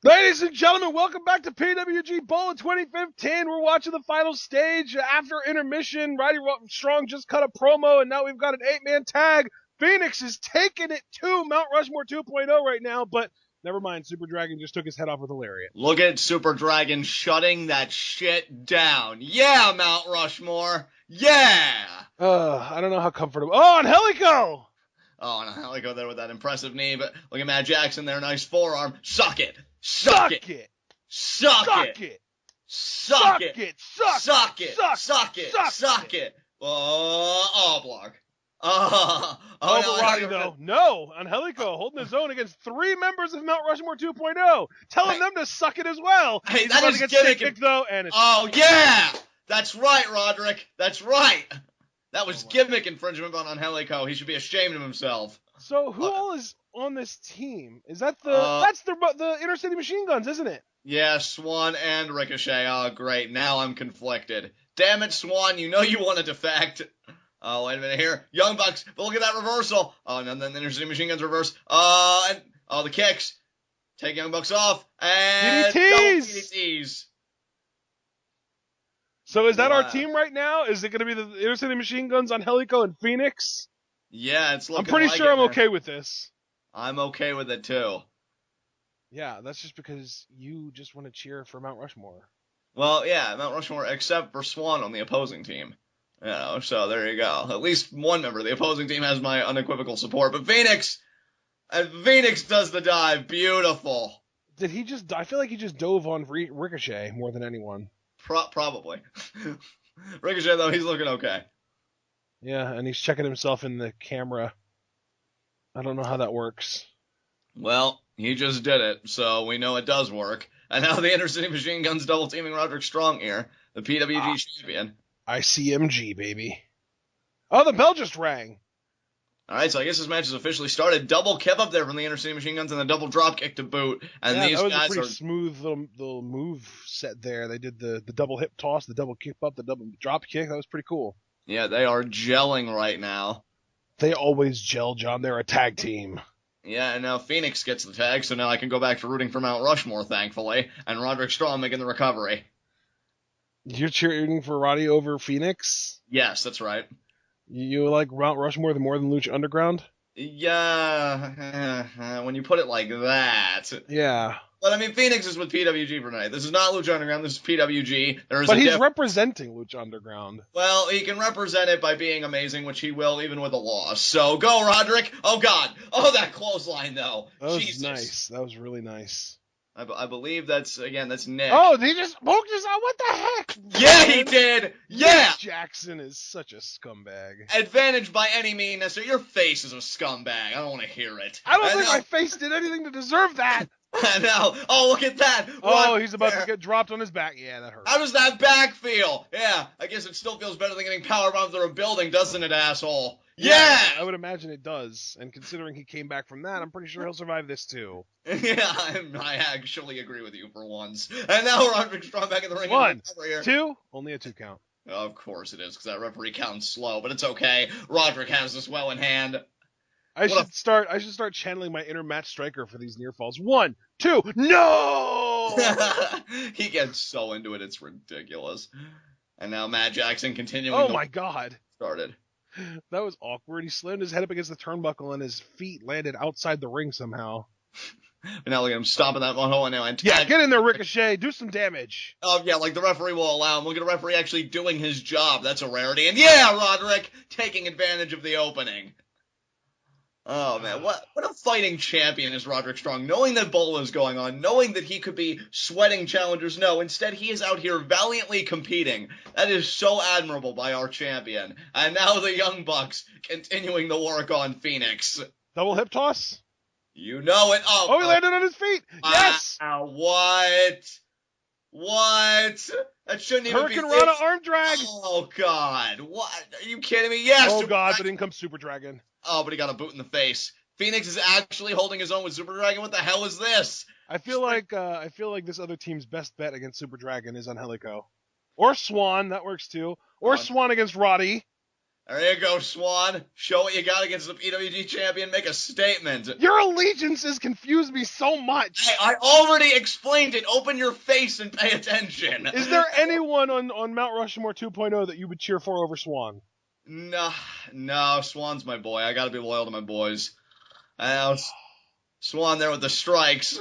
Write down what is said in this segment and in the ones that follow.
Ladies and gentlemen, welcome back to PWG BOLA 2015. We're watching the final stage. After intermission, Roddy Strong just cut a promo, and now we've got an 8-man tag. Fénix is taking it to Mount Rushmore 2.0 right now, but never mind. Super Dragon just took his head off with a lariat. Look at Super Dragon shutting that shit down. Yeah, Mount Rushmore. Yeah! I don't know how comfortable. Oh, Angélico! Oh, and Angélico there with that impressive knee, but look at Matt Jackson there, nice forearm. Suck it! Suck it! Suck it! Suck it! Suck it! Suck it! Suck it! Oh, block. Oh, but Roddy, though. No, Angélico holding his own against 3 members of Mount Rushmore 2.0, telling them to suck it as well. Hey, He's that about is to get stick kicked, though, and it's... Oh, yeah! That's right, Roderick. That's right. That was gimmick infringement on Angélico. He should be ashamed of himself. So who all is on this team? Is that that's the Inner City Machine Guns, isn't it? Yeah, Swann and Ricochet. Oh, great. Now I'm conflicted. Damn it, Swann. You know you want to defect. Oh, wait a minute here. Young Bucks. But look at that reversal. Oh, and then the Inner City Machine Guns reverse. The kicks. Take Young Bucks off. And DDTs. So is that our team right now? Is it going to be the Inner City Machine Guns, Angélico, and Fénix? Yeah, it's looking I'm pretty sure I'm okay with this. I'm okay with it, too. Yeah, that's just because you just want to cheer for Mount Rushmore. Well, yeah, Mount Rushmore, except for Swann on the opposing team. You know, so there you go. At least one member of the opposing team has my unequivocal support. But Fénix does the dive. Beautiful. Did he just... I feel like he just dove on Ricochet more than anyone. Probably. Ricochet, though, he's looking okay. Yeah, and he's checking himself in the camera. I don't know how that works. Well, he just did it, so we know it does work. And now the Inner City Machine Guns double-teaming Roderick Strong here, the PWG champion. ICMG, baby. Oh, the bell just rang. All right, so I guess this match has officially started. Double kick up there from the Inner City Machine Guns and the double drop kick to boot. And yeah, these that was guys a pretty smooth little move set there. They did the double hip toss, the double kick up, the double drop kick. That was pretty cool. Yeah, they are gelling right now. They always gel, John. They're a tag team. Yeah, and now Fénix gets the tag, so now I can go back to rooting for Mount Rushmore, thankfully, and Roderick Strong making the recovery. You're cheering for Roddy over Fénix? Yes, that's right. You like Mount Rushmore more than Lucha Underground? Yeah, when you put it like that. Yeah. But I mean, Fénix is with PWG for tonight. This is not Lucha Underground, this is PWG. But he's representing Lucha Underground. Well, he can represent it by being amazing, which he will, even with a loss. So, go, Roderick! Oh, God! Oh, that clothesline, though! That was Jesus. nice. That was really nice. I believe that's Nick. Oh, he just poked us out. What the heck? Yeah, he did! Yeah! Nick Jackson is such a scumbag. Advantage by any means. So your face is a scumbag. I don't want to hear it. I don't think my face did anything to deserve that. Now, oh, look at that. Oh, he's about to get dropped on his back. Yeah, that hurt. How does that back feel? Yeah, I guess it still feels better than getting powerbombed through a building, doesn't it, asshole? Yeah! I would imagine it does. And considering he came back from that, I'm pretty sure he'll survive this too. Yeah, I actually agree with you for once. And now Roderick Strong back in the ring. 1, 2, only a 2 count. Of course it is, because that referee counts slow, but it's okay. Roderick has this well in hand. I should start channeling my inner Matt Striker for these near falls. 1, 2, no! He gets so into it, it's ridiculous. And now Matt Jackson continuing. Oh my God! Started. That was awkward. He slammed his head up against the turnbuckle and his feet landed outside the ring somehow. But now look at him stomping that one hole and now. Yeah, get in there, Ricochet. Do some damage. Oh, yeah, like the referee will allow him. Look at a referee actually doing his job. That's a rarity. And yeah, Roderick taking advantage of the opening. Oh, man, what a fighting champion is Roderick Strong, knowing that BOLA is going on, knowing that he could be sweating challengers. No, instead he is out here valiantly competing. That is so admirable by our champion. And now the Young Bucks continuing the work on Fénix. Double hip toss? You know it. Oh, he landed on his feet. Yes! What? That shouldn't even be... Hurricane Rana arm drag. Oh, God. What? Are you kidding me? Yes! Oh, God, but in comes Super Dragon. Oh, but he got a boot in the face. Fénix is actually holding his own with Super Dragon. What the hell is this? I feel like this other team's best bet against Super Dragon is Angélico. Or Swann, that works too. Or Swann against Roddy. There you go, Swann. Show what you got against the PWG champion. Make a statement. Your allegiances confuse me so much. Hey, I already explained it. Open your face and pay attention. Is there anyone on Mount Rushmore 2.0 that you would cheer for over Swann? No, Swann's my boy. I gotta be loyal to my boys. Swann there with the strikes.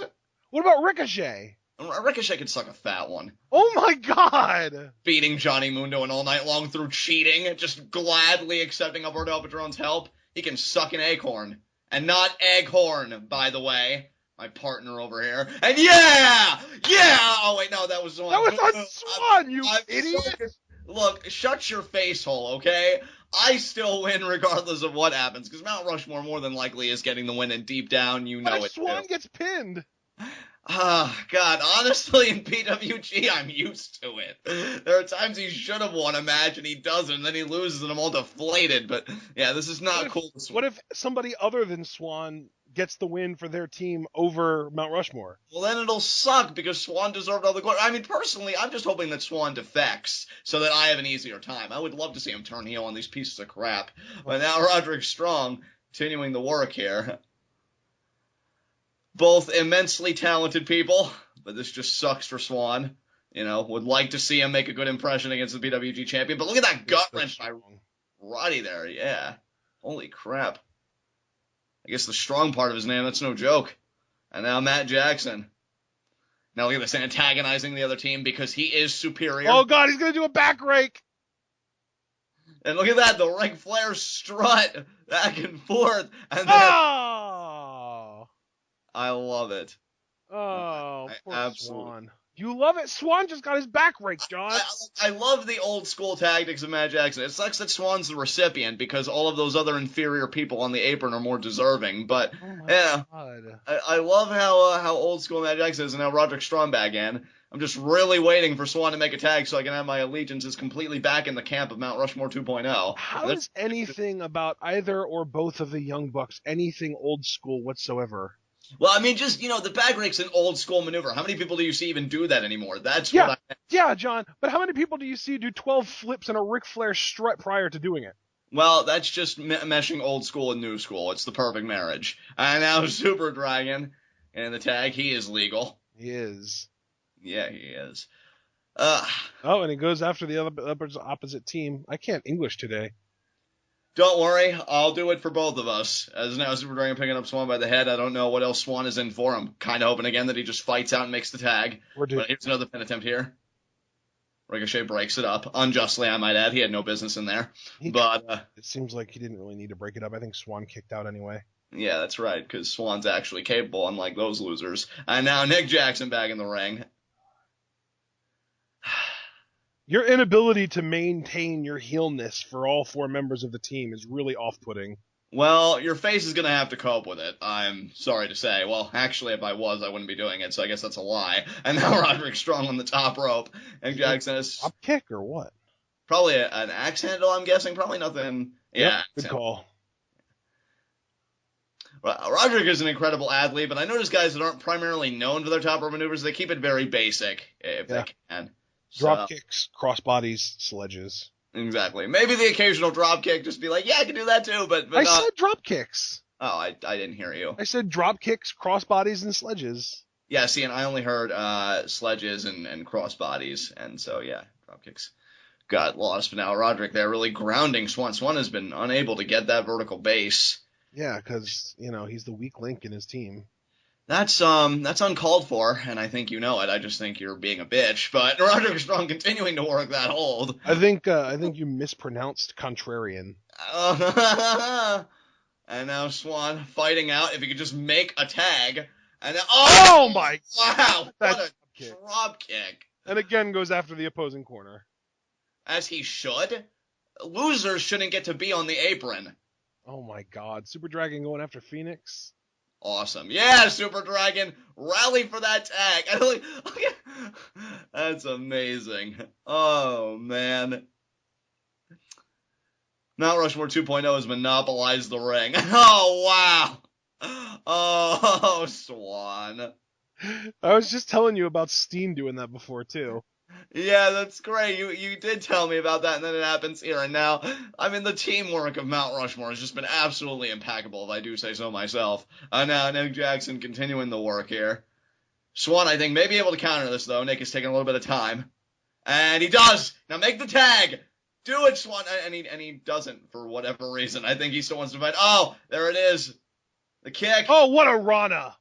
What about Ricochet? Ricochet could suck a fat one. Oh my god! Beating Johnny Mundo all night long through cheating, just gladly accepting Alberto El Patron's help. He can suck an acorn. And not Egghorn, by the way. My partner over here. And yeah! Oh wait, no, that was Swann. That was on Swann, you idiot! Look, shut your face hole, okay? I still win regardless of what happens, because Mount Rushmore more than likely is getting the win, and deep down, you know it Swann too. gets pinned. God, honestly, in PWG, I'm used to it. There are times he should have won a match, and he doesn't, and then he loses, and I'm all deflated, but yeah, this is not cool. What if somebody other than Swann gets the win for their team over Mount Rushmore? Well, then it'll suck, because Swann deserved all the glory. I mean, personally, I'm just hoping that Swann defects, so that I have an easier time. I would love to see him turn heel on these pieces of crap. But now Roderick Strong, continuing the work here. Both immensely talented people, but this just sucks for Swann. You know, would like to see him make a good impression against the PWG champion, but look at that gut wrench by Roddy there, yeah. Holy crap. I guess the strong part of his name, that's no joke. And now Matt Jackson. Now look at this, antagonizing the other team because he is superior. Oh god, he's gonna do a back rake! And look at that, the Ric Flair strut back and forth. And then, I love it. Oh, poor Swann. You love it? Swann just got his back raked, John. I love the old school tactics of Matt Jackson. It sucks that Swann's the recipient because all of those other inferior people on the apron are more deserving. But yeah, I love how old school Matt Jackson is, and now Roderick Strong back in. I'm just really waiting for Swann to make a tag so I can have my allegiances completely back in the camp of Mount Rushmore 2.0. How is anything about either or both of the Young Bucks anything old school whatsoever? Well, I mean, just, you know, the bag rake's an old school maneuver. How many people do you see even do that anymore? That's what I meant. Yeah, John, but how many people do you see do 12 flips and a Ric Flair strut prior to doing it? Well, that's just meshing old school and new school. It's the perfect marriage. And now Super Dragon in the tag. He is legal. He is. Yeah, he is. And he goes after the other opposite team. I can't English today. Don't worry, I'll do it for both of us. As now Super Dragon picking up Swann by the head. I don't know what else Swann is in for. I'm kind of hoping again that he just fights out and makes the tag. But here's another pin attempt here. Ricochet breaks it up. Unjustly, I might add. He had no business in there. But it seems like he didn't really need to break it up. I think Swann kicked out anyway. Yeah, that's right, because Swann's actually capable, unlike those losers. And now Nick Jackson back in the ring. Your inability to maintain your heelness for all four members of the team is really off-putting. Well, your face is going to have to cope with it, I'm sorry to say. Well, actually, if I was, I wouldn't be doing it, so I guess that's a lie. And now Roderick Strong on the top rope. And Jackson is... Up kick or what? Probably an axe handle, I'm guessing. Probably nothing... Yeah. Good call. Roderick is an incredible athlete, but I notice guys that aren't primarily known for their top rope maneuvers, they keep it very basic, if they can. Drop kicks, crossbodies, sledges. Exactly. Maybe the occasional drop kick, just be like, yeah, I can do that too, but I said drop kicks. Oh, I didn't hear you. I said drop kicks, crossbodies, and sledges. Yeah, see, and I only heard sledges and crossbodies, and so, yeah, drop kicks got lost. But now Roderick there really grounding Swann. Swann has been unable to get that vertical base. Yeah, because, you know, he's the weak link in his team. That's uncalled for, and I think you know it. I just think you're being a bitch. But Roderick Strong continuing to work that hold. I think you mispronounced contrarian. And now Swann fighting out. If he could just make a tag. And now, oh my! Wow! What a drop kick! And again goes after the opposing corner. As he should. Losers shouldn't get to be on the apron. Oh my God! Super Dragon going after Fénix. Awesome. Yeah, Super Dragon, rally for that tag. That's amazing. Oh, man. Mount Rushmore 2.0 has monopolized the ring. Oh, wow. Oh, Swann. I was just telling you about Steen doing that before, too. Yeah, that's great. You did tell me about that, and then it happens here and now. I mean, the teamwork of Mount Rushmore has just been absolutely impeccable, if I do say so myself. Now Nick Jackson continuing the work here. Swann, I think, may be able to counter this, though. Nick is taking a little bit of time. And he does! Now make the tag! Do it, Swann! And he doesn't, for whatever reason. I think he still wants to fight. Oh, there it is. The kick. Oh, what a Rana!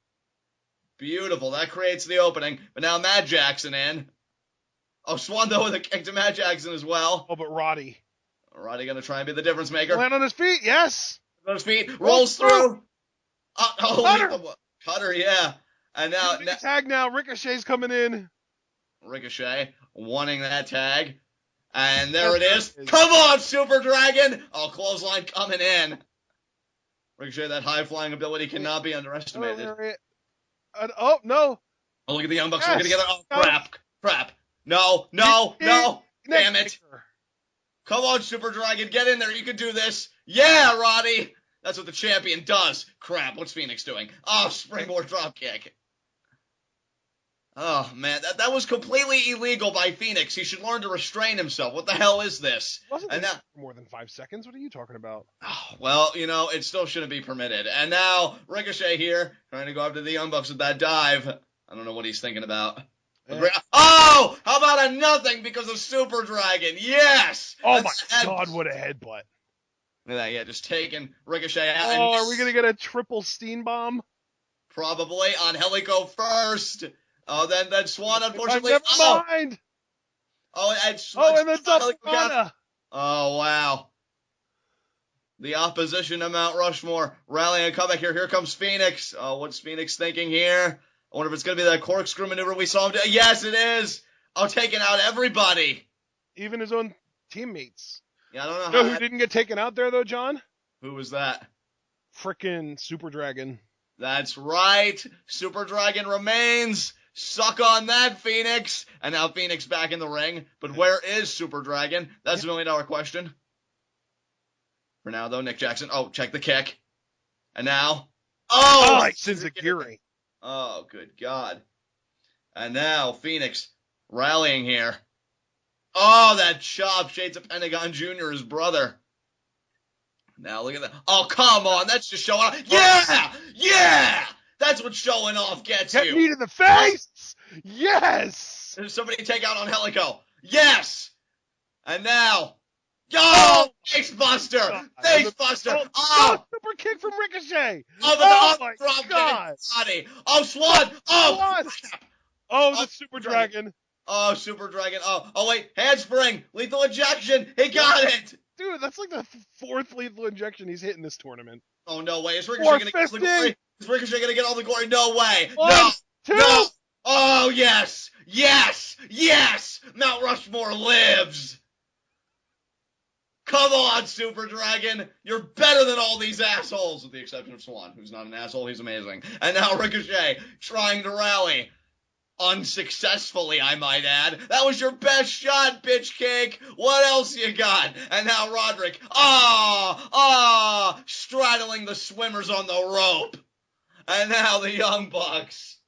Beautiful. That creates the opening. But now Matt Jackson in. Oh, Swann, though, with a kick to Matt Jackson as well. Oh, but Roddy going to try and be the difference maker. land on his feet, yes! On his feet, rolls through. Cutter! Cutter, yeah. And now tag now. Ricochet's coming in. Ricochet wanting that tag. And there it is. Come on, Super Dragon! Oh, clothesline coming in. Ricochet, that high-flying ability cannot be underestimated. Oh, no. Oh, look at the Young Bucks working together. Oh, crap. No. Damn it. Come on, Super Dragon. Get in there. You can do this. Yeah, Roddy. That's what the champion does. Crap. What's Fénix doing? Oh, springboard dropkick. Oh, man. That was completely illegal by Fénix. He should learn to restrain himself. What the hell is this? Wasn't and now, more than 5 seconds? What are you talking about? Oh, well, it still shouldn't be permitted. And now Ricochet here trying to go after the Young Bucks with that dive. I don't know what he's thinking about. Oh! How about a nothing because of Super Dragon? Yes! Oh my God, what a headbutt. Look at that, yeah, just taking Ricochet out. Oh, are we going to get a triple steam bomb? Probably. Angélico first. Oh, then Swann, unfortunately. Never mind! And then Swann. Oh, wow. The opposition of Mount Rushmore rallying a comeback here. Here comes Fénix. Oh, what's Fénix thinking here? I wonder if it's going to be that corkscrew maneuver we saw him do. Yes, it is. Oh, taking out everybody. Even his own teammates. Yeah, I don't know. You know who didn't get taken out there, though, John? Who was that? Frickin' Super Dragon. That's right. Super Dragon remains. Suck on that, Fénix. And now Fénix back in the ring. But where is Super Dragon? That's $1 million question. For now, though, Nick Jackson. Oh, check the kick. And now. Oh! Senzagiri. Oh, good God. And now, Fénix rallying here. Oh, that chop. Shades of Pentagon Jr., his brother. Now, look at that. Oh, come on. That's just showing off. Yeah! Yeah! That's what showing off gets you. Get me to the face! Yes! There's somebody take out Angélico. Yes! And now. Oh! Face buster! Face buster! Oh! Super kick from Ricochet! Oh, my God! Body. Oh, Swann! Oh! Oh, the Super Dragon. Oh, Super Dragon. Oh, wait. Handspring. Lethal injection. He got it. Dude, that's like the 4th lethal injection he's hit in this tournament. Oh, no way. Is Ricochet going to get all the glory? Is Ricochet going to get all the glory? No way. One, two. No. Oh, yes. Yes. Yes. Mount Rushmore lives. Come on, Super Dragon. You're better than all these assholes, with the exception of Swann, who's not an asshole. He's amazing. And now Ricochet trying to rally. Unsuccessfully, I might add. That was your best shot, bitch cake. What else you got? And now Roderick. Straddling the swimmers on the rope. And now the Young Bucks.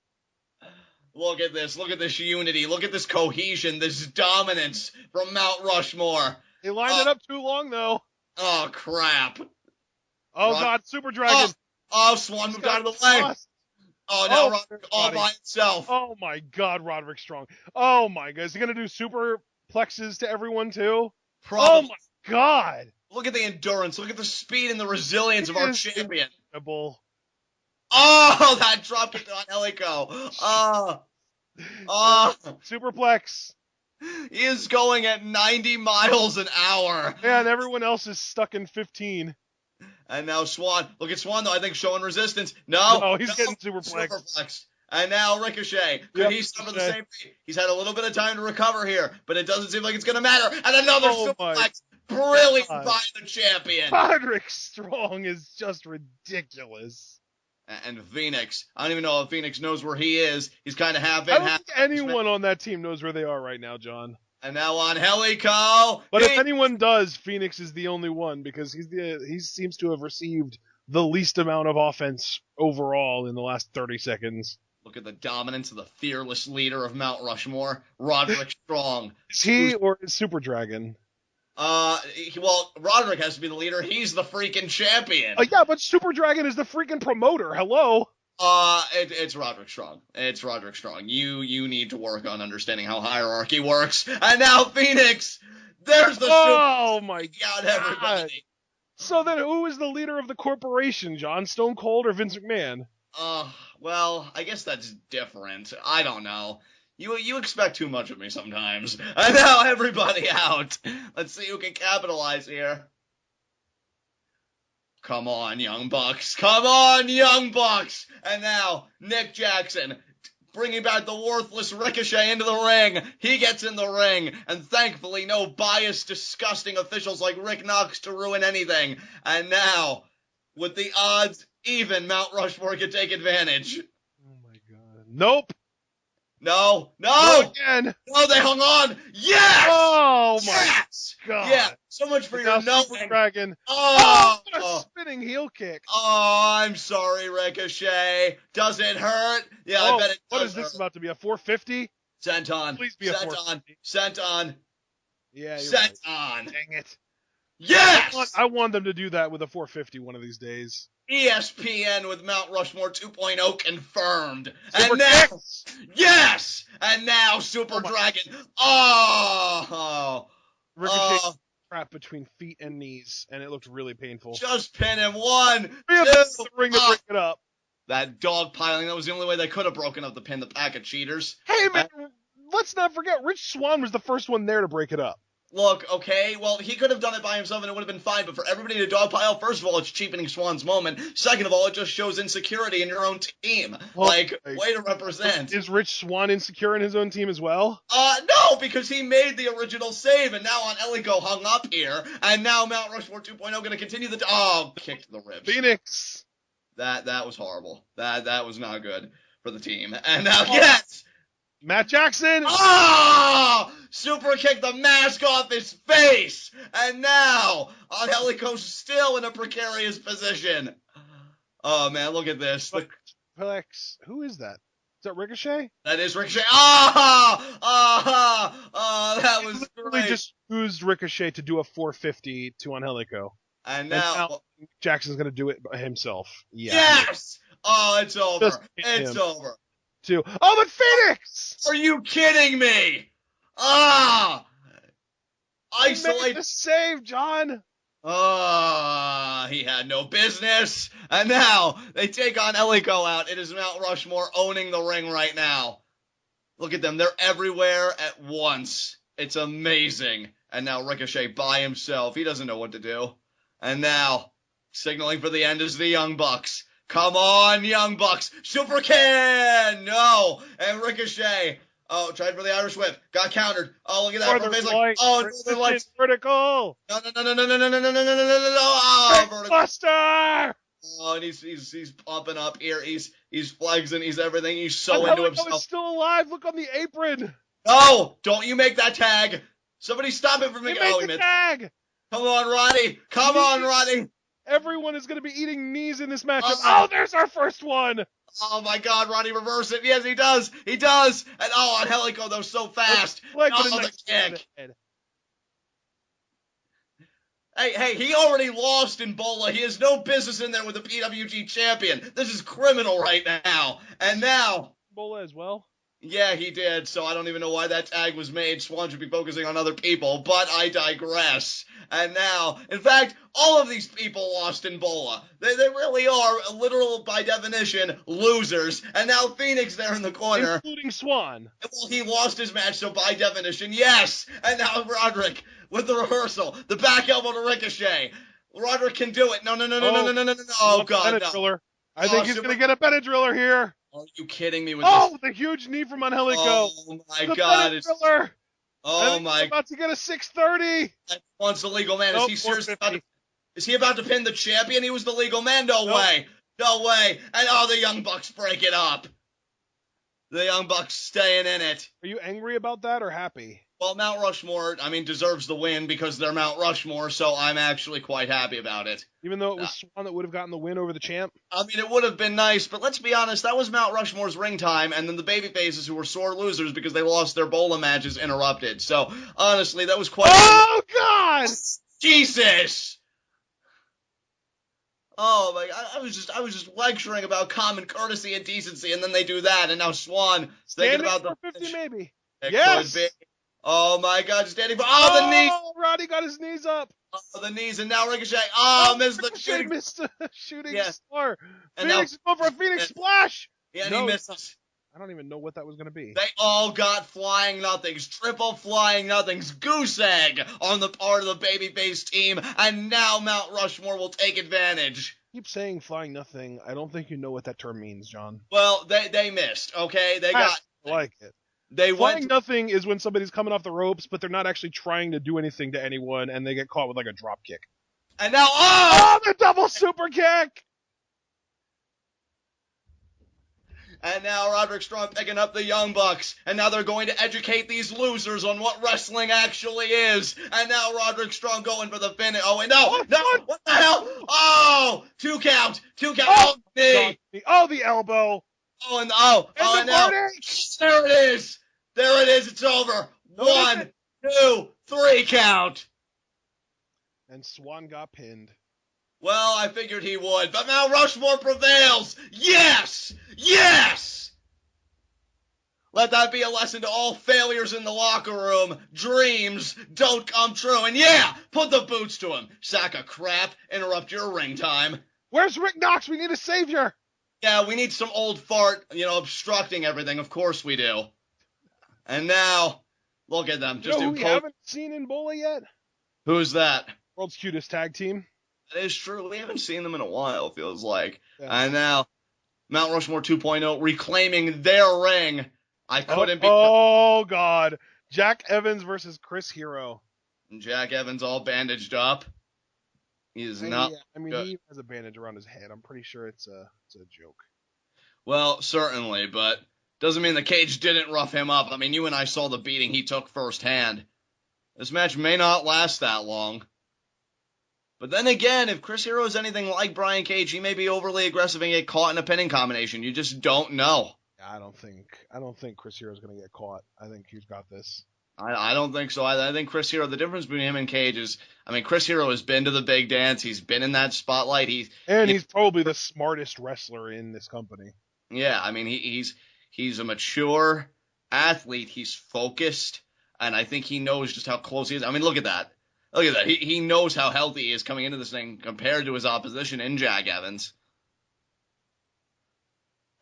Look at this. Look at this unity. Look at this cohesion, this dominance from Mount Rushmore. They lined it up too long, though. Oh, crap. Oh, God, Super Dragon. Oh, Swann moved out of the way. Oh, now Roderick all by himself. Oh, my God, Roderick strong. Oh, my God. Is he going to do super plexes to everyone, too? Probably. Oh, my God. Look at the endurance. Look at the speed and the resilience of our champion. Incredible. Oh, that dropkick on Angélico. Superplex. He is going at 90 miles an hour. Yeah, and everyone else is stuck in 15. And now Swann. Look at Swann, though, I think, showing resistance. No, he's getting superplexed. And now Ricochet. Could he suffer the same fate? He's had a little bit of time to recover here, but it doesn't seem like it's going to matter. And another superplex. Brilliant by the champion. Roderick Strong is just ridiculous. And Fénix. I don't even know if Fénix knows where he is. He's kind of half in, half out. I don't think anyone on that team knows where they are right now, John. And now Angélico. But if anyone does, Fénix is the only one because he seems to have received the least amount of offense overall in the last 30 seconds. Look at the dominance of the fearless leader of Mount Rushmore, Roderick Strong. Is he or is Super Dragon? Well, Roderick has to be the leader. He's the freaking champion. Yeah, but Super Dragon is the freaking promoter. Hello? It's Roderick Strong. It's Roderick Strong. You need to work on understanding how hierarchy works. And now Fénix! There's the Oh my God, God. everybody. So then who is the leader of the corporation, John? Stone Cold or Vince McMahon? Well, I guess that's different. I don't know. You expect too much of me sometimes. And now everybody out. Let's see who can capitalize here. Come on, Young Bucks. Come on, Young Bucks. And now Nick Jackson bringing back the worthless Ricochet into the ring. He gets in the ring, and thankfully no biased, disgusting officials like Rick Knox to ruin anything. And now, with the odds even, Mount Rushmore can take advantage. Oh my God. Nope. No. Go again. No, they hung on. Yes! Oh my Yes! God. Yeah, so much for your Super knowing. Dragon. Oh, What a spinning heel kick. Oh, I'm sorry, Ricochet. Does it hurt? Yeah, I bet it does. What is this about to be, a 450? Sent on. Please be a 450. Sent on. Yeah, you're Sent right. on. Dang it. Yes! I want them to do that with a 450 one of these days. ESPN with Mount Rushmore 2.0 confirmed. Super and now, kicks. yes! And now Super Dragon. Oh! Ricochet trapped between feet and knees, and it looked really painful. Just pin him. 1, 2. The ring to break it up. That dog piling, that was the only way they could have broken up the pin, the pack of cheaters. Hey, man, let's not forget, Rich Swann was the first one there to break it up. Look, okay, well, he could have done it by himself and it would have been fine, but for everybody to dogpile, first of all, it's cheapening Swann's moment. Second of all, it just shows insecurity in your own team. Way to represent. Is Rich Swann insecure in his own team as well? No, because he made the original save, and now Angélico hung up here, and now Mount Rushmore 2.0 going to continue the... kicked the ribs. Fénix. That was horrible. That was not good for the team. And now, yes! Matt Jackson! Super kick the mask off his face! And now, Angélico's still in a precarious position. Oh, man, look at this. Plex. Who is that? Is that Ricochet? That is Ricochet. That was great. Just used Ricochet to do a 450 to Angélico. And now Jackson's going to do it by himself. Yeah. Yes! Oh, it's over. It's over. Oh, but Fénix! Are you kidding me? Isolate the save, John. He had no business. And now they take on Angélico out. It is Mount Rushmore owning the ring right now. Look at them. They're everywhere at once. It's amazing. And now Ricochet by himself. He doesn't know what to do. And now, signaling for the end is the Young Bucks. Come on, Young Bucks. Super can! No! And Ricochet. Oh, tried for the Irish whip. Got countered. Oh, look at that. Northern Lights. Northern Lights. Vertical. No. Oh, vertical. Buster! Oh, and he's pumping up here. He's flexing. He's everything. He's so into himself. He's still alive. Look on the apron. No! Don't you make that tag. Somebody stop it from making the tag. Come on, Roddy. Come on, Roddy. Everyone is going to be eating knees in this matchup. Oh, there's our first one. Oh, my God, Roddy, reverse it. Yes, he does. He does. And, Angélico, though, so fast. The kick. Hey, he already lost in BOLA. He has no business in there with the PWG champion. This is criminal right now. And now... BOLA as well? Yeah, he did, so I don't even know why that tag was made. Swann should be focusing on other people, but I digress. And now, in fact, all of these people lost in BOLA. They really are, literal, by definition, losers. And now Fénix there in the corner. Including Swann. Well, he lost his match, so by definition, yes. And now Roderick with the reversal. The back elbow to Ricochet. Roderick can do it. No. Oh, God, no. I think he's going to get a Benadryller here. Are you kidding me with this? Oh, the huge knee from Angélico. Oh, my God. I'm about to get a 630. That once the legal man. Is he seriously about to pin the champion? He was the legal man. No way. No way. And, the Young Bucks break it up. The Young Bucks staying in it. Are you angry about that or happy? Well, Mount Rushmore, I mean, deserves the win because they're Mount Rushmore, so I'm actually quite happy about it. Even though it was Swann that would have gotten the win over the champ? I mean, it would have been nice, but let's be honest, that was Mount Rushmore's ring time, and then the babyfaces who were sore losers because they lost their BOLA matches interrupted. So, honestly, that was quite... Oh, God! Jesus! Oh, my God, I was just lecturing about common courtesy and decency, and then they do that, and now Swann thinking about the... 50 maybe. It Yes! could be. Oh, my God, standing for... Oh, the knees! Oh, Roddy got his knees up. Oh, the knees, and now Ricochet. Oh, missed the Ricochet shooting. missed a shooting Yeah. star. And Fénix is going for a Fénix splash. Yeah, and No, he misses. I don't even know what that was going to be. They all got flying nothings, triple flying nothings, goose egg on the part of the babyface team, and now Mount Rushmore will take advantage. Keep saying flying nothing. I don't think you know what that term means, John. Well, they missed, okay? They got... I like it. They Flying nothing is when somebody's coming off the ropes, but they're not actually trying to do anything to anyone, and they get caught with like a drop kick. And now, oh, the double super kick! And now Roderick Strong picking up the Young Bucks, and now they're going to educate these losers on what wrestling actually is. And now Roderick Strong going for the finish. Oh, and no, what the hell? Oh, two count, oh, knee. Oh, the elbow. Oh, and now, there it is, it's over. 1, 2, 3 count. And Swann got pinned. Well, I figured he would, but Mount Rushmore prevails. Yes! Yes! Let that be a lesson to all failures in the locker room. Dreams don't come true. And yeah, put the boots to him. Sack of crap. Interrupt your ring time. Where's Rick Knox? We need a savior. Yeah, we need some old fart, obstructing everything. Of course we do. And now, look at them. Just who we haven't seen in BOLA yet? Who's that? World's Cutest Tag Team. That is true. We haven't seen them in a while, feels like. Yeah. And now, Mount Rushmore 2.0 reclaiming their ring. I couldn't be... Oh, God. Jack Evans versus Chris Hero. Jack Evans all bandaged up. He is not... Yeah. He has a bandage around his head. I'm pretty sure it's a joke. Well, certainly, but doesn't mean the cage didn't rough him up. I mean, you and I saw the beating he took firsthand. This match may not last that long. But then again, if Chris Hero is anything like Brian Cage, he may be overly aggressive and get caught in a pinning combination. You just don't know. I don't think Chris Hero is going to get caught. I think he's got this. I don't think so either. I think Chris Hero, the difference between him and Cage is, Chris Hero has been to the big dance. He's been in that spotlight. He's probably the smartest wrestler in this company. Yeah, he's a mature athlete. He's focused, and I think he knows just how close he is. Look at that. Look at that. He knows how healthy he is coming into this thing compared to his opposition in Jack Evans.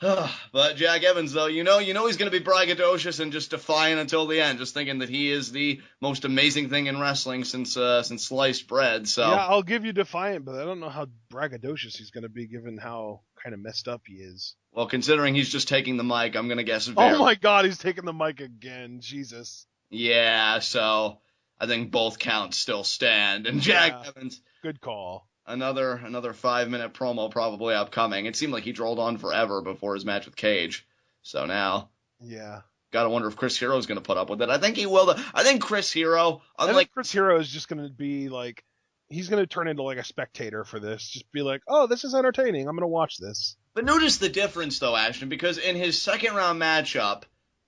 But Jack Evans, though, he's going to be braggadocious and just defiant until the end, just thinking that he is the most amazing thing in wrestling since sliced bread. So yeah, I'll give you defiant, but I don't know how braggadocious he's going to be given how kind of messed up he is. Well, considering he's just taking the mic, I'm going to guess. Oh my God, he's taking the mic again. Jesus. Yeah, so I think both counts still stand. And Jack Evans. Good call. Another 5-minute promo probably upcoming. It seemed like he drawled on forever before his match with Cage. So now. Yeah. Gotta wonder if Chris Hero is going to put up with it. I think he will. I think Chris Hero, Chris Hero is just going to be like, he's going to turn into like a spectator for this. Just be like, oh, this is entertaining. I'm going to watch this. But notice the difference, though, Ashton, because in his second round matchup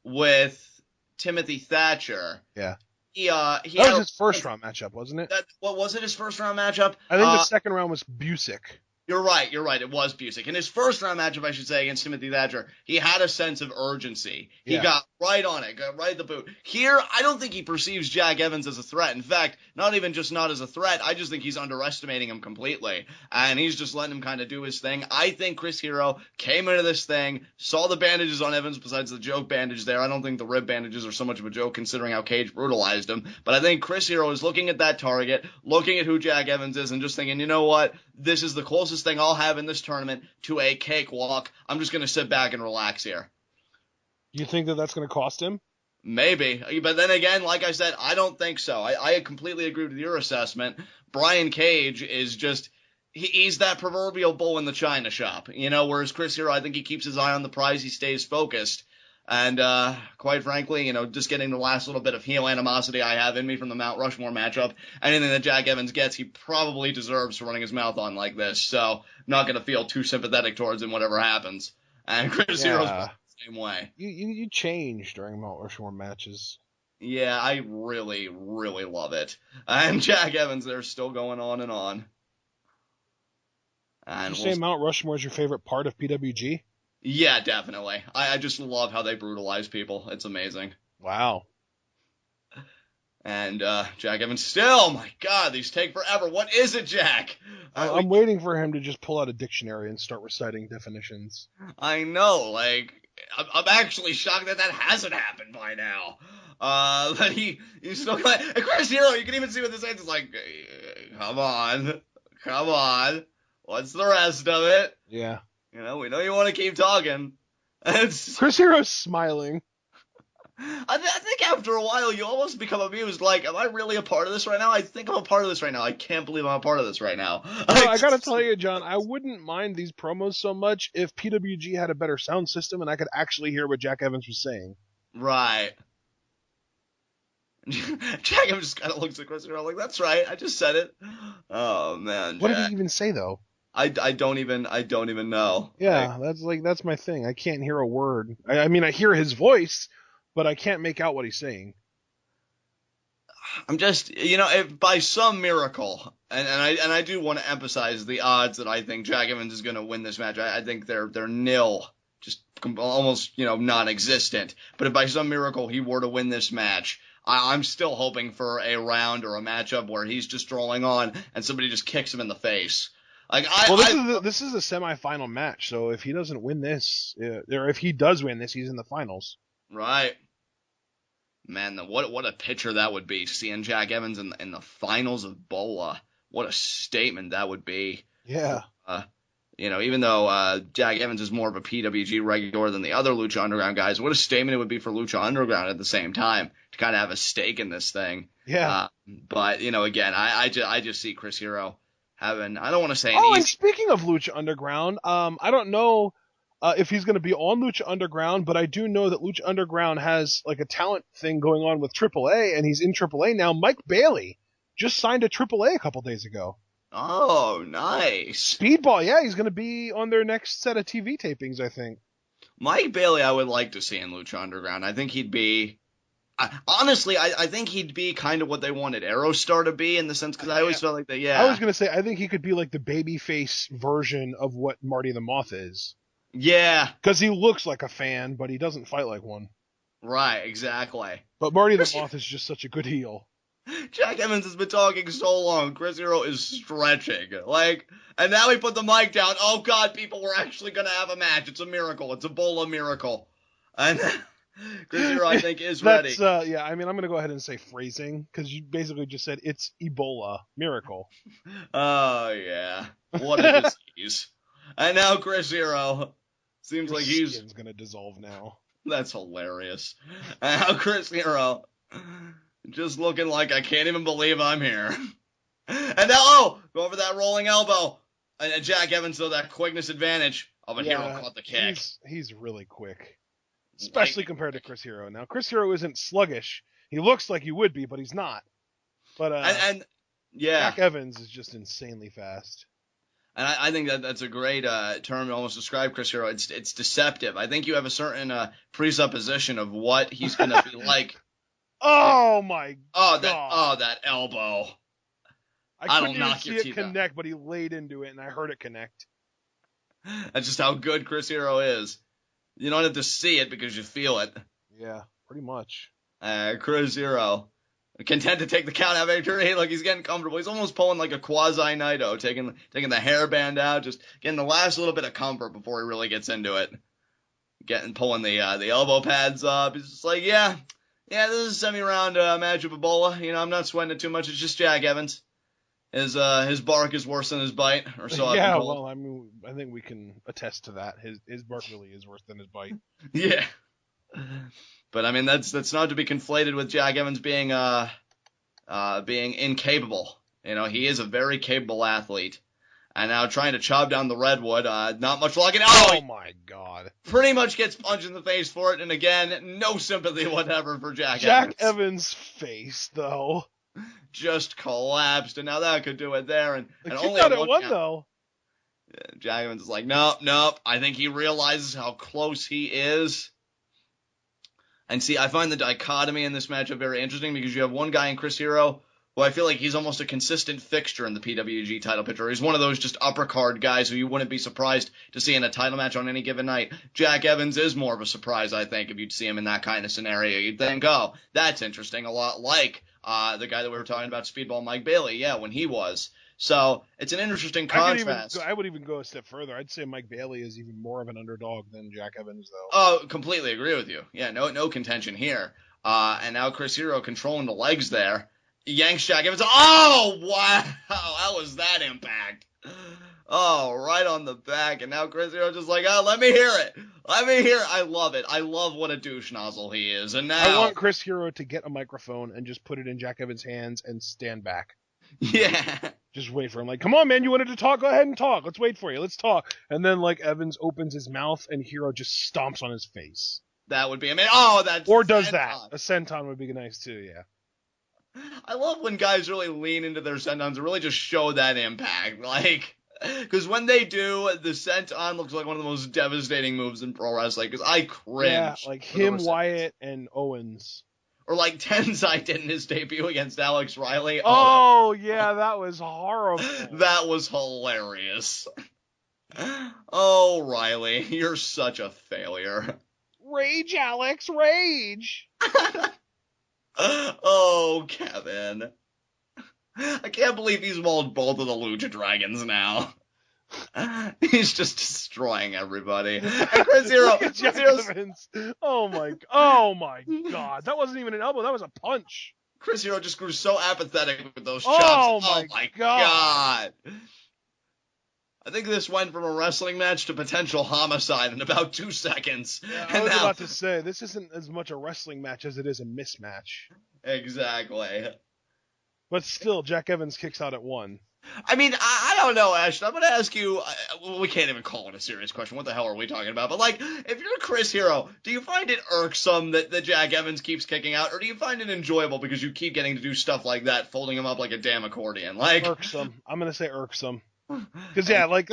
with Timothy Thatcher. Yeah. That was his first round matchup, wasn't it? What was it, his first round matchup? I think the second round was Busick. You're right. It was Busick. In his first round matchup, I should say, against Timothy Thatcher, he had a sense of urgency. He got right on it, got right at the boot. Here, I don't think he perceives Jack Evans as a threat. In fact, not even just not as a threat, I just think he's underestimating him completely. And he's just letting him kind of do his thing. I think Chris Hero came into this thing, saw the bandages on Evans besides the joke bandage there. I don't think the rib bandages are so much of a joke considering how Cage brutalized him. But I think Chris Hero is looking at that target, looking at who Jack Evans is, and just thinking, you know what? This is the closest thing I'll have in this tournament to a cakewalk. I'm just going to sit back and relax here. You think that that's going to cost him? Maybe. But then again, like I said, I don't think so. I completely agree with your assessment. Brian Cage is just, he's that proverbial bull in the china shop, whereas Chris Hero, I think he keeps his eye on the prize. He stays focused. And quite frankly, just getting the last little bit of heel animosity I have in me from the Mount Rushmore matchup, anything that Jack Evans gets, he probably deserves for running his mouth on like this. So I'm not going to feel too sympathetic towards him, whatever happens. And Chris Hero's the same way. You change during Mount Rushmore matches. Yeah, I really, really love it. And Jack Evans, they're still going on and on. And Did you say Mount Rushmore is your favorite part of PWG? Yeah, definitely. I just love how they brutalize people. It's amazing. Wow. And Jack Evans still, my God, these take forever. What is it, Jack? I'm waiting for him to just pull out a dictionary and start reciting definitions. I know, I'm actually shocked that hasn't happened by now. But he's still like, and Chris Hero, you can even see what this is like, come on. What's the rest of it? Yeah. We know you want to keep talking. Chris Hero's smiling. I think after a while you almost become amused. Like, am I really a part of this right now? I think I'm a part of this right now. I can't believe I'm a part of this right now. I gotta tell you, John, I wouldn't mind these promos so much if PWG had a better sound system and I could actually hear what Jack Evans was saying. Right. Jack Evans just kind of looks at Chris Hero like, that's right, I just said it. Oh, man, Jack. What did he even say, though? I don't even know. Yeah, that's my thing. I can't hear a word. I mean, I hear his voice, but I can't make out what he's saying. I'm just, if by some miracle, and I do want to emphasize the odds that I think Jack Evans is going to win this match. I think they're nil, just almost, non-existent. But if by some miracle he were to win this match, I'm still hoping for a round or a matchup where he's just strolling on and somebody just kicks him in the face. This is a semifinal match, so if he doesn't win this, or if he does win this, he's in the finals. Right. Man, what a picture that would be, seeing Jack Evans in the finals of BOLA. What a statement that would be. Yeah. Even though Jack Evans is more of a PWG regular than the other Lucha Underground guys, what a statement it would be for Lucha Underground at the same time to kind of have a stake in this thing. Yeah. But, again, I just see Chris Hero having, I don't want to say and speaking of Lucha Underground, I don't know if he's going to be on Lucha Underground, but I do know that Lucha Underground has like a talent thing going on with AAA, and he's in AAA now. Mike Bailey just signed to AAA a couple days ago. Oh, nice. Speedball, yeah, he's going to be on their next set of TV tapings, I think. Mike Bailey I would like to see in Lucha Underground. I think he'd be... Honestly, I think he'd be kind of what they wanted Aero Star to be, in the sense, because I always felt like that, yeah. I was going to say, I think he could be like the babyface version of what Marty the Moth is. Yeah. Because he looks like a fan, but he doesn't fight like one. Right, exactly. But Marty the Moth is just such a good heel. Jack Evans has been talking so long, Chris Hero is stretching. And now he put the mic down. Oh, God, people, we're actually going to have a match. It's a miracle. It's a BOLA miracle. And... Chris Hero, I think, is ready. Yeah, I mean, I'm going to go ahead and say phrasing, because you basically just said it's Ebola. Miracle. Oh, yeah. What a disease. And now Chris Hero seems like he's... skin's going to dissolve now. That's hilarious. And now Chris Hero just looking like, I can't even believe I'm here. And now, go over that rolling elbow. And Jack Evans, though, that quickness advantage. Oh, but Hero caught the kick. He's really quick. Especially compared to Chris Hero. Now, Chris Hero isn't sluggish. He looks like he would be, but he's not. But yeah, Jack Evans is just insanely fast. And I think that's a great term to almost describe Chris Hero. It's deceptive. I think you have a certain presupposition of what he's going to be like. Oh my God! That elbow! I couldn't even see it connect, but he laid into it, and I heard it connect. That's just how good Chris Hero is. You don't have to see it because you feel it. Yeah, pretty much. Chris Hero, content to take the count out victory. Like, he's getting comfortable. He's almost pulling like a quasi Naito, taking the hairband out, just getting the last little bit of comfort before he really gets into it. Pulling the elbow pads up. He's just like, yeah, this is a semi-round match of Ebola. I'm not sweating it too much. It's just Jack Evans. His bark is worse than his bite, or so. Yeah, well, I mean, I think we can attest to that. His bark really is worse than his bite. Yeah, but I mean, that's not to be conflated with Jack Evans being incapable. He is a very capable athlete, And now trying to chop down the redwood. Not much luck. And oh my God. Pretty much gets punched in the face for it. And again, no sympathy whatever for Jack Evans. Jack Evans' face, though. Just collapsed. And now that could do it there. And only got it one, though. Jack Evans is like, nope. I think he realizes how close he is. And see, I find the dichotomy in this matchup very interesting because you have one guy in Chris Hero who I feel like he's almost a consistent fixture in the PWG title picture. He's one of those just upper card guys who you wouldn't be surprised to see in a title match on any given night. Jack Evans is more of a surprise, I think, if you'd see him in that kind of scenario. You'd think, oh, that's interesting, a lot like the guy that we were talking about, Speedball Mike Bailey, yeah, when he was. So it's an interesting contrast. I would even go a step further. I'd say Mike Bailey is even more of an underdog than Jack Evans, though. Oh, completely agree with you. Yeah, no contention here. And now Chris Hero controlling the legs there. Yanks Jack Evans. Oh, wow. How was that impact? Oh, right on the back. And now Chris Hero just like, oh, let me hear it. I love it. I love what a douche nozzle he is. And now I want Chris Hero to get a microphone and just put it in Jack Evans' hands and stand back. Yeah. Just wait for him. Like, come on, man, you wanted to talk? Go ahead and talk. Let's wait for you. Let's talk. And then, like, Evans opens his mouth and Hero just stomps on his face. That would be amazing. Oh, that's or does senton. That. A senton would be nice, too, yeah. I love when guys really lean into their sentons and really just show that impact. Like, because when they do, the senton looks like one of the most devastating moves in pro wrestling. Because I cringe. Yeah, like him, Wyatt, and Owens. Or like Tenzai did in his debut against Alex Riley. Oh yeah, that was horrible. That was hilarious. Oh, Riley, you're such a failure. Rage, Alex, rage. Oh, Kevin. I can't believe he's mauled both of the Lucha Dragons now. He's just destroying everybody. And Chris Hero. Oh my God. That wasn't even an elbow. That was a punch. Chris Hero just grew so apathetic with those chops. Oh my God. I think this went from a wrestling match to potential homicide in about 2 seconds. Yeah, I was about to say, this isn't as much a wrestling match as it is a mismatch. Exactly. But still, Jack Evans kicks out at 1. I mean, I don't know, Ashton. I'm going to ask you, we can't even call it a serious question. What the hell are we talking about? But, like, if you're Chris Hero, do you find it irksome that Jack Evans keeps kicking out, or do you find it enjoyable because you keep getting to do stuff like that, folding him up like a damn accordion? Like, irksome. I'm going to say irksome. Because, yeah, like,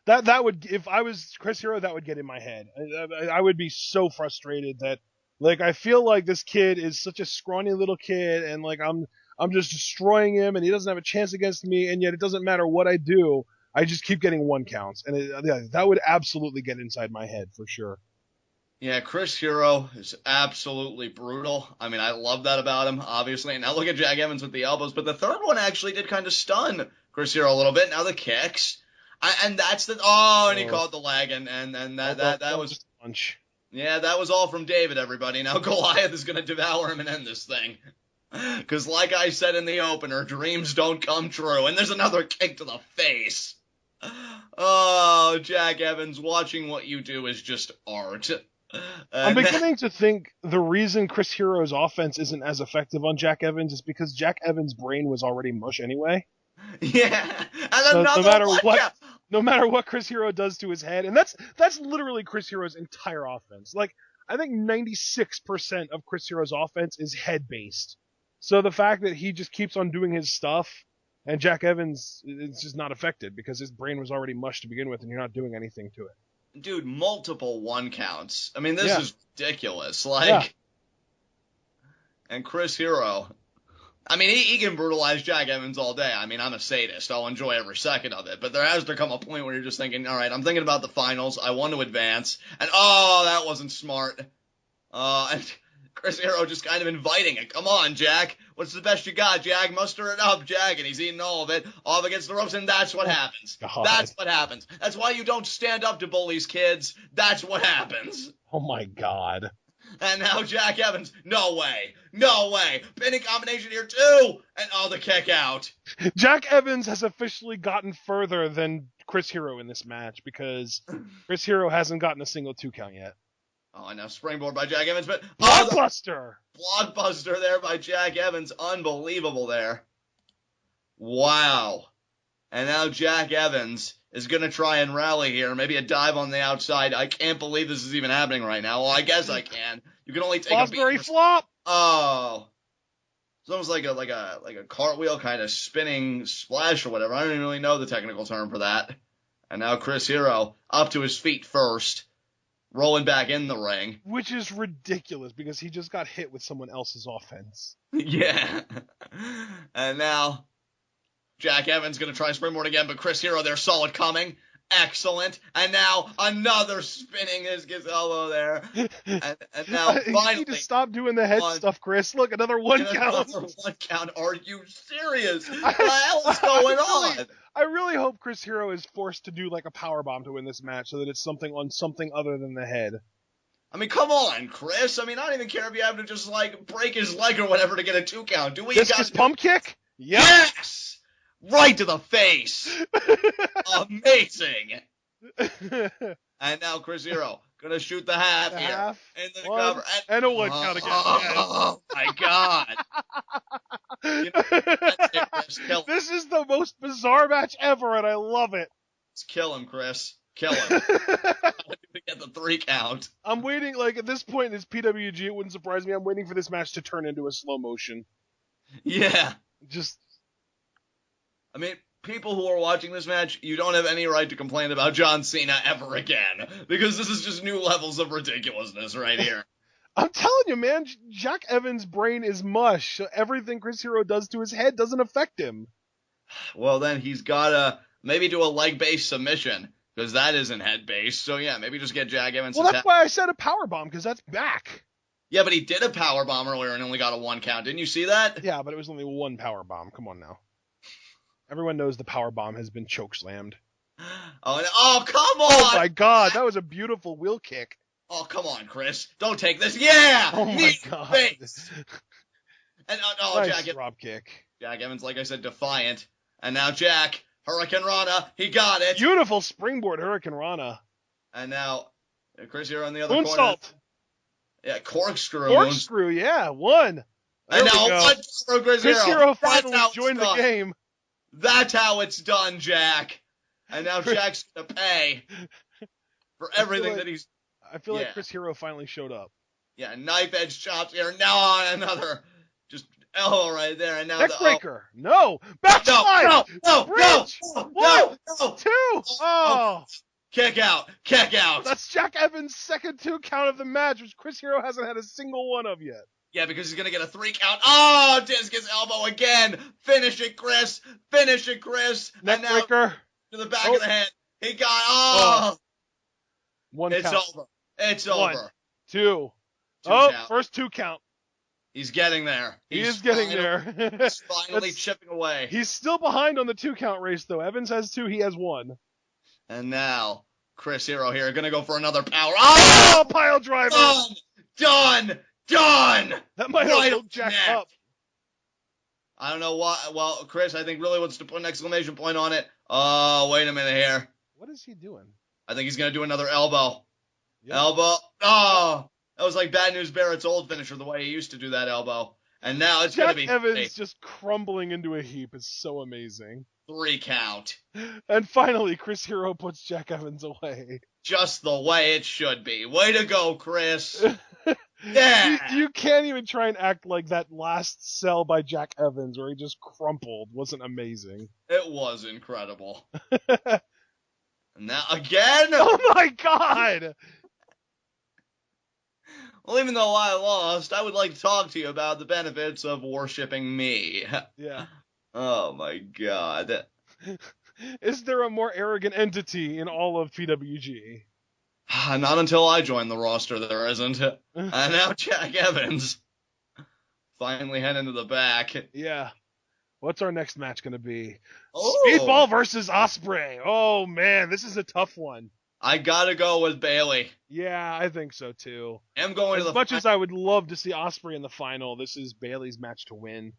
that would, if I was Chris Hero, that would get in my head. I would be so frustrated that, like, I feel like this kid is such a scrawny little kid, and, like, I'm just destroying him, and he doesn't have a chance against me, and yet it doesn't matter what I do. I just keep getting 1 counts. And that would absolutely get inside my head, for sure. Yeah, Chris Hero is absolutely brutal. I mean, I love that about him, obviously. And now look at Jack Evans with the elbows. But the third one actually did kind of stun Chris Hero a little bit. Now the kicks. And that's the... Oh, and he caught the leg, and that was... Just a punch. Yeah, that was all from David, everybody. Now Goliath is going to devour him and end this thing. Because like I said in the opener, dreams don't come true. And there's another kick to the face. Oh, Jack Evans, watching what you do is just art. I'm beginning to think the reason Chris Hero's offense isn't as effective on Jack Evans is because Jack Evans' brain was already mush anyway. Yeah. And so no matter what Chris Hero does to his head, and that's literally Chris Hero's entire offense. Like, I think 96% of Chris Hero's offense is head-based. So the fact that he just keeps on doing his stuff, and Jack Evans is just not affected because his brain was already mush to begin with, and you're not doing anything to it. Dude, multiple 1 counts. I mean, this is ridiculous. Like, and Chris Hero, I mean, he can brutalize Jack Evans all day. I mean, I'm a sadist. I'll enjoy every second of it. But there has to come a point where you're just thinking, all right, I'm thinking about the finals. I want to advance. And, that wasn't smart. And Chris Hero just kind of inviting it. Come on, Jack. What's the best you got, Jack? Muster it up, Jack. And he's eating all of it, off against the ropes, and that's what happens. God. That's what happens. That's why you don't stand up to bullies, kids. That's what happens. Oh, my God. And now Jack Evans. No way. No way. Pinning combination here, too. And, the kick out. Jack Evans has officially gotten further than Chris Hero in this match because Chris Hero hasn't gotten a single 2 count yet. Oh, and now springboard by Jack Evans, but... Blockbuster! Blockbuster there by Jack Evans. Unbelievable there. Wow. And now Jack Evans is going to try and rally here. Maybe a dive on the outside. I can't believe this is even happening right now. Well, I guess I can. You can only take Ospreay a beat. flop. Oh. It's almost like a cartwheel kind of spinning splash or whatever. I don't even really know the technical term for that. And now Chris Hero up to his feet first, rolling back in the ring. Which is ridiculous because he just got hit with someone else's offense. Yeah. And now Jack Evans going to try springboard again, but Chris Hero there, solid coming. Excellent. And now another spinning his elbow there. And now finally. You need to stop doing the head stuff, Chris. Look, another one count. Another one count. Are you serious? What the hell is going on? I really hope Chris Hero is forced to do like a powerbomb to win this match so that it's something on something other than the head. I mean, come on, Chris. I mean, I don't even care if you have to just like break his leg or whatever to get a 2 count. Do we Discus pump kick? Yep. Yes! Right to the face. Amazing. And now Chris Hero gonna shoot the half here. Into the cover. And a 1 count again. Oh my God. You know, that's it, Chris. Kill him. This is the most bizarre match ever, and I love it. Let's kill him, Chris. Kill him. To get the 3 count. I'm waiting, like, at this point in this PWG, it wouldn't surprise me. I'm waiting for this match to turn into a slow motion. Yeah. Just. I mean, people who are watching this match, you don't have any right to complain about John Cena ever again. Because this is just new levels of ridiculousness right here. I'm telling you, man, Jack Evans' brain is mush. So everything Chris Hero does to his head doesn't affect him. Well, then he's gotta maybe do a leg-based submission. Because that isn't head-based. So, yeah, maybe just get Jack Evans. Well, that's why I said a powerbomb, because that's back. Yeah, but he did a powerbomb earlier and only got a 1 count. Didn't you see that? Yeah, but it was only 1 powerbomb. Come on now. Everyone knows the powerbomb has been chokeslammed. Oh, come on! Oh, my God. That was a beautiful wheel kick. Oh, come on, Chris. Don't take this. Yeah! Oh, my God. Face. And, nice Jack, drop kick. Jack Evans, like I said, defiant. And now Jack, Hurricane Rana, he got it. Beautiful springboard Hurricane Rana. And now Chris here on the other corner. Moonsault. Yeah, corkscrew. Corkscrew, yeah, 1. There and now 1 for Chris Hero finally joined the game. That's how it's done, Jack. And now Jack's going to pay for everything that he's... I feel like Chris Hero finally showed up. Yeah, knife edge chops here. Now another just elbow right there. And now neckbreaker. No. Backslide. No. Bridge. No. 1, 2. Oh. Kick out. That's Jack Evans' second 2 count of the match, which Chris Hero hasn't had a single one of yet. Yeah, because he's going to get a 3 count. Oh, discus elbow again. Finish it, Chris. Neckbreaker. To the back of the head. He got, 1 it's count. over. It's 1, over. 2. Count. First 2 count. He's getting there. He's getting there. He's finally chipping away. He's still behind on the 2 count race, though. Evans has 2, he has 1. And now, Chris Hero here, going to go for another power. Oh, pile driver. Done. That might have woke Jack up. I don't know why. Well, Chris, I think really wants to put an exclamation point on it. Oh, wait a minute here. What is he doing? I think he's going to do another elbow. Yep. Elbow. Oh, that was like Bad News Barrett's old finisher, the way he used to do that elbow. And now it's going to be... Jack Evans just crumbling into a heap is so amazing. 3 count. And finally, Chris Hero puts Jack Evans away. Just the way it should be. Way to go, Chris. Yeah. You can't even try and act like that last sell by Jack Evans where he just crumpled wasn't amazing. It was incredible. Now, again? Oh my God! Well, even though I lost, I would like to talk to you about the benefits of worshipping me. Yeah. Oh my God. Is there a more arrogant entity in all of PWG? Not until I join the roster, there isn't. And now Jack Evans finally head into the back. Yeah. What's our next match going to be? Oh. Speedball versus Ospreay. Oh, man, this is a tough one. I gotta go with Bailey. Yeah, I think so, too. I'm going as much as I would love to see Ospreay in the final, this is Bailey's match to win.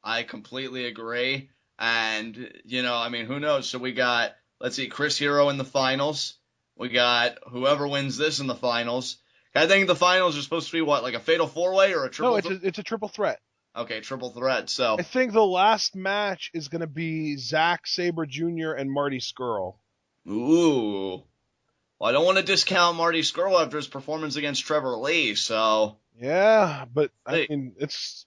I completely agree. And, I mean, who knows? So we got, let's see, Chris Hero in the finals. We got whoever wins this in the finals. I think the finals are supposed to be, what, like a fatal 4-way or a triple? No, it's a triple threat. Okay, triple threat. So I think the last match is going to be Zack, Sabre Jr., and Marty Scurll. ooh. Well, I don't want to discount Marty Scurll after his performance against Trevor Lee, so Yeah, but I mean, it's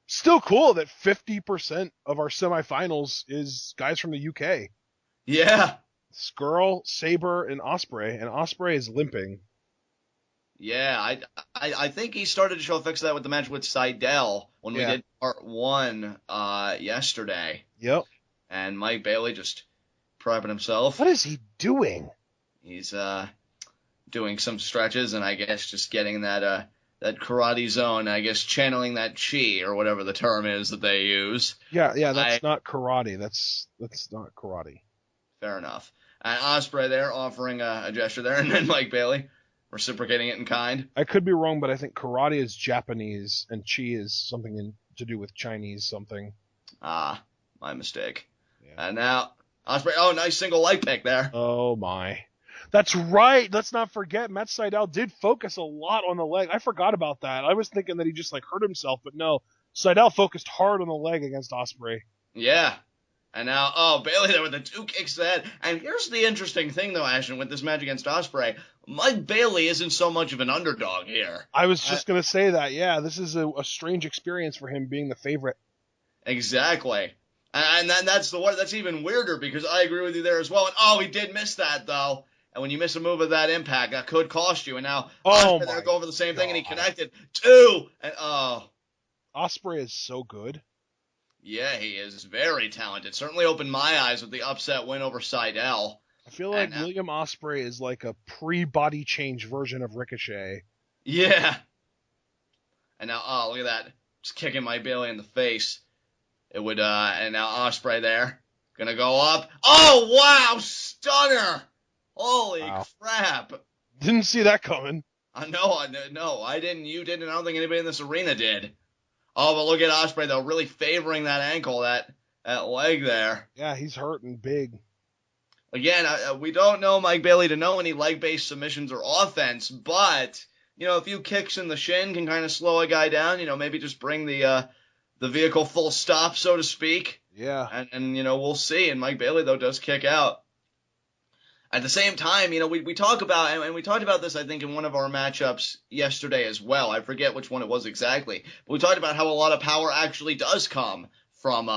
still cool that 50% of our semifinals is guys from the UK. yeah. Scurll, Sabre, and Ospreay is limping. Yeah, I think he started to show effects of that with the match with Seidel when we Yeah. did part 1 yesterday. Yep. And Mike Bailey just prepping himself. What is he doing? He's doing some stretches and I guess just getting that karate zone, I guess channeling that chi or whatever the term is that they use. Yeah, that's not karate. That's not karate. Fair enough. And Ospreay there offering a gesture there, and then Mike Bailey reciprocating it in kind. I could be wrong, but I think karate is Japanese and chi is something to do with Chinese something. Ah, my mistake. Yeah. And now Ospreay, oh, nice single leg pick there. Oh my. That's right. Let's not forget Matt Sydal did focus a lot on the leg. I forgot about that. I was thinking that he just hurt himself, but no. Sydal focused hard on the leg against Ospreay. Yeah. And now, Bailey there with the 2 kicks to the head. And here's the interesting thing, though, Ashton, with this match against Ospreay. Mike Bailey isn't so much of an underdog here. I was just going to say that. Yeah, this is a strange experience for him being the favorite. Exactly. And that's even weirder because I agree with you there as well. And he did miss that, though. And when you miss a move of that impact, that could cost you. And now Ospreay there go over the same thing, and he connected 2. And Ospreay is so good. Yeah, he is very talented. Certainly opened my eyes with the upset win over Seidel. I feel like William Ospreay is like a pre-body change version of Ricochet. Yeah. And now, look at that. Just kicking Mike Bailey in the face. It would, and now Ospreay there. Gonna go up. Oh, wow! Stunner! Holy crap. Didn't see that coming. No, I didn't. You didn't. I don't think anybody in this arena did. Oh, but look at Ospreay, though, really favoring that ankle, that leg there. Yeah, he's hurting big. Again, we don't know Mike Bailey to know any leg-based submissions or offense, but, a few kicks in the shin can kind of slow a guy down, maybe just bring the vehicle full stop, so to speak. Yeah. And we'll see. And Mike Bailey, though, does kick out. At the same time, we talk about, and we talked about this, I think, in one of our matchups yesterday as well. I forget which one it was exactly. But we talked about how a lot of power actually does come from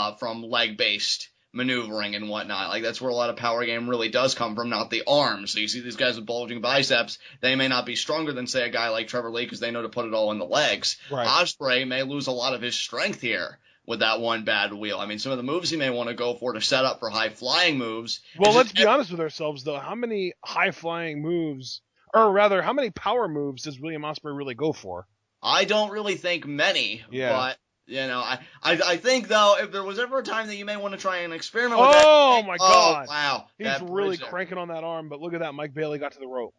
leg-based maneuvering and whatnot. Like, that's where a lot of power game really does come from, not the arms. So you see these guys with bulging biceps, they may not be stronger than, say, a guy like Trevor Lee because they know to put it all in the legs. Right. Ospreay may lose a lot of his strength here with that one bad wheel. I mean, some of the moves he may want to go for to set up for high-flying moves. Well, let's be honest with ourselves, though. How many high-flying moves, or rather, how many power moves does William Ospreay really go for? I don't really think many, yeah. But, I think, though, if there was ever a time that you may want to try and experiment with that. Oh, my God. Wow. He's really cranking on that arm, but look at that. Mike Bailey got to the rope.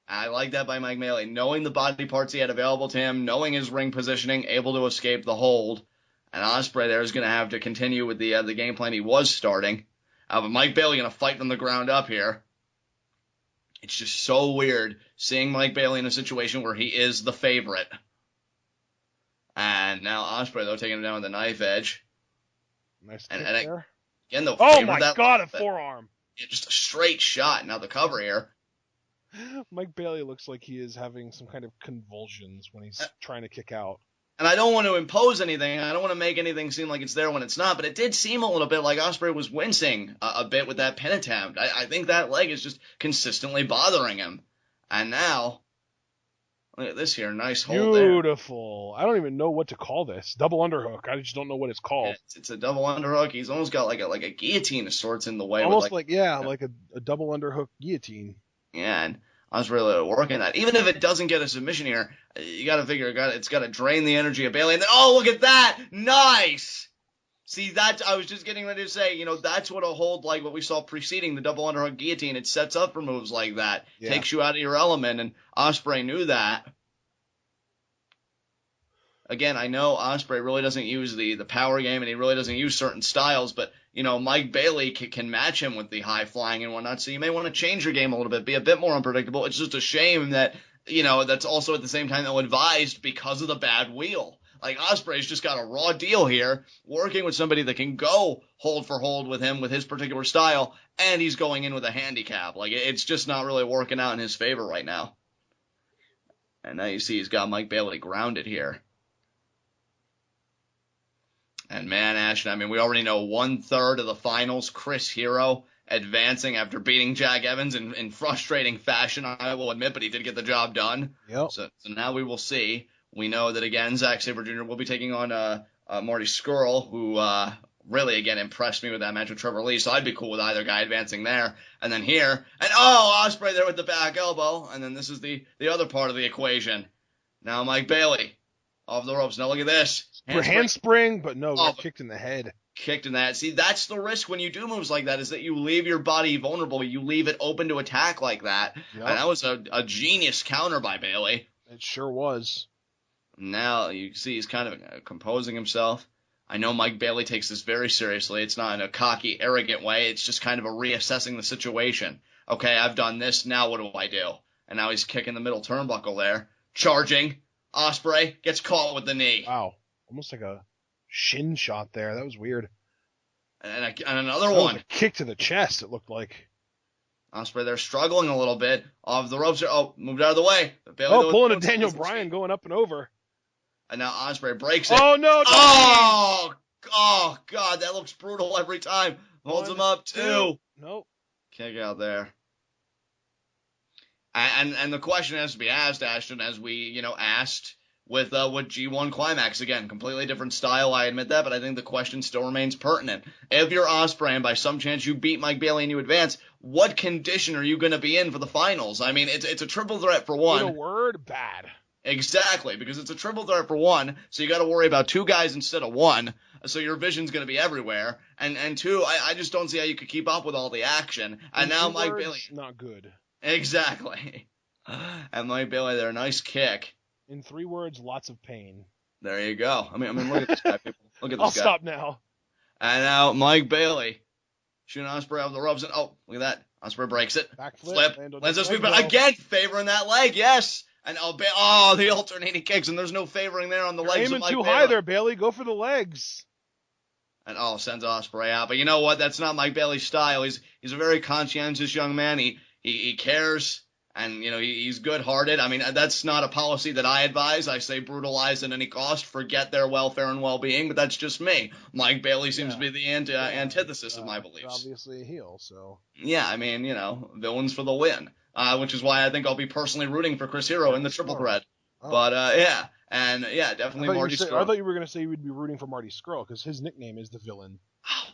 I like that by Mike Bailey. Knowing the body parts he had available to him, knowing his ring positioning, able to escape the hold. And Ospreay there is going to have to continue with the game plan he was starting. But Mike Bailey going to fight from the ground up here. It's just so weird seeing Mike Bailey in a situation where he is the favorite. And now Ospreay, though, taking him down with the knife edge. Nice kick there. Again, though, oh, my God, a forearm. Yeah, just a straight shot. Now the cover here. Mike Bailey looks like he is having some kind of convulsions when he's trying to kick out. And I don't want to impose anything. I don't want to make anything seem like it's there when it's not. But it did seem a little bit like Ospreay was wincing a bit with that pin attempt. I think that leg is just consistently bothering him. And now, look at this here. Nice hold there. Beautiful. I don't even know what to call this. Double underhook. I just don't know what it's called. It's a double underhook. He's almost got like a guillotine of sorts in the way. Almost like a double underhook guillotine. Yeah, and I was really working that. Even if it doesn't get a submission here, you got to figure it's got to drain the energy of Bailey. And then, look at that! Nice! See, I was just getting ready to say, that's what a hold like what we saw preceding the double underhook guillotine. It sets up for moves like that. Yeah. Takes you out of your element, and Ospreay knew that. Again, I know Ospreay really doesn't use the power game, and he really doesn't use certain styles, but, Mike Bailey can match him with the high flying and whatnot, so you may want to change your game a little bit, be a bit more unpredictable. It's just a shame that, that's also at the same time ill-advised because of the bad wheel. Like, Ospreay's just got a raw deal here, working with somebody that can go hold for hold with him with his particular style, and he's going in with a handicap. Like, it's just not really working out in his favor right now. And now you see he's got Mike Bailey grounded here. And man, Ashton, I mean, we already know 1/3 of the finals, Chris Hero advancing after beating Jack Evans in frustrating fashion, I will admit, but he did get the job done. Yep. So now we will see. We know that, again, Zack Sabre Jr. will be taking on Marty Scurll, who really, again, impressed me with that match with Trevor Lee, so I'd be cool with either guy advancing there. And then here, and Ospreay there with the back elbow, and then this is the other part of the equation. Now Mike Bailey off the ropes. Now look at this. Handspring, but no, got kicked in the head. Kicked in that. See, that's the risk when you do moves like that, is that you leave your body vulnerable. You leave it open to attack like that. Yep. And that was a genius counter by Bailey. It sure was. Now you see he's kind of composing himself. I know Mike Bailey takes this very seriously. It's not in a cocky, arrogant way. It's just kind of a reassessing the situation. Okay, I've done this. Now what do I do? And now he's kicking the middle turnbuckle there. Charging. Ospreay gets caught with the knee. Wow. Almost like a shin shot there. That was weird. And another that one. Was a kick to the chest, it looked like. Ospreay there struggling a little bit. Off the ropes. Moved out of the way. Bailey pulling a Daniel Bryan going up and over. And now Ospreay breaks it. Oh, no. Oh, God. That looks brutal every time. Holds him up, too. Nope. Kick out there. And the question has to be asked, Ashton, as we, asked with G1 Climax. Again, completely different style, I admit that, but I think the question still remains pertinent. If you're Ospreay and by some chance you beat Mike Bailey and you advance, what condition are you going to be in for the finals? I mean, it's a triple threat for one. In a word, bad. Exactly, because it's a triple threat for one, so you got to worry about two guys instead of one, so your vision's going to be everywhere. And two, I just don't see how you could keep up with all the action. And now Mike Bailey... Not good. Exactly. And Mike Bailey there, nice kick. In 3 words, lots of pain. There you go. I mean, look at this guy, people. Look at this guy. I'll stop now. And now Mike Bailey shooting Ospreay off the ropes, and look at that. Ospreay breaks it. Backflip. Lands a sweep, again favoring that leg, yes. And the alternating kicks, and there's no favoring there on the legs of Mike Bailey. Aiming too high there, Bailey. Go for the legs. And sends Ospreay out. But you know what? That's not Mike Bailey's style. He's a very conscientious young man. He cares, and he's good-hearted. I mean, that's not a policy that I advise. I say brutalize at any cost, forget their welfare and well-being, but that's just me. Mike Bailey seems to be the antithesis of my beliefs. Obviously a heel, so. Yeah, I mean, villains for the win. Which is why I think I'll be personally rooting for Chris Hero in the triple threat. Oh. But, definitely Marty Scurll. I thought you were going to say you would be rooting for Marty Scurll, because his nickname is the villain.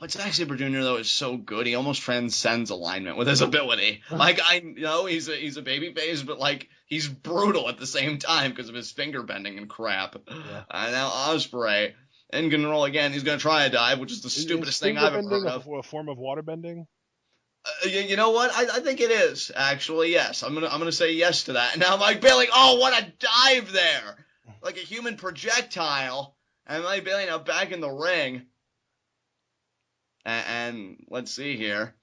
But Zack Sabre Jr., though, is so good. He almost transcends alignment with his ability. Like, I know he's a babyface, but, he's brutal at the same time because of his finger bending and crap. Yeah. And now Ospreay, in control again, he's going to try a dive, which is the stupidest thing I've ever heard of. A form of water bending? You know what? I think it is, actually, yes. I'm gonna say yes to that. And now Mike Bailey, what a dive there! Like a human projectile. And Mike Bailey now back in the ring. And let's see here.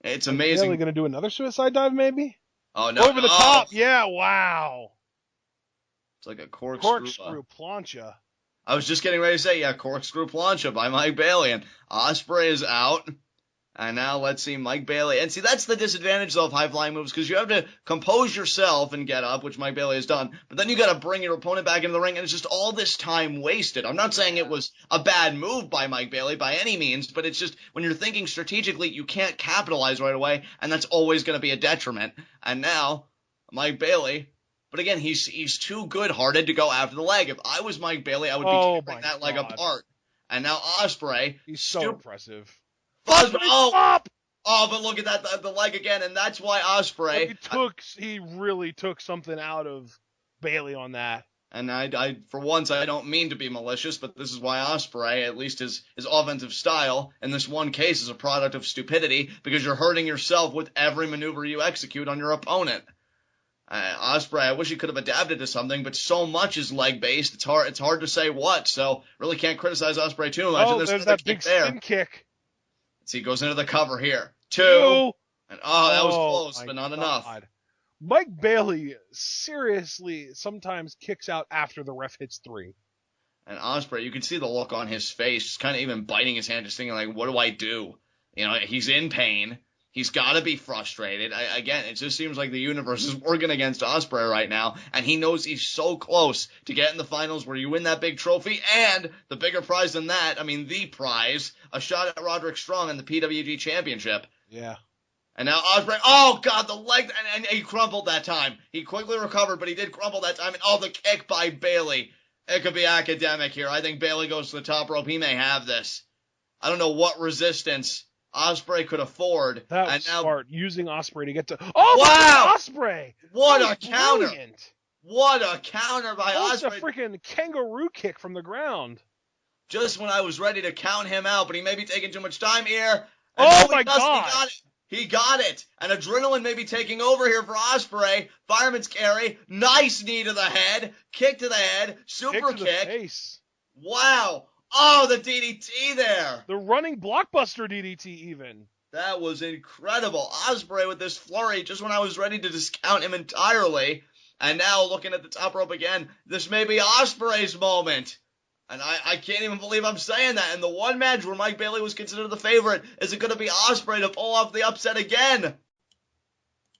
It's amazing. Bailey gonna do another suicide dive, maybe? Oh, no. Over the top, yeah, wow. It's like a corkscrew plancha. I was just getting ready to say, corkscrew plancha by Mike Bailey. And Ospreay is out. And now let's see Mike Bailey. And see, that's the disadvantage, though, of high-flying moves, because you have to compose yourself and get up, which Mike Bailey has done. But then you got to bring your opponent back into the ring, and it's just all this time wasted. I'm not saying it was a bad move by Mike Bailey by any means, but it's just when you're thinking strategically, you can't capitalize right away, and that's always going to be a detriment. And now Mike Bailey, but again, he's too good-hearted to go after the leg. If I was Mike Bailey, I would be tearing that leg apart. And now Ospreay, he's so impressive. But look at that, the leg again, and that's why Ospreay... He really took something out of Bailey on that. And I for once, I don't mean to be malicious, but this is why Ospreay, at least his offensive style, in this one case, is a product of stupidity, because you're hurting yourself with every maneuver you execute on your opponent. Ospreay, I wish he could have adapted to something, but so much is leg-based, it's hard to say what, so really can't criticize Ospreay too much. There's that big spin kick. See, he goes into the cover here. 2. And that was close, but not enough. Mike Bailey seriously sometimes kicks out after the ref hits 3. And Ospreay, you can see the look on his face, just kind of even biting his hand, just thinking, like, what do I do? You know, he's in pain. He's got to be frustrated. Again, it just seems like the universe is working against Ospreay right now, and he knows he's so close to getting the finals where you win that big trophy, and the bigger prize than that, I mean, the prize, a shot at Roderick Strong in the PWG Championship. Yeah. And now Ospreay, oh God, the leg, and he crumpled that time. He quickly recovered, but he did crumple that time, and oh, the kick by Bayley. It could be academic here. I think Bayley goes to the top rope. He may have this. I don't know what resistance Ospreay could afford. That was smart, using Ospreay to get to... Oh, wow! Ospreay! What a counter! Brilliant. What a counter by Ospreay! That's a freaking kangaroo kick from the ground. Just when I was ready to count him out, but he may be taking too much time here. Oh my God! He got it. He got it. And adrenaline may be taking over here for Ospreay. Fireman's carry. Nice knee to the head. Kick to the head. Super kick. To the face. Wow. Oh, the DDT there. The running blockbuster DDT even. That was incredible. Ospreay with this flurry just when I was ready to discount him entirely. And now looking at the top rope again, this may be Ospreay's moment. And I can't even believe I'm saying that. And the one match where Mike Bailey was considered the favorite, is it going to be Ospreay to pull off the upset again?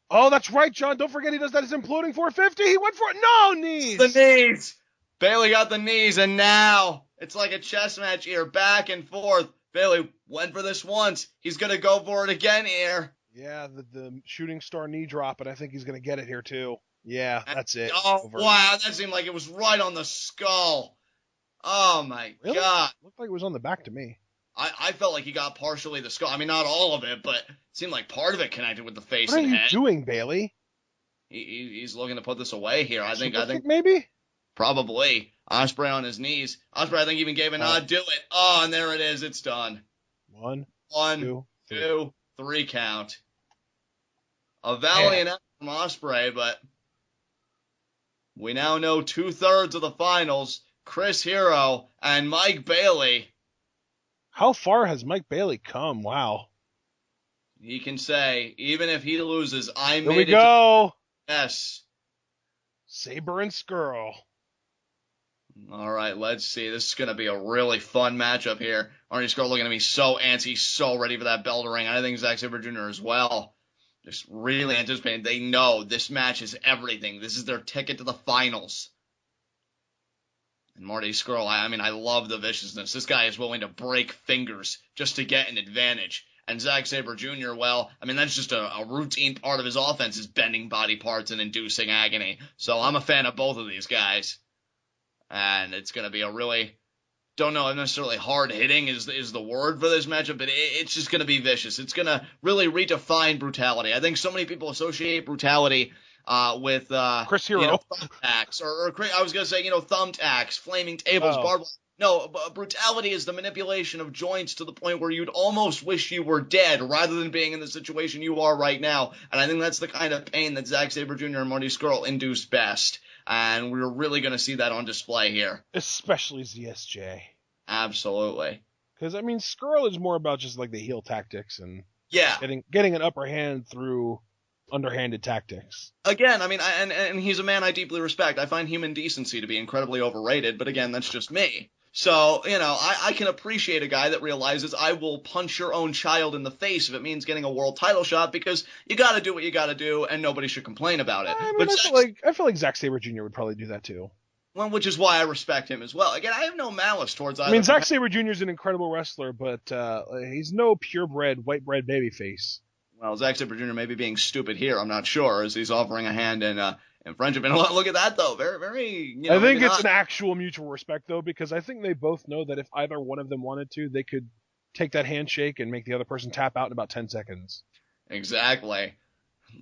Oh, that's right, John. Don't forget he does that as imploding 450. He went for it. No, knees. The knees. Bailey got the knees, and now it's like a chess match here, back and forth. Bailey went for this once. He's going to go for it again here. Yeah, the shooting star knee drop, and I think he's going to get it here too. Yeah, that's it. Oh, over. Wow, that seemed like it was right on the skull. Oh, my really? God. Looked like it was on the back to me. I felt like he got partially the skull. I mean, not all of it, but it seemed like part of it connected with the face and head. What are you doing, Bailey? He's looking to put this away here. I think maybe? Probably. Ospreay on his knees. Ospreay, I think, even gave a nod. Do it. Oh, and there it is. It's done. One, two, three count. A valiant effort from Ospreay, but we now know 2/3 of the finals. Chris Hero and Mike Bailey. How far has Mike Bailey come? Wow. He can say, even if he loses, I Here made we it. Go. Yes. Sabre and Scurll. All right, let's see. This is going to be a really fun matchup here. Marty Scurll looking at me so antsy, so ready for that bell to ring. I think Zack Sabre Jr. as well. Just really anticipating. They know this match is everything. This is their ticket to the finals. And Marty Scurll, I mean, I love the viciousness. This guy is willing to break fingers just to get an advantage. And Zack Sabre Jr., well, I mean, that's just a routine part of his offense, is bending body parts and inducing agony. So I'm a fan of both of these guys. And it's going to be a really, don't know if necessarily hard hitting is the word for this matchup, but it's just going to be vicious. It's going to really redefine brutality. I think so many people associate brutality with Chris Hero, thumbtacks, or I was going to say, thumbtacks, flaming tables, barbed wire. No, brutality is the manipulation of joints to the point where you'd almost wish you were dead rather than being in the situation you are right now. And I think that's the kind of pain that Zack Sabre Jr. and Marty Scurll induce best. And we're really going to see that on display here. Especially ZSJ. Absolutely. Because, I mean, Scurll is more about just like the heel tactics and getting an upper hand through underhanded tactics. Again, I mean, and he's a man I deeply respect. I find human decency to be incredibly overrated, but again, that's just me. So, I can appreciate a guy that realizes I will punch your own child in the face if it means getting a world title shot, because you got to do what you got to do, and nobody should complain about it. I mean, but I feel like Zack Sabre Jr. would probably do that too. Well, which is why I respect him as well. Again, I have no malice towards either. I mean, Zack Sabre Jr. is an incredible wrestler, but he's no purebred, white bread babyface. Well, Zack Sabre Jr. may be being stupid here. I'm not sure, as he's offering a hand in friendship. And look at that, though. Very, very. I think it's an actual mutual respect, though, because I think they both know that if either one of them wanted to, they could take that handshake and make the other person tap out in about 10 seconds. Exactly.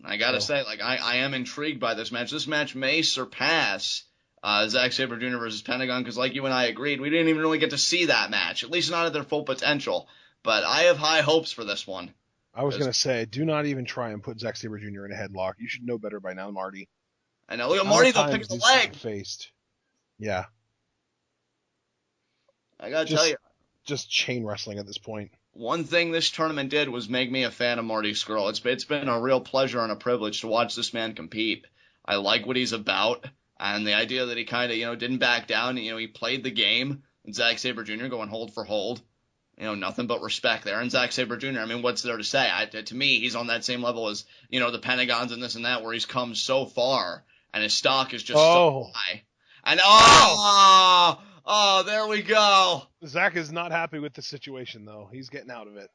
I gotta say, I am intrigued by this match. This match may surpass Zack Sabre Jr. versus Pentagon, because like you and I agreed, we didn't even really get to see that match, at least not at their full potential. But I have high hopes for this one. I was going to say, do not even try and put Zack Sabre Jr. in a headlock. You should know better by now, Marty. I know. Look at Marty, though, picking the leg. Faced. Yeah. I got to tell you. Just chain wrestling at this point. One thing this tournament did was make me a fan of Marty Scurll. It's been a real pleasure and a privilege to watch this man compete. I like what he's about, And the idea that he kind of, didn't back down, he played the game. And Zack Sabre Jr. going hold for hold. Nothing but respect there. And Zack Sabre Jr., I mean, what's there to say? To me, he's on that same level as, the Pentagons and this and that, where he's come so far, and his stock is just so high. And, there we go. Zack is not happy with the situation, though. He's getting out of it.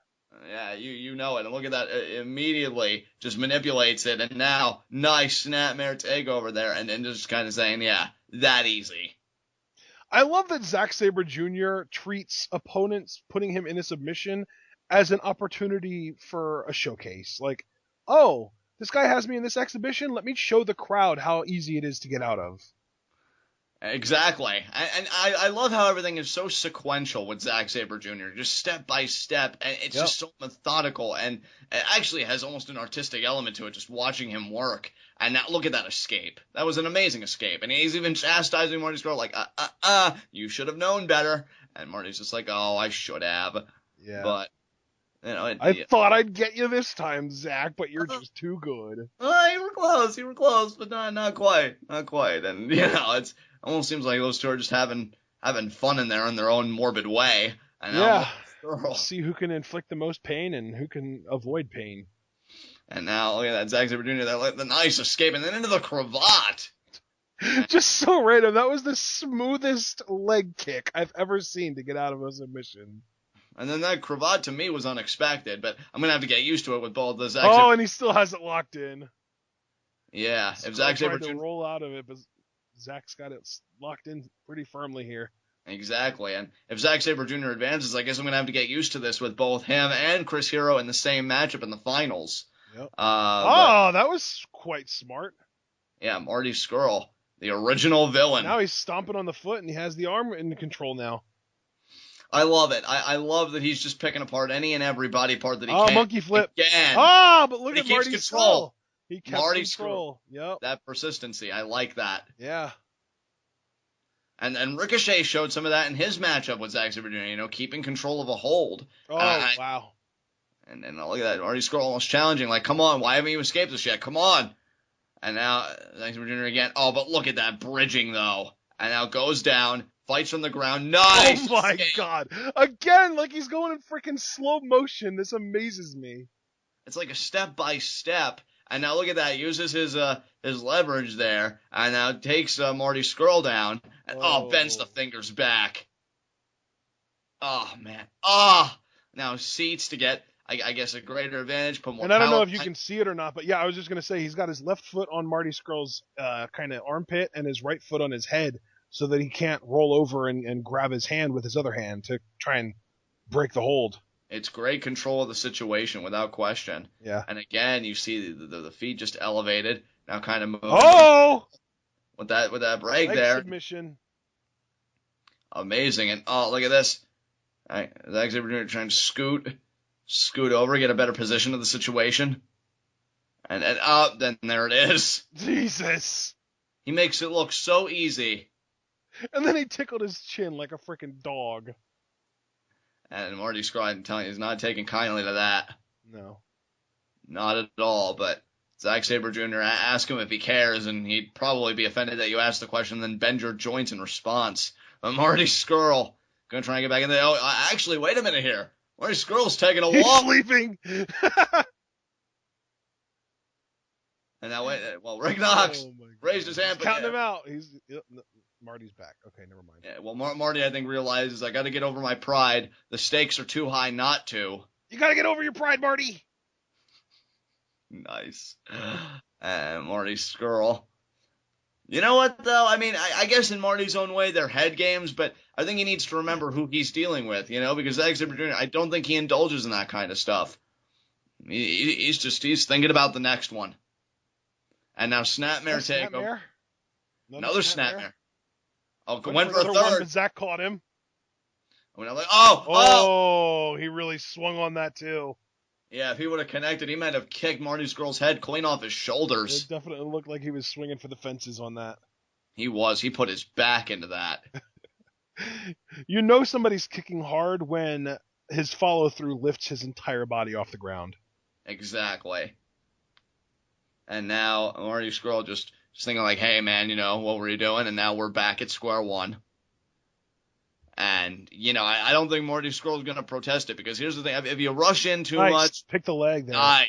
Yeah, you know it. And look at that. Immediately just manipulates it. And now, nice snapmare takeover there. And then just kind of saying, yeah, that easy. I love that Zack Sabre Jr. treats opponents putting him in a submission as an opportunity for a showcase. Like, oh, this guy has me in this exhibition. Let me show the crowd how easy it is to get out of. Exactly. And I love how everything is so sequential with Zack Sabre Jr., just step by step, and it's just so methodical, and it actually has almost an artistic element to it, just watching him work. And now look at that escape. That was an amazing escape. And he's even chastising Marty Scurll like, you should have known better. And Marty's just like, oh, I should have. Yeah. But, I thought I'd get you this time, Zack, but you're just too good. You were close, but not quite. Not quite. And, it almost seems like those two are just having fun in there in their own morbid way. And see who can inflict the most pain and who can avoid pain. And now, look at that, Zack Sabre Jr., the nice escape, and then into the cravat. Just so random. That was the smoothest leg kick I've ever seen to get out of a submission. And then that cravat, to me, was unexpected, but I'm going to have to get used to it with both the Zack Sabre. Oh, and he still has it locked in. Yeah, if Zack Sabre Jr. to roll out of it, but Zack's got it locked in pretty firmly here. Exactly, and if Zack Sabre Jr. advances, I guess I'm going to have to get used to this with both him and Chris Hero in the same matchup in the finals. Yep. That was quite smart. Yeah, Marty Scurll, the original villain. Now he's stomping on the foot, and he has the arm in control now. I love it. I love that he's just picking apart any and every body part that he can. Oh, monkey flip. Again. But look at Marty's control. He kept control. Yep. That persistency. I like that. Yeah. And Ricochet showed some of that in his matchup with Zack Sabre Jr., keeping control of a hold. Wow. And look at that. Marty Scurll almost challenging, like, come on, why haven't you escaped this yet? Come on. And now Zack Sabre Jr. again. Oh, but look at that bridging, though. And now goes down, fights from the ground. Nice! Oh, my God. Again, like he's going in freaking slow motion. This amazes me. It's like a step-by-step. And now look at that. Uses his leverage there. And now takes Marty Scurll down. And, bends the fingers back. Oh, man. Now seats to get, I guess, a greater advantage. Put more and I don't know if you can see it or not, but yeah, I was just going to say he's got his left foot on Marty Scurll's kind of armpit and his right foot on his head so that he can't roll over and grab his hand with his other hand to try and break the hold. It's great control of the situation, without question. Yeah. And again, you see the feet just elevated, now kind of moving. Oh! With that break leg there. Submission. Amazing. And, look at this. All right, Zack Sabre Jr. trying to scoot over, get a better position of the situation. And up, then there it is. Jesus. He makes it look so easy. And then he tickled his chin like a freaking dog. And Marty Scurll, I'm telling you, is not taking kindly to that. No. Not at all, but Zack Sabre Jr., ask him if he cares, and he'd probably be offended that you asked the question, then bend your joints in response. But Marty Scurll, gonna try and get back in there. Oh, actually, wait a minute here. Marty Scurll's taking a walk. He's sleeping. And now, Rick Knox raised his hand. Counting him out. Marty's back. Okay, never mind. Yeah, well, Marty, I think, realizes I got to get over my pride. The stakes are too high not to. You got to get over your pride, Marty. Nice. And Marty Scurll. You know what, though? I mean, I guess in Marty's own way, they're head games, but I think he needs to remember who he's dealing with, because Zack Sabre Jr., I don't think he indulges in that kind of stuff. He's thinking about the next one. And now snapmare take. Another snapmare. Oh, went for a third. One, but Zack caught him. He really swung on that too. Yeah, if he would have connected, he might have kicked Marty Scurll's head clean off his shoulders. It definitely looked like he was swinging for the fences on that. He was. He put his back into that. Somebody's kicking hard when his follow-through lifts his entire body off the ground. Exactly. And now Marty Scurll just Just thinking like, hey, man, what were you doing? And now we're back at square one. And, I don't think Marty Scurll's going to protest it, because here's the thing. If you rush in too much. Pick the leg there.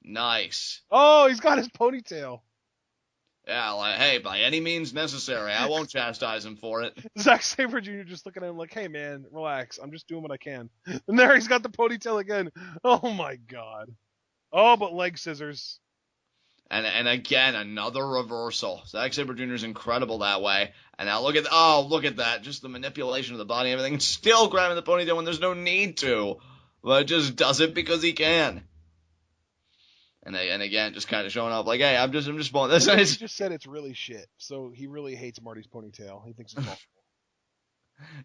Nice. Oh, he's got his ponytail. Yeah, like, hey, by any means necessary. I won't chastise him for it. Zack Sabre Jr. just looking at him like, hey, man, relax. I'm just doing what I can. And there he's got the ponytail again. Oh, my God. Oh, but leg scissors. And again, another reversal. Zack Sabre Jr. is incredible that way. And now look at that. Just the manipulation of the body and everything. Still grabbing the ponytail when there's no need to. But just does it because he can. And again, just kind of showing up like, hey, I'm just blowing this. He just said it's really shit. So he really hates Marty's ponytail. He thinks it's awful.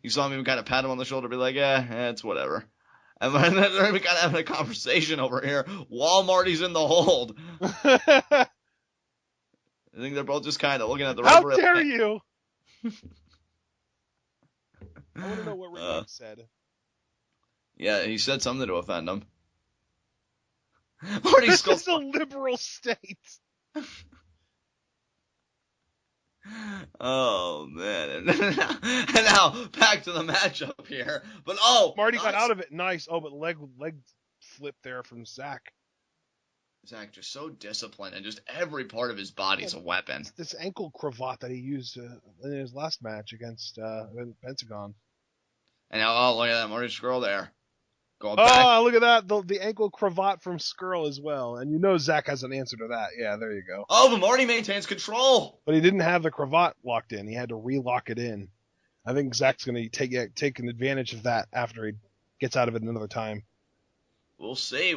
You saw him even kind of pat him on the shoulder, be like, it's whatever. And then they're kind of having a conversation over here while Marty's in the hold. I think they're both just kind of looking at the How referee. dare you? I want to know what Rick said. Yeah, he said something to offend him. Marty This Scurll. is a liberal state. Oh, man. And now, back to the matchup here. But, Marty got out of it. Nice. Oh, but leg flip there from Zack. Zack just so disciplined, and just every part of his body is a weapon. This ankle cravat that he used in his last match against Pentagon. And now, look at that. Marty Scurll there. Going back. Oh, look at that. The ankle cravat from Scurll as well. And Zack has an answer to that. Yeah, there you go. Oh, but Marty maintains control. But he didn't have the cravat locked in. He had to relock it in. I think Zack's going to take an advantage of that after he gets out of it another time. We'll see.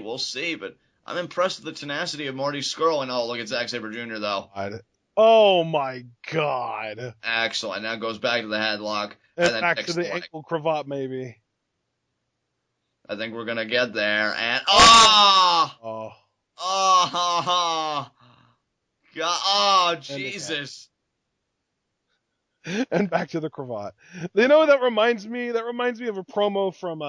But I'm impressed with the tenacity of Marty Scurll. And look at Zack Sabre Jr. though. Oh my God. Excellent. Now goes back to the headlock. And then back to the ankle cravat maybe. I think we're going to get there. And, God, Jesus. And back to the cravat. You know what that reminds me? That reminds me of a promo from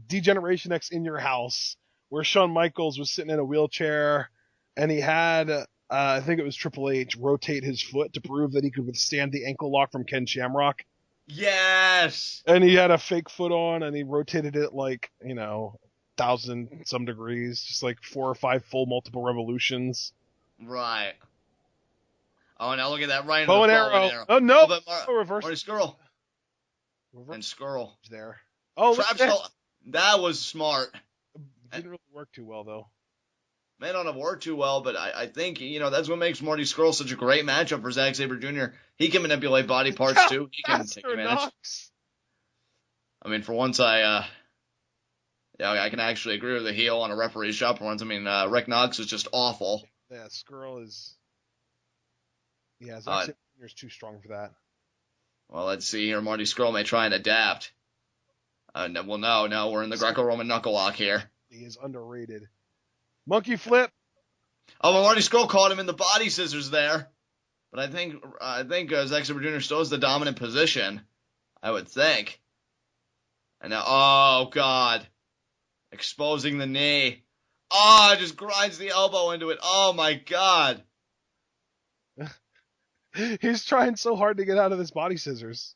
D-Generation X In Your House, where Shawn Michaels was sitting in a wheelchair, and he had, I think it was Triple H, rotate his foot to prove that he could withstand the ankle lock from Ken Shamrock. Yes. And he had a fake foot on, and he rotated it like, 1,000 some degrees, just like 4 or 5 full multiple revolutions. Right. Oh, now look at that right bow and arrow. Oh no! Reverse. Marty Scurll. And Scurll. There. Oh, that was smart. Didn't really work too well though. May not have worked too well, but I think that's what makes Marty Scurll such a great matchup for Zack Sabre Jr. He can manipulate body parts too. He can take advantage. I mean, for once, I can actually agree with the heel on a referee's shop for once. I mean, Rick Knox is just awful. Yeah, Scurll is. Yeah, Zack Sabre Jr. is too strong for that. Well, let's see here. Marty Scurll may try and adapt. No, we're in the Greco-Roman knuckle lock here. He is underrated. Monkey flip. Oh, well, Marty Scurll caught him in the body scissors there. But I think Zack Sabre Jr. still has the dominant position. I would think. And now, oh, God. Exposing the knee. Oh, just grinds the elbow into it. Oh, my God. He's trying so hard to get out of this body scissors.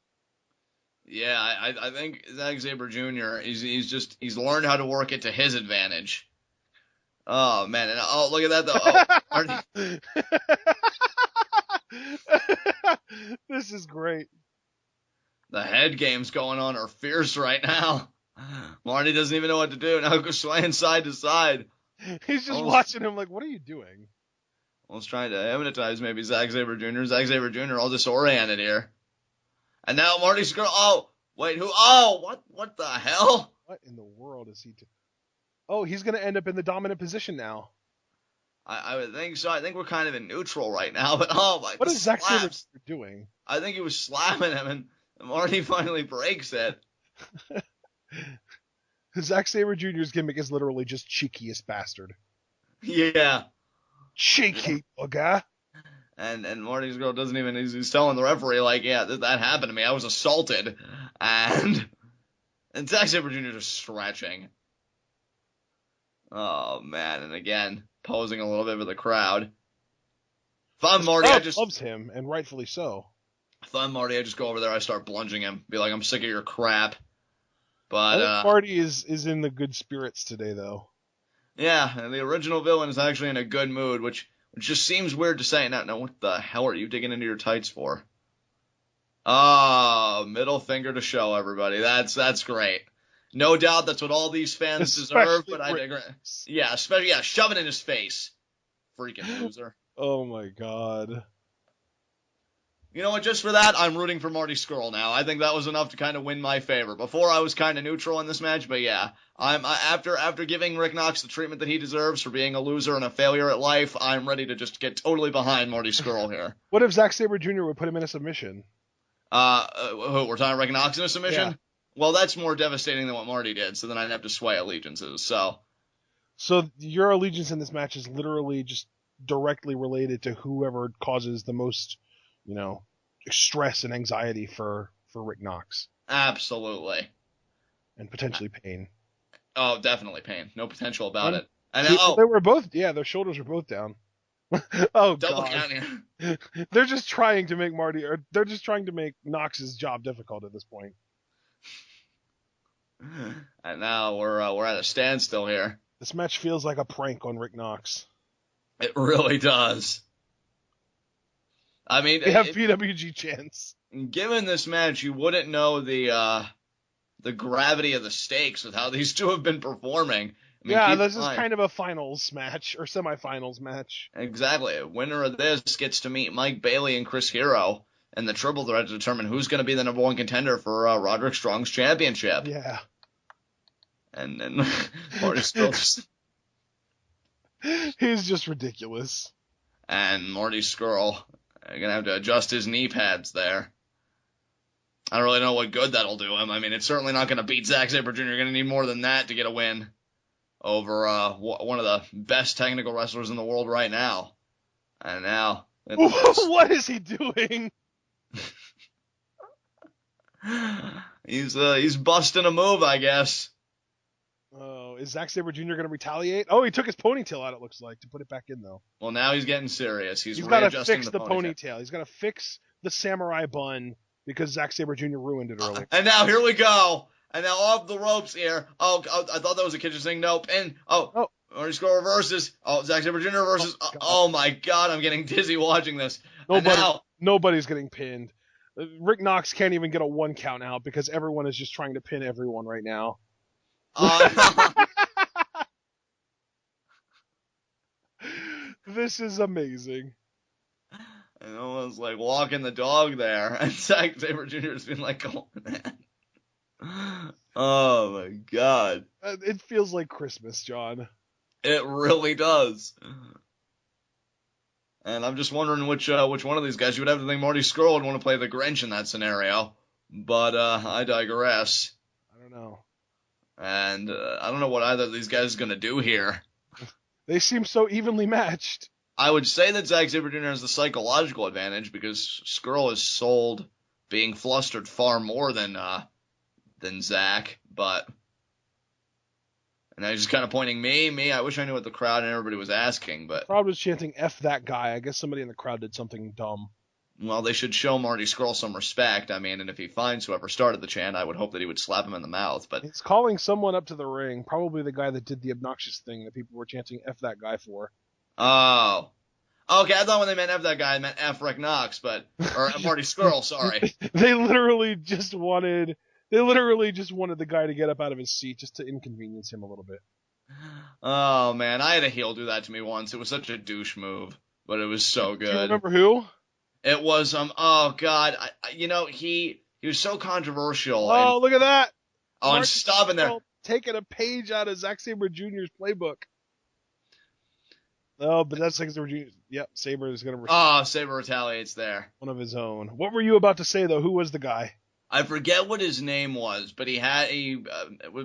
Yeah, I think Zack Sabre Jr. He's learned how to work it to his advantage. Oh man, and look at that though. This is great. The head games going on are fierce right now. Marty doesn't even know what to do. Now goes swaying side to side. He's just watching him like, what are you doing? Almost trying to hypnotize maybe Zack Sabre Jr. Zack Sabre Jr. all disoriented here. And now Marty Scurll. Oh, wait, who? Oh, what the hell? What in the world is he doing? Oh, he's going to end up in the dominant position now. I would think so. I think we're kind of in neutral right now. But oh my! What is Zack Sabre doing? I think he was slamming him, and Marty finally breaks it. Zack Sabre Jr.'s gimmick is literally just cheekiest bastard. Yeah. Cheeky bugger. And Marty Scurll doesn't even, he's telling the referee, like, yeah, that happened to me. I was assaulted. And Zack Sabre Jr. just stretching. Oh, man. And again, posing a little bit for the crowd. If I'm Marty, loves him, and rightfully so. If I'm Marty, I just go over there, I start blunging him. Be like, I'm sick of your crap. But, I think Marty is in the good spirits today, though. Yeah, and the original villain is actually in a good mood, which just seems weird to say. Now, what the hell are you digging into your tights for? Ah, middle finger to show everybody. That's great. No doubt that's what all these fans deserve, but I digress. Yeah, shove it in his face. Freaking loser. Oh my god. You know what, just for that, I'm rooting for Marty Scurll now. I think that was enough to kind of win my favor. Before, I was kind of neutral in this match, but yeah. After giving Rick Knox the treatment that he deserves for being a loser and a failure at life, I'm ready to just get totally behind Marty Scurll here. What if Zack Sabre Jr. would put him in a submission? We're talking Rick Knox in a submission? Yeah. Well, that's more devastating than what Marty did, so then I'd have to sway allegiances, so. So your allegiance in this match is literally just directly related to whoever causes the most, stress and anxiety for Rick Knox. Absolutely. And potentially pain. Oh, definitely pain. No potential about it. And they were both, their shoulders were both down. Oh, double God. count here. They're just trying to make they're just trying to make Knox's job difficult at this point. And now we're at a standstill here. This match feels like a prank on Rick Knox. It really does. I mean, they have PWG chance. Given this match, you wouldn't know the gravity of the stakes with how these two have been performing. I mean, this is kind of a finals match or semifinals match. Exactly. A winner of this gets to meet Mike Bailey and Chris Hero in the triple threat to determine who's going to be the number one contender for Roderick Strong's championship. Yeah. And then Marty Scurll just... He's just ridiculous. And Marty Scurll going to have to adjust his knee pads there. I don't really know what good that'll do him. I mean, it's certainly not going to beat Zack Sabre Jr. You're going to need more than that to get a win over one of the best technical wrestlers in the world right now. And now... What is he doing? He's busting a move, I guess. Oh, is Zack Sabre Jr. going to retaliate? Oh, he took his ponytail out, it looks like, to put it back in, though. Well, now he's getting serious. He's got to fix the ponytail. He's got to fix the samurai bun because Zack Sabre Jr. ruined it earlier. And now, here we go. And now off the ropes here. Oh, I thought that was a kitchen thing. Nope. And, Marty Scurll reverses. Oh, Zack Sabre Jr. reverses. Oh, my God. I'm getting dizzy watching this. Nobody's getting pinned. Rick Knox can't even get a 1 count out because everyone is just trying to pin everyone right now. This is amazing. And almost like walking the dog there. And Zack Sabre Jr. has been like, come on, man. Oh, my God. It feels like Christmas, John. It really does. And I'm just wondering which one of these guys. You would have to think Marty Scurll would want to play the Grinch in that scenario. But I digress. I don't know. And I don't know what either of these guys is going to do here. They seem so evenly matched. I would say that Zack Sabre Jr. has the psychological advantage because Scurll has sold being flustered far more than Zack. But and now he's just kind of pointing me. I wish I knew what the crowd and everybody was asking. But the crowd was chanting "F that guy." I guess somebody in the crowd did something dumb. Well, they should show Marty Scurll some respect. I mean, and if he finds whoever started the chant, I would hope that he would slap him in the mouth. But he's calling someone up to the ring, probably the guy that did the obnoxious thing that people were chanting "F that guy" for. Oh. Okay, I thought when they meant F that guy, they meant F Rick Knox, or Marty Scurll, sorry. They literally just wanted the guy to get up out of his seat just to inconvenience him a little bit. Oh, man, I had a heel do that to me once. It was such a douche move, but it was so good. Do you remember who? It was, oh, God, he was so controversial. Oh, look at that. Oh, Marty and stopping there. Taking a page out of Zack Sabre Jr.'s playbook. Oh, but that's Zack Sabre Jr. Yep, Sabre is going to... Oh, Sabre retaliates there. One of his own. What were you about to say, though? Who was the guy? I forget what his name was, but he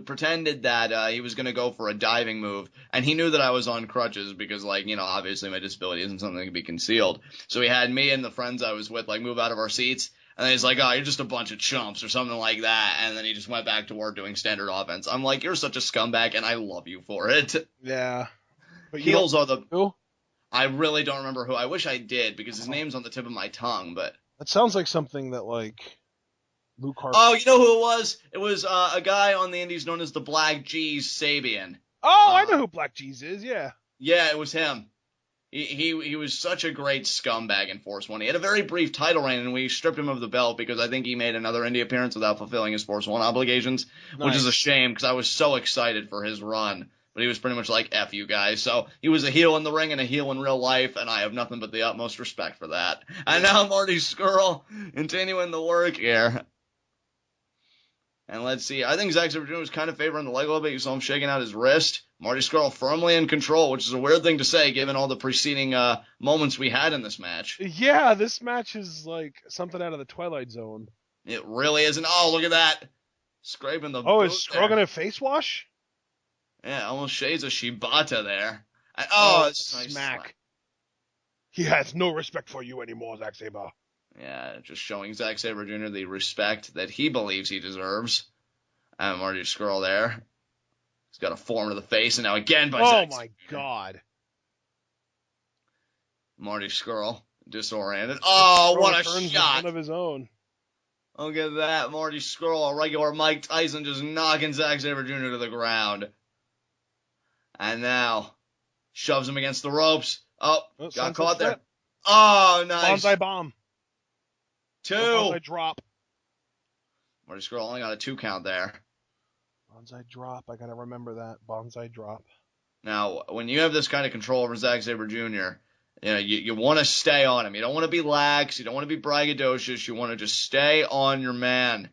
pretended that he was going to go for a diving move, and he knew that I was on crutches because, obviously my disability isn't something that can be concealed. So he had me and the friends I was with, move out of our seats, and then he's like, oh, you're just a bunch of chumps or something like that, and then he just went back to work doing standard offense. I'm like, you're such a scumbag, and I love you for it. Yeah. But heels are the... Who? I really don't remember who. I wish I did because his name's on the tip of my tongue, but. That sounds like something that, like, Luke Harper. Oh, you know who it was? It was a guy on the Indies known as the Black G's Sabian. Oh, I know who Black G's is, yeah. Yeah, it was him. He was such a great scumbag in Force 1. He had a very brief title reign, and we stripped him of the belt because I think he made another indie appearance without fulfilling his Force 1 obligations, which is a shame because I was so excited for his run. But he was pretty much like, F you guys. So he was a heel in the ring and a heel in real life, and I have nothing but the utmost respect for that. And now Marty Scurll continuing the work here. And let's see. I think Zack Sabre Jr. was kind of favoring the leg a little bit. You saw him shaking out his wrist. Marty Scurll firmly in control, which is a weird thing to say given all the preceding moments we had in this match. Yeah, this match is like something out of the Twilight Zone. It really is. And oh, look at that. Scraping the Oh, boot is Scurll going to face wash? Yeah, almost shades of Shibata there. And, oh, it's nice smack. He has no respect for you anymore, Zack Sabre. Yeah, just showing Zack Sabre Jr. the respect that he believes he deserves. And Marty Scurll there. He's got a form to the face, and now again by Zack. Oh my God. Marty Scurll, disoriented. Oh, what a shot. One of his own. Look at that. Marty Scurll, a regular Mike Tyson, just knocking Zack Sabre Jr. to the ground. And now, shoves him against the ropes. Oh, got caught there. Oh, nice. Bonsai bomb. 2. Bonsai drop. Marty Scurll only got a 2 count there. Bonsai drop. I gotta remember that. Bonsai drop. Now, when you have this kind of control over Zack Sabre Jr., you want to stay on him. You don't want to be lax. You don't want to be braggadocious. You want to just stay on your man.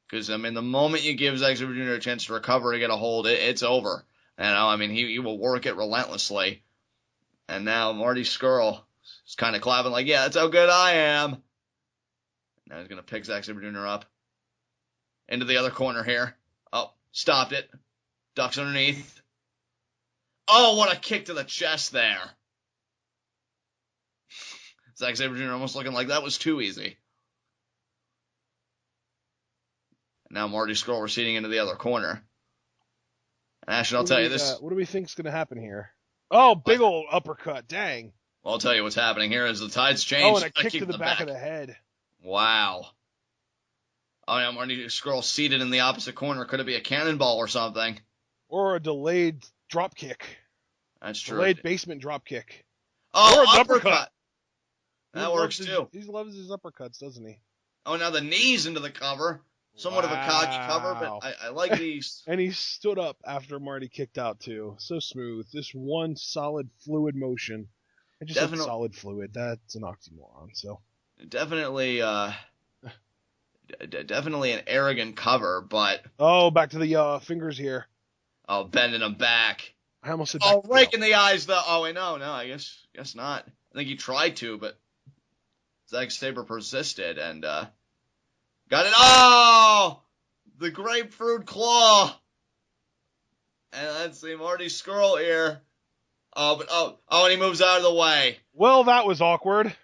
Because, the moment you give Zack Sabre Jr. a chance to recover, to get a hold, it's over. He will work it relentlessly. And now Marty Scurll is kind of clapping like, yeah, that's how good I am. Now he's going to pick Zack Sabre Jr. up. Into the other corner here. Oh, stopped it. Ducks underneath. Oh, what a kick to the chest there. Zack Sabre Jr. almost looking like that was too easy. Now Marty Scurll receding into the other corner. And Ashton, I'll tell you this. What do we think's going to happen here? Oh, big old uppercut. Dang. Well, I'll tell you what's happening here is the tide's changed. Oh, and a kick to the back of the head. Wow. Oh, yeah, Marty Scurll seated in the opposite corner. Could it be a cannonball or something? Or a delayed drop kick. That's true. Delayed basement drop kick. Oh, or an uppercut. That works too. He loves his uppercuts, doesn't he? Oh, now the knees into the cover. Somewhat of a cocky cover, but I like these. And he stood up after Marty kicked out, too. So smooth. Just one solid fluid motion. I just said solid fluid. That's an oxymoron, so. Definitely an arrogant cover, but. Oh, back to the fingers here. Oh, bending them back. I almost said Oh, rake in the eyes, though. Oh, wait, no, I guess not. I think he tried to, but Zack Sabre persisted and got it. Oh, the grapefruit claw. And let's see, Marty Scurll here. And he moves out of the way. Well, that was awkward.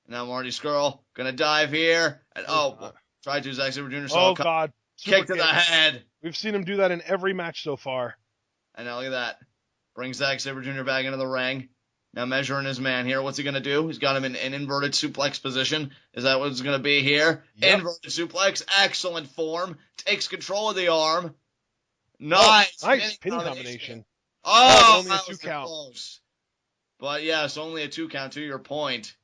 Now Marty Scurll gonna dive here, and tried to Zack Sabre Jr. Oh God! Kick to the head. We've seen him do that in every match so far. And now look at that. Brings Zack Sabre Jr. back into the ring. Now measuring his man here. What's he going to do? He's got him in an inverted suplex position. Is that what it's going to be here? Yep. Inverted suplex. Excellent form. Takes control of the arm. Nice. Nice pin combination. Oh, only a 2 count. Close. But yes, only a 2 count to your point.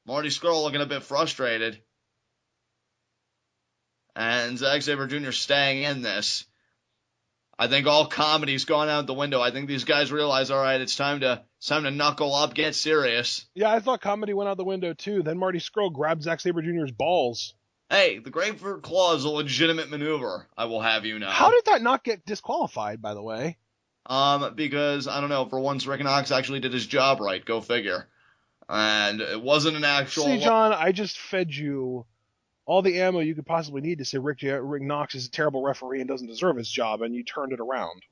Marty Scurll looking a bit frustrated. And Zack Sabre Jr. staying in this. I think all comedy's gone out the window. I think these guys realize, all right, it's time to knuckle up, get serious. Yeah, I thought comedy went out the window too. Then Marty Scurll grabbed Zack Sabre Jr.'s balls. Hey, the grapefruit claw is a legitimate maneuver, I will have you know. How did that not get disqualified, by the way? Because, I don't know, for once Rick Knox actually did his job right, go figure. And it wasn't an actual... See, John, I just fed you all the ammo you could possibly need to say Rick Knox is a terrible referee and doesn't deserve his job, and you turned it around.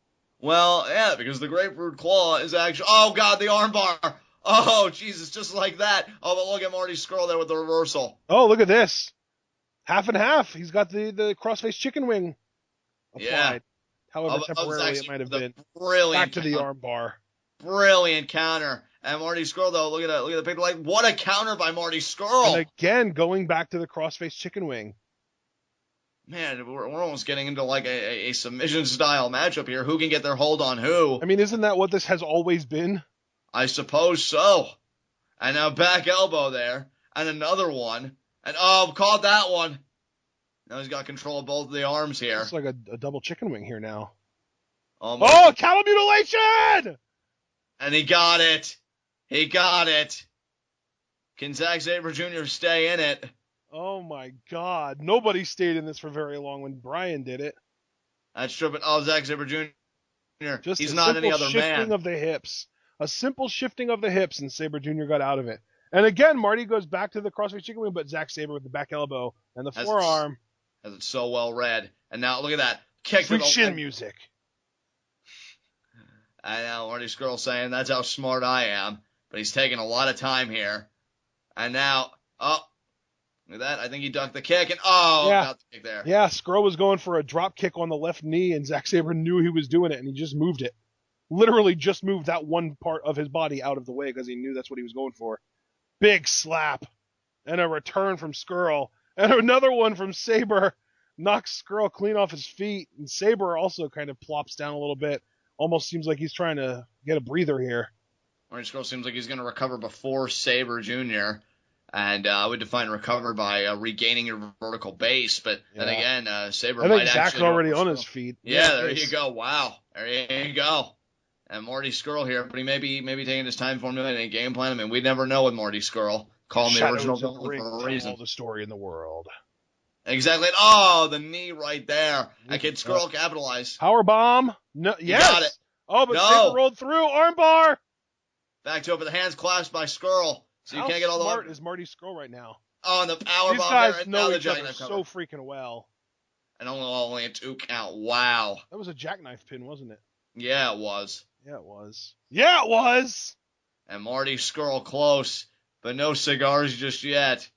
Well, yeah, because the grapefruit claw is actually... Oh, God, the armbar! Oh, Jesus, just like that. Oh, but look at Marty Scurll there with the reversal. Oh, look at this. Half and half. He's got the crossface chicken wing applied. Yeah. However temporarily it might have been. Brilliant Back to the armbar. Brilliant counter. And Marty Scurll, though, look at the picture. Like, what a counter by Marty Scurll. And again, going back to the crossface chicken wing. Man, we're almost getting into like a submission-style matchup here. Who can get their hold on who? I mean, isn't that what this has always been? I suppose so. And now back elbow there. And another one. And, oh, caught that one. Now he's got control of both of the arms here. It's like a double chicken wing here now. Oh, cattle mutilation! And he got it. He got it. Can Zack Sabre Jr. stay in it? Oh my God. Nobody stayed in this for very long when Brian did it. That's true, but Zack Sabre Jr. Just He's not any other man. A simple shifting of the hips. A simple shifting of the hips, and Sabre Jr. got out of it. And again, Marty goes back to the crossface chicken wing, but Zack Sabre with the back elbow and the forearm. As it's so well read. And now look at that. Kick Sweet shin music. I know, Marty Scurll saying that's how smart I am. But he's taking a lot of time here. And now, look at that. I think he ducked the kick, and got the kick there. Yeah, Scurll was going for a drop kick on the left knee, and Zack Sabre knew he was doing it, and he just moved it. Literally just moved that one part of his body out of the way because he knew that's what he was going for. Big slap. And a return from Scurll. And another one from Sabre. Knocks Scurll clean off his feet. And Sabre also kind of plops down a little bit. Almost seems like he's trying to get a breather here. Marty Scurll seems like he's going to recover before Sabre Jr. And I would define recover by regaining your vertical base. But then again, Sabre might actually... Zack's already on his feet. Yeah, there you go. Wow. There you go. And Marty Scurll here, but he may be taking his time formulating a game plan. I mean, we never know with Marty Scurll. Call him the original villain for a reason. All the story in the world. Exactly. Oh, the knee right there. And can Scurll capitalize? Power bomb. No, yes. Got it. Oh, but Sabre rolled through. Armbar. Back to it, but the hands clasped by Scurll. So you can't get all the way. How smart is Marty Scurll right now? Oh, and the power bomb. These guys there, know the each other so freaking well. And only a 2 count. Wow. That was a jackknife pin, wasn't it? Yeah, it was. Yeah, it was. Yeah, it was! And Marty Scurll close, but no cigars just yet.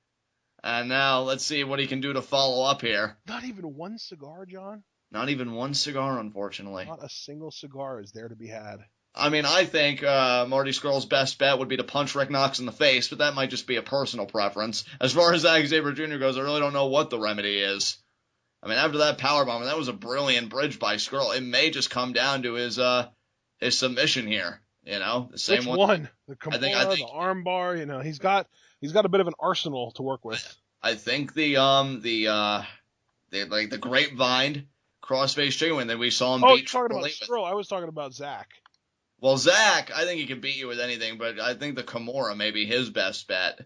And now let's see what he can do to follow up here. Not even one cigar, John? Not even one cigar, unfortunately. Not a single cigar is there to be had. I mean, I think Marty Scurll's best bet would be to punch Rick Knox in the face, but that might just be a personal preference. As far as Zack Sabre Jr. goes, I really don't know what the remedy is. I mean, after that powerbomb, and that was a brilliant bridge by Scurll, it may just come down to his submission here. You know, the same one. The Kimura, the armbar. You know, he's got a bit of an arsenal to work with. I think the grapevine crossface chicken wing that we saw him beat. Oh, you're talking about Scurll. I was talking about Zack. Well, Zack, I think he can beat you with anything, but I think the Kimura may be his best bet.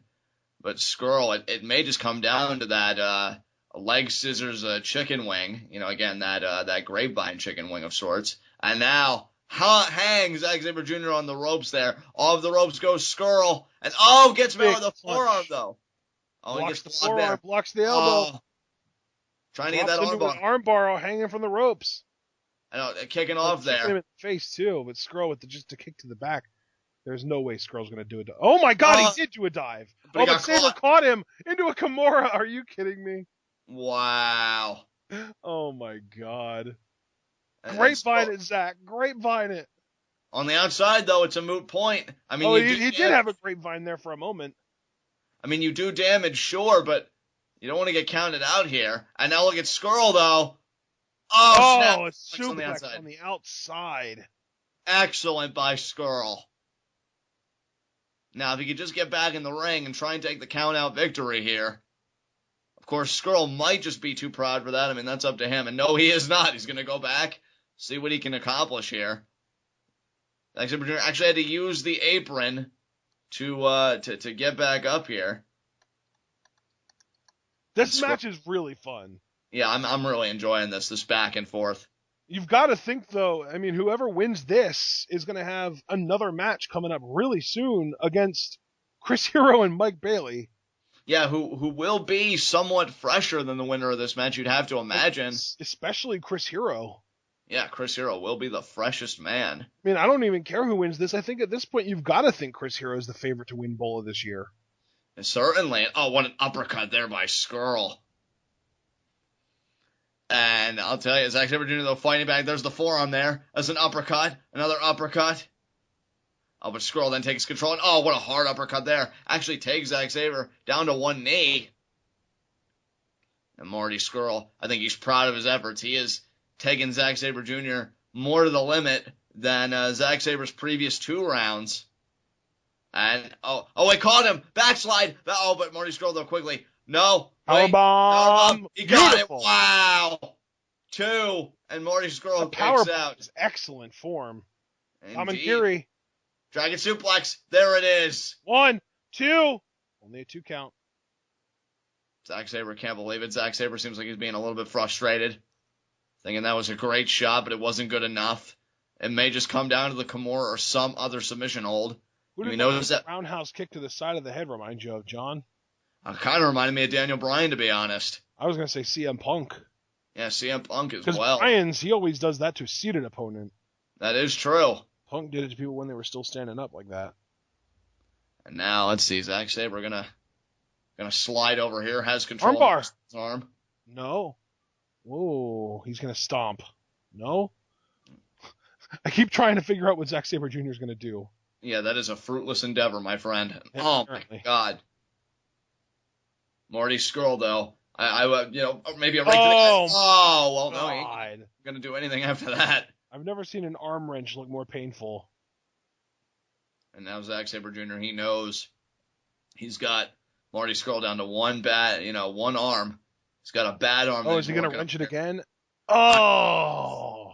But Scurll, it may just come down to that leg scissors chicken wing. You know, again, that grapevine chicken wing of sorts. And now hangs Zack Sabre Jr. on the ropes there. Off the ropes goes Scurll. And gets him out with the forearm, though. He gets the forearm, there. Blocks the elbow. Trying to get that armbar. Armbar hanging from the ropes. I know, kicking off there. Him in the face, too, but Scurll with just a kick to the back. There's no way Skrull's going to do it. Oh, my God, he did do a dive. But Sabre caught him into a Kimura. Are you kidding me? Wow. Oh, my God. Grapevine it, Zack. Grapevine it. On the outside, though, it's a moot point. I mean, he did have a grapevine there for a moment. I mean, you do damage, sure, but you don't want to get counted out here. And now look at Scurll, though. Oh, a suplex on the outside. Excellent by Scurll. Now, if he could just get back in the ring and try and take the count-out victory here. Of course, Scurll might just be too proud for that. I mean, that's up to him. And no, he is not. He's going to go back, see what he can accomplish here. Actually had to use the apron to get back up here. This match is really fun. Yeah, I'm really enjoying this back and forth. You've got to think, though, I mean, whoever wins this is going to have another match coming up really soon against Chris Hero and Mike Bailey. Yeah, who will be somewhat fresher than the winner of this match, you'd have to imagine. Especially Chris Hero. Yeah, Chris Hero will be the freshest man. I mean, I don't even care who wins this. I think at this point you've got to think Chris Hero is the favorite to win BOLA this year. And certainly. Oh, what an uppercut there by Scurll. And I'll tell you, Zack Sabre Jr. though fighting back. There's the forearm there. That's an uppercut. Another uppercut. Oh, but Scurll then takes control, and oh, what a hard uppercut there. Actually takes Zack Sabre down to one knee. And Marty Scurll, I think he's proud of his efforts. He has taken Zack Sabre Jr. more to the limit than Zack Sabre's previous 2 rounds. And, oh, he caught him. Backslide. Oh, but Marty Scurll, though, quickly. No. Wait. Powerbomb. He got it. Beautiful. Wow. 2. And Marty Scurll kicks out. Is excellent form. Indeed. Dragon suplex. There it is. 1, 2. Only a 2 count. Zack Sabre can't believe it. Zack Sabre seems like he's being a little bit frustrated. Thinking that was a great shot, but it wasn't good enough. It may just come down to the Kimura or some other submission hold. Who did that roundhouse kick to the side of the head remind you of, John? Kind of reminded me of Daniel Bryan, to be honest. I was going to say CM Punk. Yeah, CM Punk as well. Because Bryan's, he always does that to a seated opponent. That is true. Punk did it to people when they were still standing up like that. And now, let's see, Zack Sabre gonna slide over here, has control Armbar. of his arm. No. Whoa, he's going to stomp. No? I keep trying to figure out what Zack Sabre Jr. is going to do. Yeah, that is a fruitless endeavor, my friend. Yeah, oh, apparently. my God. Marty Scurll, though. Maybe a right to the head. Oh, well, no, he ain't going to do anything after that. I've never seen an arm wrench look more painful. And now Zack Sabre Jr., he knows he's got Marty Scurll down to one arm. He's got a bad arm. Oh, is he going to wrench it again? Oh!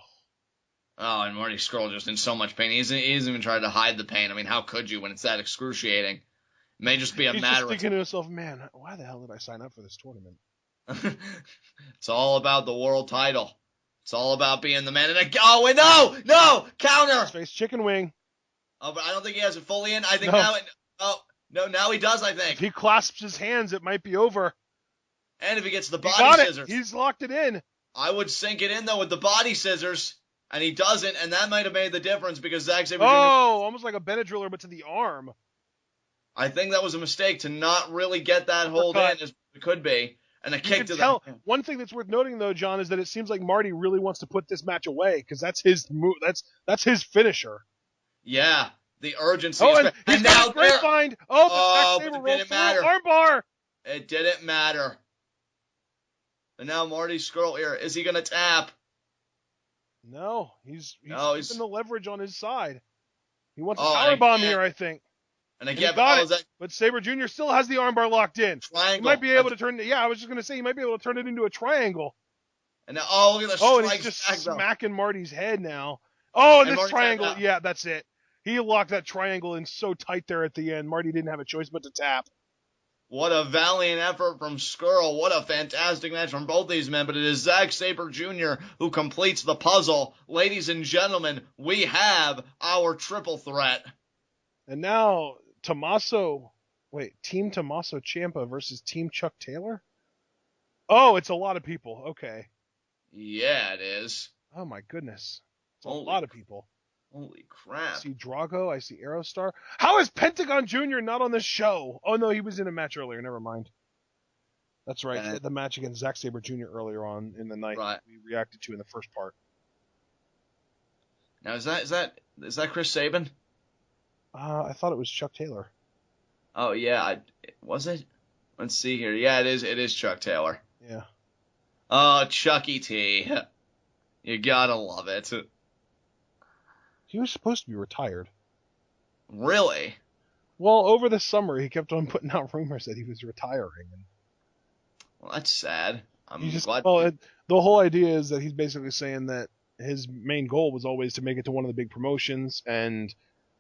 Oh, and Marty Scurll just in so much pain. He hasn't even tried to hide the pain. I mean, how could you when it's that excruciating? It may just be a He's matter just thinking to himself, man, why the hell did I sign up for this tournament? It's all about the world title. It's all about being the man. And no! Counter! Face chicken wing. Oh, but I don't think he has it fully in. I think now he does, I think. If he clasps his hands, it might be over. And if he gets the body scissors. He's locked it in. I would sink it in, though, with the body scissors. And he doesn't, and that might have made the difference because Zack Sabre Jr. almost like a Benadryller, but to the arm. I think that was a mistake to not really get that hold in as it could be. And a kick to the... One thing that's worth noting, though, John, is that it seems like Marty really wants to put this match away because that's his move. That's his finisher. Yeah, the urgency. Oh, and he's got a great find. Oh, but it didn't matter. Armbar. It didn't matter. And now Marty Scurll here. Is he going to tap? No, he's keeping the leverage on his side. He wants a powerbomb here, I think. And again, but Sabre Jr. still has the armbar locked in. Triangle. He might be able to turn it. Yeah, I was just going to say he might be able to turn it into a triangle. And now, look at the strike. And he's just smacking Marty's head now. Oh, and this triangle. Yeah, that's it. He locked that triangle in so tight there at the end. Marty didn't have a choice but to tap. What a valiant effort from Scurll. What a fantastic match from both these men. But it is Zack Sabre Jr. who completes the puzzle. Ladies and gentlemen, we have our triple threat. And now Tommaso. Wait, Team Tommaso Ciampa versus Team Chuck Taylor? Oh, it's a lot of people. Okay. Yeah, it is. Oh, my goodness. It's a lot of people. Holy crap. I see Drago. I see Aerostar. How is Pentagon Jr. not on this show? Oh, no, he was in a match earlier. Never mind. That's right. The match against Zack Sabre Jr. earlier on in the night we reacted to in the first part. Now, is that Chris Sabin? I thought it was Chuck Taylor. Oh, yeah. Was it? Let's see here. Yeah, it is. It is Chuck Taylor. Yeah. Oh, Chucky T. You gotta love it. He was supposed to be retired. Really? Well, over the summer, he kept on putting out rumors that he was retiring. Well, that's sad. I'm glad. Well, the whole idea is that he's basically saying that his main goal was always to make it to one of the big promotions, and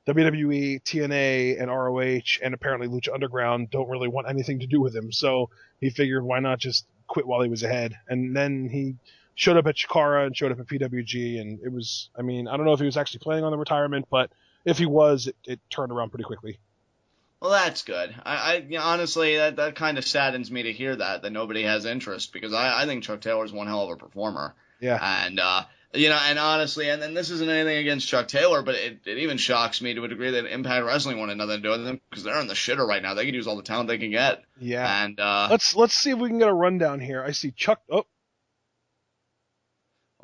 WWE, TNA, and ROH, and apparently Lucha Underground don't really want anything to do with him. So he figured, why not just quit while he was ahead? And then he showed up at Chikara and showed up at PWG, and it was, I mean, I don't know if he was actually planning on the retirement, but if he was, it turned around pretty quickly. Well, that's good. I honestly, that kind of saddens me to hear that nobody has interest, because I think Chuck Taylor's one hell of a performer. Yeah. And, and honestly, and this isn't anything against Chuck Taylor, but it even shocks me to a degree that Impact Wrestling wanted nothing to do with them, because they're in the shitter right now. They could use all the talent they can get. Yeah. And, let's see if we can get a rundown here. I see Chuck,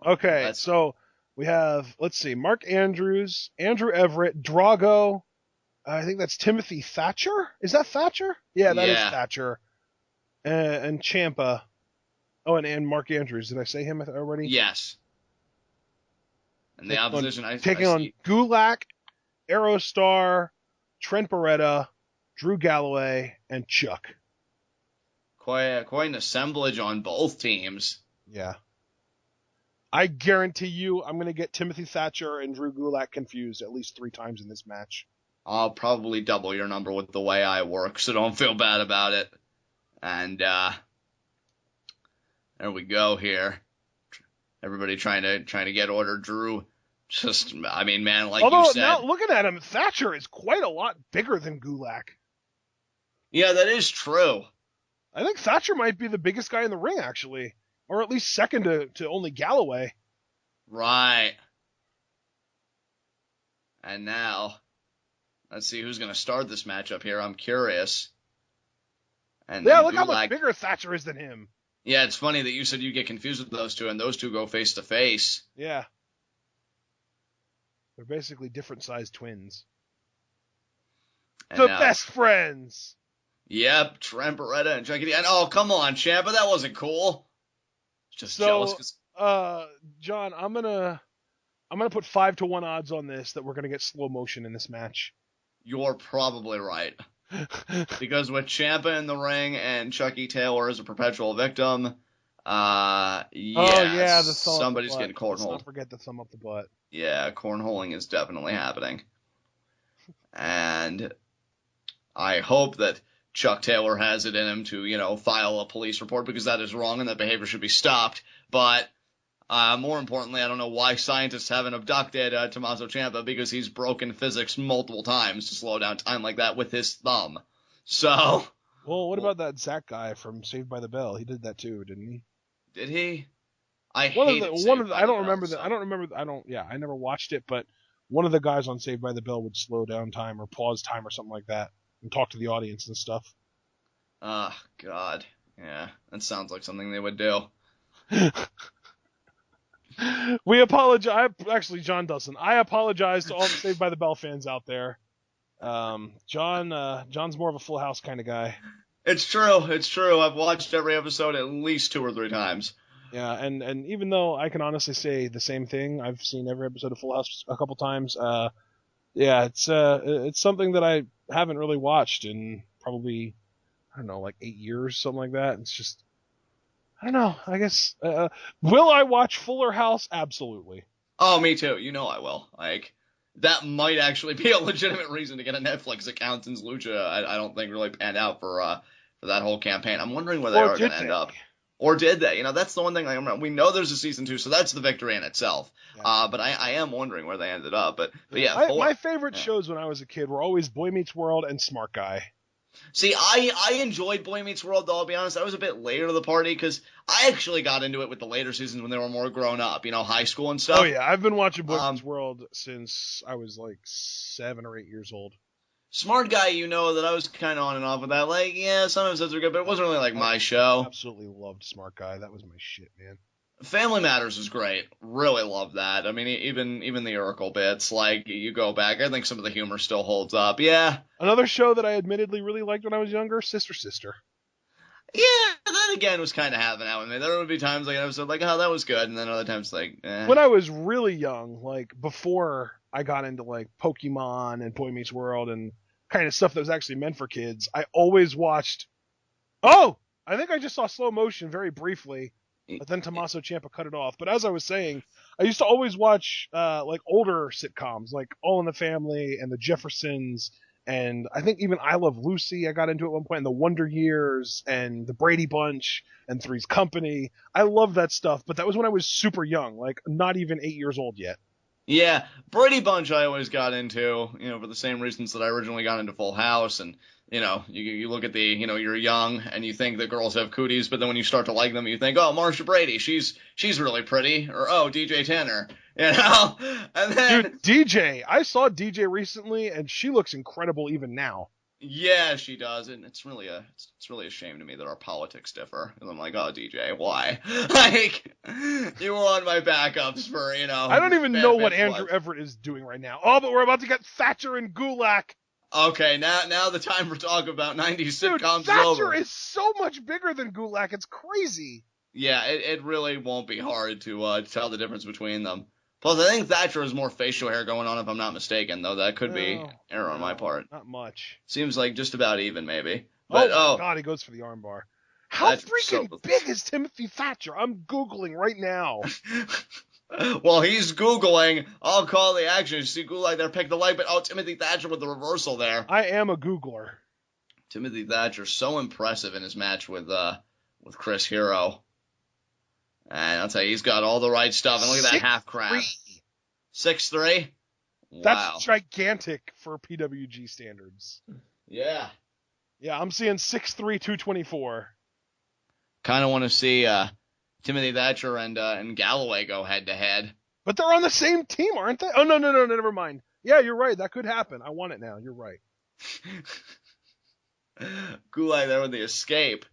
okay, so we have, let's see, Mark Andrews, Andrew Everett, Drago, I think that's Timothy Thatcher. Is that Thatcher? Yeah, that is Yeah. Thatcher. And Ciampa. Oh, and Mark Andrews. Did I say him already? Yes. And the opposition, taking I on see. Gulak, Aerostar, Trent Beretta, Drew Galloway, and Chuck. Quite an assemblage on both teams. Yeah. I guarantee you I'm going to get Timothy Thatcher and Drew Gulak confused at least 3 times in this match. I'll probably double your number with the way I work, so don't feel bad about it. And there we go here. Everybody trying to get order. Drew, just, I mean, man, like Although, you said. now looking at him, Thatcher is quite a lot bigger than Gulak. Yeah, that is true. I think Thatcher might be the biggest guy in the ring, actually. Or at least second to only Galloway. Right. And now, let's see who's going to start this matchup here. I'm curious. And yeah, look how much bigger Thatcher is than him. Yeah, it's funny that you said you get confused with those two, and those two go face to face. Yeah. They're basically different sized twins. And the best friends. Yep, Trent Beretta and Chucky. And oh, come on, Ciampa, that wasn't cool. Just jealous. John, I'm gonna put 5-1 odds on this that we're gonna get slow motion in this match. You're probably right. Because with Ciampa in the ring and Chucky Taylor as a perpetual victim, somebody's getting cornholed. Let's not forget the thumb up the butt. Yeah, cornholing is definitely happening. And I hope that Chuck Taylor has it in him to, file a police report, because that is wrong and that behavior should be stopped. But more importantly, I don't know why scientists haven't abducted Tommaso Ciampa, because he's broken physics multiple times to slow down time like that with his thumb. So. Well, what about that Zack guy from Saved by the Bell? He did that too, didn't he? Did he? I never watched it, but one of the guys on Saved by the Bell would slow down time or pause time or something like that and talk to the audience and stuff. Oh, God. Yeah, that sounds like something they would do. We apologize. Actually, John doesn't. I apologize to all the Saved by the Bell fans out there. John's more of a Full House kind of guy. It's true. I've watched every episode at least 2 or 3 times. Yeah, and even though I can honestly say the same thing, I've seen every episode of Full House a couple times. It's something that I haven't really watched in probably, I don't know, like 8 years, something like that. It's just, I don't know. I guess, will I watch Fuller House? Absolutely. Oh, me too. I will. Like, that might actually be a legitimate reason to get a Netflix account, since Lucha, I don't think, really panned out for that whole campaign. I'm wondering where they are going to end up. Or did they? That's the one thing. We know there's a season 2, so that's the victory in itself. Yeah. But I am wondering where they ended up. But yeah, my favorite shows when I was a kid were always Boy Meets World and Smart Guy. See, I enjoyed Boy Meets World, though, I'll be honest. I was a bit later to the party, because I actually got into it with the later seasons when they were more grown up, high school and stuff. Oh, yeah, I've been watching Boy Meets World since I was like 7 or 8 years old. Smart Guy, that I was kind of on and off with that. Like, yeah, some episodes were good, but it wasn't really like my show. Absolutely loved Smart Guy. That was my shit, man. Family Matters is great. Really love that. I mean, even the Urkel bits, like, you go back, I think some of the humor still holds up. Yeah. Another show that I admittedly really liked when I was younger, Sister. Yeah, that again was kind of happening out with me. There would be times like an episode like, oh, that was good, and then other times like, eh. When I was really young, like before I got into like Pokemon and Boy Meets World and kind of stuff that was actually meant for kids, I always watched. Oh, I think I just saw Slow Motion very briefly, but then Tommaso Ciampa cut it off. But as I was saying, I used to always watch like older sitcoms, like All in the Family and The Jeffersons. And I think even I Love Lucy, I got into at one point, and The Wonder Years, and The Brady Bunch, and Three's Company. I love that stuff, but that was when I was super young, like not even 8 years old yet. Yeah, Brady Bunch I always got into, for the same reasons that I originally got into Full House. And, you look at the, you're young and you think that girls have cooties, but then when you start to like them, you think, oh, Marsha Brady, she's really pretty. Or, oh, DJ Tanner, And then, dude, DJ, I saw DJ recently and she looks incredible even now. Yeah, she does, and it's really a shame to me that our politics differ. And I'm like, oh, DJ, why? Like, you were on my backups for, I don't even know what Andrew Everett is doing right now. Oh, but we're about to get Thatcher and Gulak. Okay, now the time for talk about 90s sitcoms is Thatcher over. is so much bigger than Gulak. It's crazy. Yeah, it really won't be hard to tell the difference between them. Plus, I think Thatcher has more facial hair going on, if I'm not mistaken, though that could be an error on my part. Not much. Seems like just about even, maybe. But, oh my God, he goes for the armbar. How freaking big is Timothy Thatcher? I'm Googling right now. While he's Googling, I'll call the action. You see Gulak there, pick the light, but Timothy Thatcher with the reversal there. I am a Googler. Timothy Thatcher, so impressive in his match with Chris Hero. And I'll tell you, he's got all the right stuff. And look at that half crab. 6'3"? Wow. That's gigantic for PWG standards. Yeah. Yeah, I'm seeing 6'3", 224. Kind of want to see Timothy Thatcher and Galloway go head to head. But they're on the same team, aren't they? Oh, no, never mind. Yeah, you're right. That could happen. I want it now. You're right. Gulak there with the escape.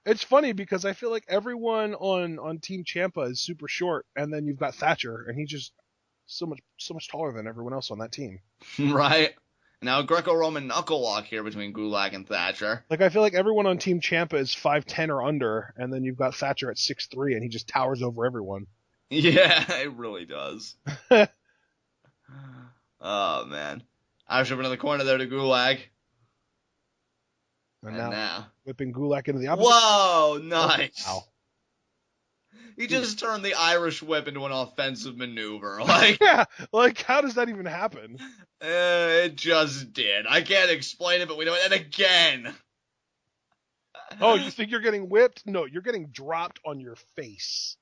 It's funny because I feel like everyone on Team Ciampa is super short, and then you've got Thatcher, and he's just so much taller than everyone else on that team. Right. Now Greco-Roman knuckle lock here between Gulak and Thatcher. Like, I feel like everyone on Team Ciampa is 5'10" or under, and then you've got Thatcher at 6'3", and he just towers over everyone. Yeah, it really does. Oh, man. Irish up into the corner there to Gulak. And now whipping Gulak into the opposite. Whoa, nice. Wow. He just turned the Irish whip into an offensive maneuver. Yeah, how does that even happen? It just did. I can't explain it, but we know it. And again. Oh, you think you're getting whipped? No, you're getting dropped on your face.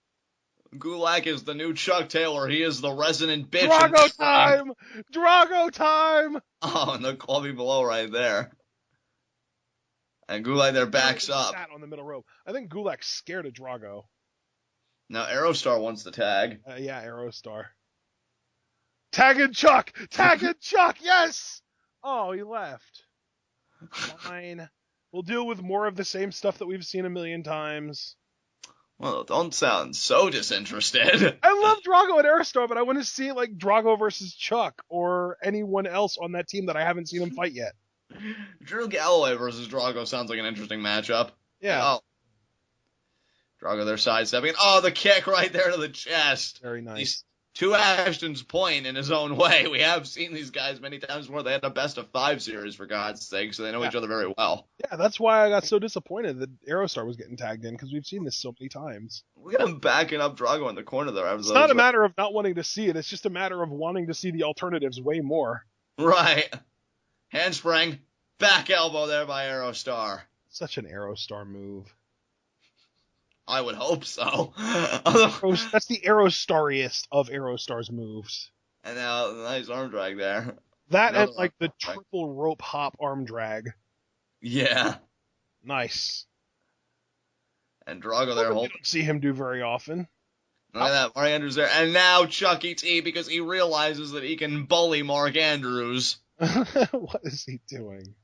Gulak is the new Chuck Taylor. He is the resident bitch. Drago time! Drago time! Oh, and the clubby below right there. And Gulak there backs up. Sat on the middle rope. I think Gulak's scared of Drago. Now Aerostar wants the tag. Yeah, Aerostar. Tag and Chuck! Tag and Chuck! Yes! Oh, he left. Fine. We'll deal with more of the same stuff that we've seen a million times. Well, don't sound so disinterested. I love Drago and Aerostar, but I want to see Drago versus Chuck or anyone else on that team that I haven't seen him fight yet. Drew Galloway versus Drago sounds like an interesting matchup. Yeah. Oh. Drago there sidestepping. Oh, the kick right there to the chest. Very nice. These two Ashton's point in his own way. We have seen these guys many times before. They had a best of 5 series, for God's sake, so they know each other very well. Yeah, that's why I got so disappointed that Aerostar was getting tagged in, because we've seen this so many times. Look at him backing up Drago in the corner there. It's not a matter of not wanting to see it. It's just a matter of wanting to see the alternatives way more. Right. Handspring. Back elbow there by Aerostar. Such an Aerostar move. I would hope so. That's the Aerostariest of Aerostar's moves. And now, nice arm drag there. That and the triple rope hop arm drag. Yeah. Nice. And Drago there. You don't see him do very often. Look at that. Mark Andrews there. And now Chuck eats E because he realizes that he can bully Mark Andrews. What is he doing?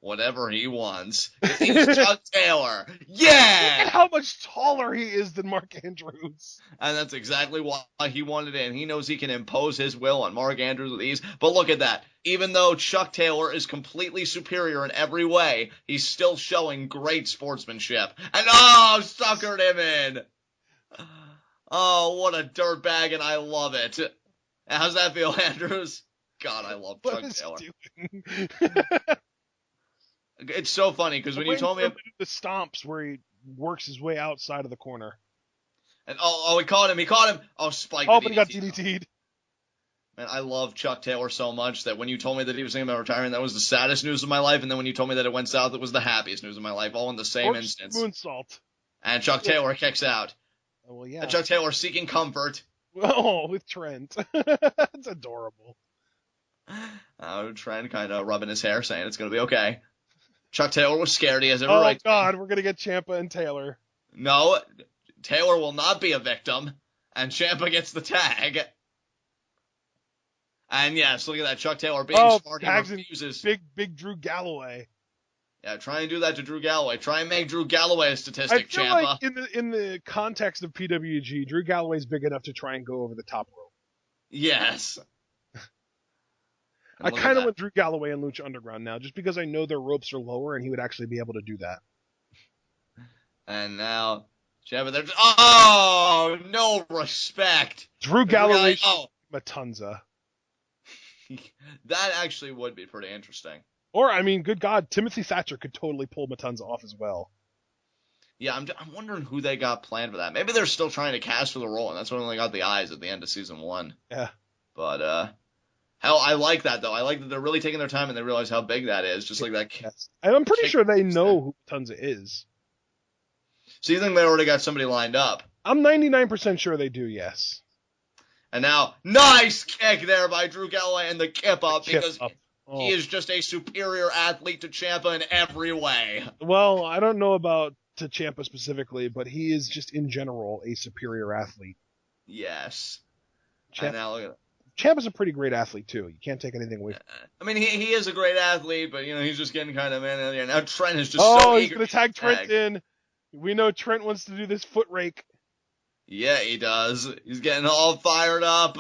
Whatever he wants. He's Chuck Taylor. Yeah! Look at how much taller he is than Mark Andrews. And that's exactly why he wanted it. And he knows he can impose his will on Mark Andrews with ease. But look at that. Even though Chuck Taylor is completely superior in every way, he's still showing great sportsmanship. And suckered him in. Oh, what a dirtbag, and I love it. How's that feel, Andrews? God, I love Chuck Taylor. It's so funny because when you told me the stomps where he works his way outside of the corner. And he caught him. Oh, Spike. Oh, but he got DDT'd. Man, I love Chuck Taylor so much that when you told me that he was thinking about retiring, that was the saddest news of my life. And then when you told me that it went south, it was the happiest news of my life, all in the same instance. Moonsault. And Chuck Taylor kicks out. Oh, well, yeah. And Chuck Taylor seeking comfort. Oh, with Trent. That's adorable. Trent kind of rubbing his hair, saying it's going to be okay. Chuck Taylor was scared. He has every right. Oh, God, we're going to get Ciampa and Taylor. No, Taylor will not be a victim, and Ciampa gets the tag. And yes, look at that. Chuck Taylor being smart and refuses. Big Drew Galloway. Yeah, try and do that to Drew Galloway. Try and make Drew Galloway a statistic, Ciampa. I feel like in the context of PWG, Drew Galloway's big enough to try and go over the top rope. Yes. And I look at kind of that. went Drew Galloway and Lucha Underground now, just because I know their ropes are lower and he would actually be able to do that. And now, Ciampa, there's, oh, no respect. Drew Galloway, Oh, Matanza. that actually would be pretty interesting. Or, I mean, good God, Timothy Thatcher could totally pull Matanza off as well. Yeah, I'm wondering who they got planned for that. Maybe they're still trying to cast for the role, and that's when they got the eyes at the end of season 1. Yeah. But, hell, I like that, though. I like that they're really taking their time and they realize how big that is, just like that. Yes. And I'm pretty sure they know who Matanza is. So you think they already got somebody lined up? I'm 99% sure they do, yes. And now, nice kick there by Drew Galloway and the kip up, because Oh. he is just a superior athlete to Ciampa in every way. Well, I don't know about to Ciampa specifically, but he is just in general a superior athlete. Yes. And now look at that. Ciampa's a pretty great athlete too. You can't take anything away from him. I mean, he is a great athlete, but he's just getting kind of in there. Now Trent is just so eager. He's gonna tag Trent in. We know Trent wants to do this foot rake. Yeah, he does. He's getting all fired up,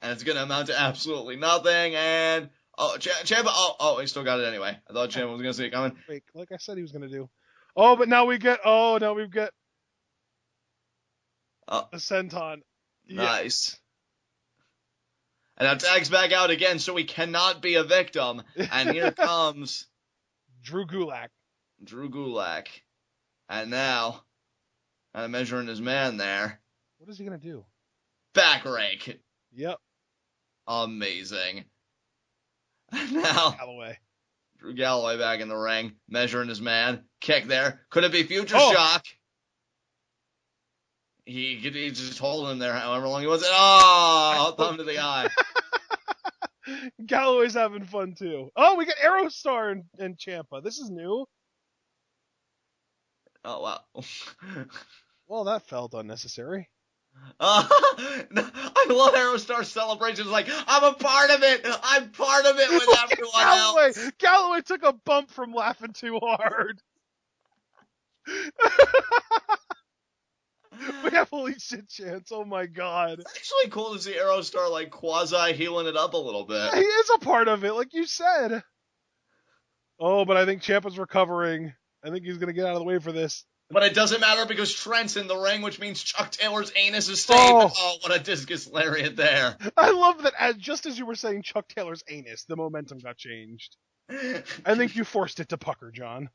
and it's gonna amount to absolutely nothing. And Ciampa, he still got it anyway. I thought Ciampa was gonna see it coming. Rake, like I said, he was gonna do. Oh, but now we've got a senton. Nice. And now tags back out again, so he cannot be a victim. And here comes Drew Gulak. And now, kind of measuring his man there. What is he going to do? Back rake. Yep. Amazing. And now, Galloway. Drew Galloway back in the ring, measuring his man. Kick there. Could it be Future Shock? He just holding him there however long he was. Oh, thumb to the eye. Galloway's having fun too. Oh, we got Aero Star and Ciampa. This is new. Oh, wow. Well, that felt unnecessary. I love Aerostar's celebration. It's like, I'm a part of it. I'm part of it with everyone else. Galloway took a bump from laughing too hard. We have holy shit chance. Oh my god. It's actually cool to see Aerostar like quasi healing it up a little bit. Yeah, he is a part of it, like you said. Oh, but I think Ciampa's recovering. I think he's gonna get out of the way for this. But it doesn't matter because Trent's in the ring, which means Chuck Taylor's anus is safe. Oh, what a discus lariat there. I love that just as you were saying Chuck Taylor's anus, the momentum got changed. I think you forced it to pucker, John.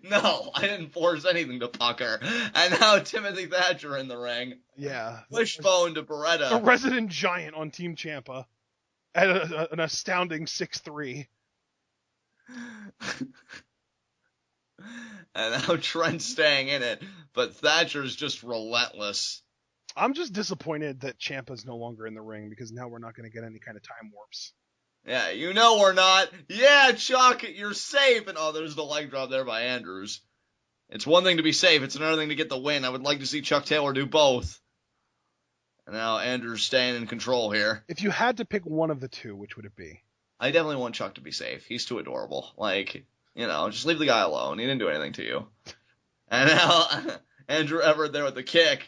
No, I didn't force anything to pucker. And now Timothy Thatcher in the ring. Yeah. Wishbone to Beretta. The resident giant on Team Ciampa. At an astounding 6'3". And now Trent's staying in it, but Thatcher's just relentless. I'm just disappointed that Ciampa's no longer in the ring because now we're not going to get any kind of time warps. Yeah, we're not. Yeah, Chuck, you're safe. And there's the leg drop there by Andrews. It's one thing to be safe. It's another thing to get the win. I would like to see Chuck Taylor do both. And now Andrews staying in control here. If you had to pick one of the two, which would it be? I definitely want Chuck to be safe. He's too adorable. Like, just leave the guy alone. He didn't do anything to you. And now Andrew Everett there with the kick.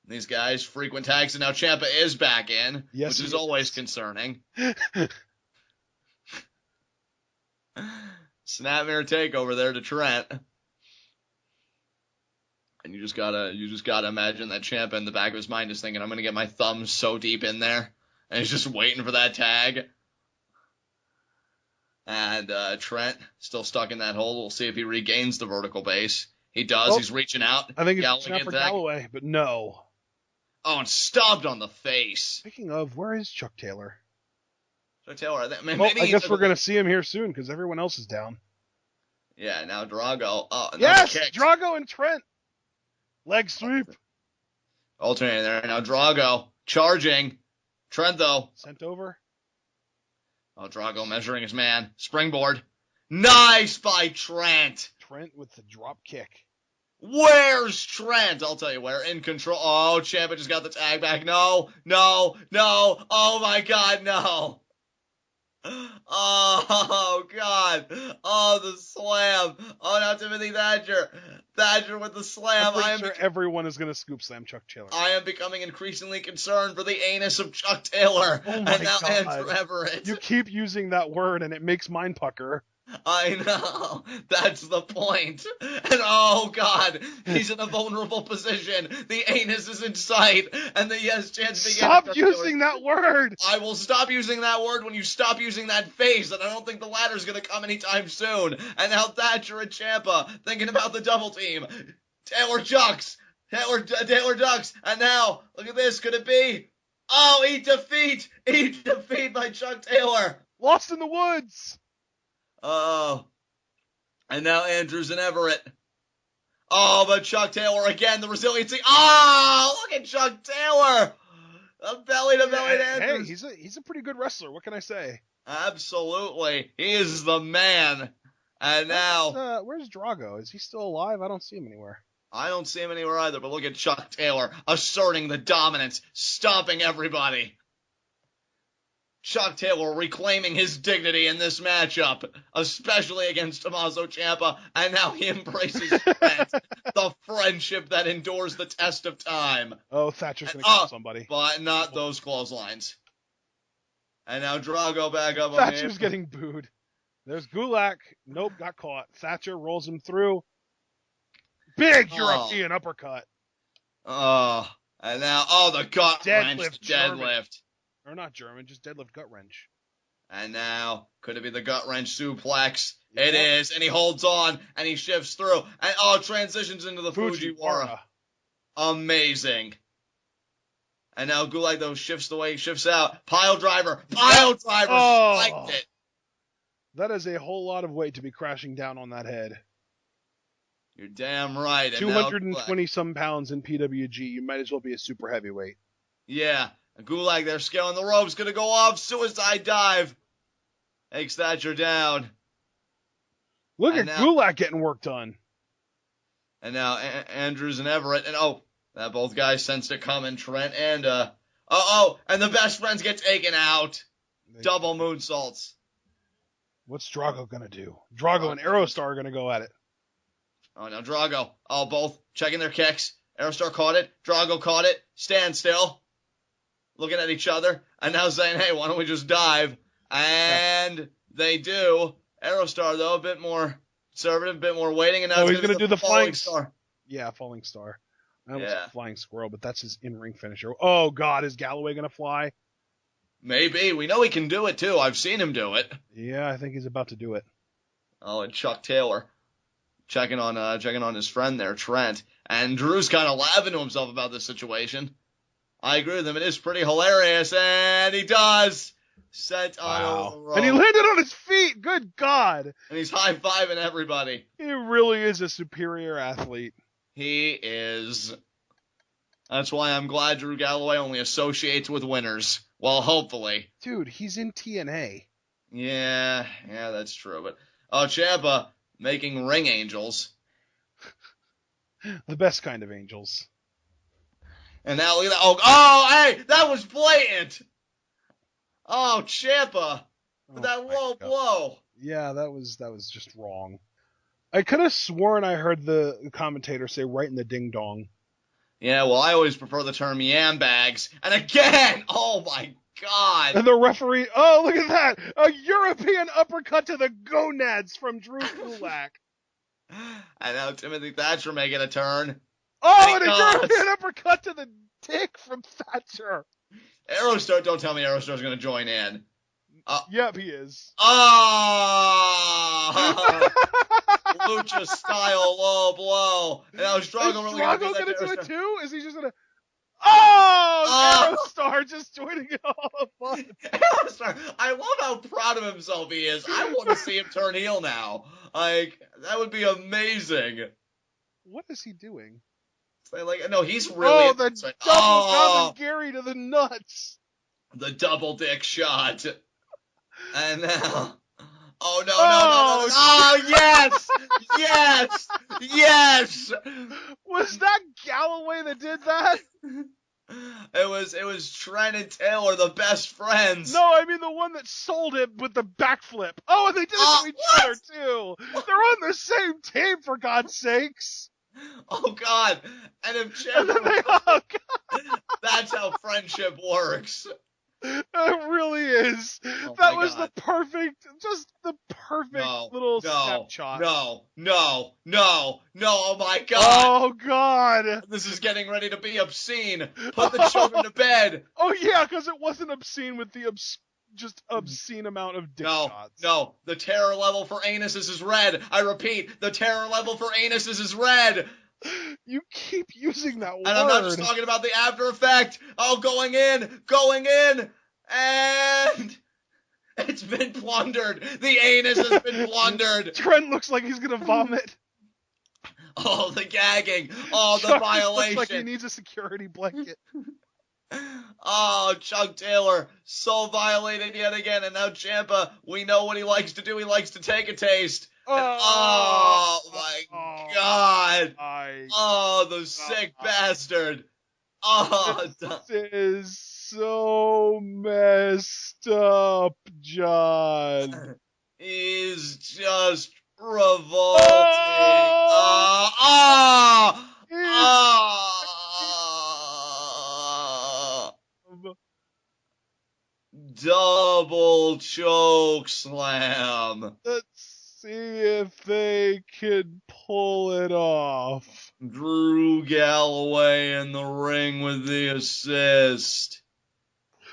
These guys frequent tags, and now Ciampa is back in, which is always concerning. Snapmare takeover there to Trent. And you just gotta imagine that Ciampa in the back of his mind is thinking, I'm gonna get my thumb so deep in there. And he's just waiting for that tag. And Trent still stuck in that hole. We'll see if he regains the vertical base. He does. He's reaching out. I think it's not for Galloway, but no. Oh, and stomped on the face. Speaking of, where is Chuck Taylor? Chuck Taylor, I guess we're going to see him here soon because everyone else is down. Yeah, now Drago. Oh, yes, Drago and Trent. Leg sweep. Alternating there. Now Drago charging. Trent, though. Sent over. Oh, Drago measuring his man. Springboard. Nice by Trent. Trent with the drop kick. Where's Trent? I'll tell you where. In control. Oh, Ciampa just got the tag back. No. Oh, my God, no. Oh, God. Oh, the slam. Oh, now Timothy Thatcher. Thatcher with the slam. I'm pretty sure everyone is going to scoop slam Chuck Taylor. I am becoming increasingly concerned for the anus of Chuck Taylor. Oh my and now God. Andrew Everett. You keep using that word and it makes mine pucker. I know. That's the point. And oh, God, he's in a vulnerable position. The anus is in sight. And the yes chance begins. Stop using that word. I will stop using that word when you stop using that face. And I don't think the ladder's going to come anytime soon. And now Thatcher and Ciampa thinking about the double team. Taylor ducks. Taylor ducks. And now, look at this. Could it be? Oh, eat defeat. Eat defeat by Chuck Taylor. Lost in the woods. Oh. And now Andrews and Everett. Oh, but Chuck Taylor again, the resiliency. Oh, look at Chuck Taylor. A belly to belly to Andrews. Hey, he's a pretty good wrestler. What can I say? Absolutely. He is the man. And now. Where's Drago? Is he still alive? I don't see him anywhere. I don't see him anywhere either, but look at Chuck Taylor asserting the dominance, stomping everybody. Chuck Taylor reclaiming his dignity in this matchup, especially against Tommaso Ciampa, and now he embraces Trent, the friendship that endures the test of time. Oh, Thatcher's going to kill somebody. But not those clotheslines. And now Drago back up on him. Thatcher's getting booed. There's Gulak. Nope, got caught. Thatcher rolls him through. Big European uppercut. Oh, and now, the gut wrench, deadlift. Or not German, just deadlift gut wrench. And now, could it be the gut wrench suplex? Yep. It is, and he holds on, and he shifts through, and transitions into the Fujiwara. Amazing. And now Gulak, though, shifts out. Pile driver. Spiked it. That is a whole lot of weight to be crashing down on that head. You're damn right. 220-some pounds in PWG. You might as well be a super heavyweight. Yeah. Gulak there scaling the ropes. Going to go off. Suicide dive. Takes Thatcher down. Look at Gulak getting work done. And now Andrews and Everett. And that both guys sensed it coming. Trent and and the best friends get taken out. Double moonsaults. What's Drago going to do? Drago and Aerostar are going to go at it. Oh, now Drago. Both checking their kicks. Aerostar caught it. Drago caught it. Stand still. Looking at each other. And now saying, hey, why don't we just dive? And they do. Aerostar, though, a bit more conservative, a bit more waiting. And now he's going to do the flying star. Yeah, falling star. I almost said flying squirrel, but that's his in-ring finisher. Oh, God, is Galloway going to fly? Maybe. We know he can do it, too. I've seen him do it. Yeah, I think he's about to do it. Oh, and Chuck Taylor. Checking on his friend there, Trent. And Drew's kind of laughing to himself about this situation. I agree with him. It is pretty hilarious. And he does. Sent on over the rope. And he landed on his feet. Good God. And he's high-fiving everybody. He really is a superior athlete. He is. That's why I'm glad Drew Galloway only associates with winners. Well, hopefully. Dude, he's in TNA. Yeah, that's true. But, Ciampa making ring angels. The best kind of angels. And now look at that. Hey, that was blatant. Oh, Ciampa. With that low blow. Yeah, that was just wrong. I could have sworn I heard the commentator say right in the ding-dong. Yeah, well, I always prefer the term yam bags. And again, oh my God. And the referee, look at that. A European uppercut to the gonads from Drew Gulak. And now Timothy Thatcher making a turn. Oh, and a European uppercut to the dick from Thatcher. Aerostar, don't tell me Aerostar's going to join in. Yep, he is. Lucha style low blow. And now Drago really going to do it too? Is he just going to... Aerostar just joining in all the fun. Aerostar, I love how proud of himself he is. I want to see him turn heel now. Like, that would be amazing. What is he doing? No, he's really... the double Gary to the nuts. The double dick shot. And now... Oh, no. Oh, yes! Yes! Was that Galloway that did that? It it was Trent and Taylor, the best friends. No, I mean the one that sold it with the backflip. Oh, and they did it to each other too. They're on the same team, for God's sakes. Oh God! And if Ciampa, And then they hug. that's how friendship works. It really is. Oh That my was God. the perfect little snapshot. No! Oh my God! Oh God! This is getting ready to be obscene. Put the children to bed. Oh yeah, because it wasn't obscene with the just obscene amount of dick shots. No. The terror level for anuses is red. I repeat, the terror level for anuses is red. You keep using that word. And I'm not just talking about the after effect. Oh, going in, and it's been plundered. The anus has been plundered. Trent looks like he's gonna vomit. Oh, the gagging. Oh, the violation. Looks like he needs a security blanket. Oh, Chuck Taylor, so violated yet again. And now Ciampa, we know what he likes to do. He likes to take a taste. Oh my God. Oh, the sick bastard. Oh, this is so messed up, John. He's just revolting. Double choke slam. Let's see if they can pull it off. Drew Galloway in the ring with the assist.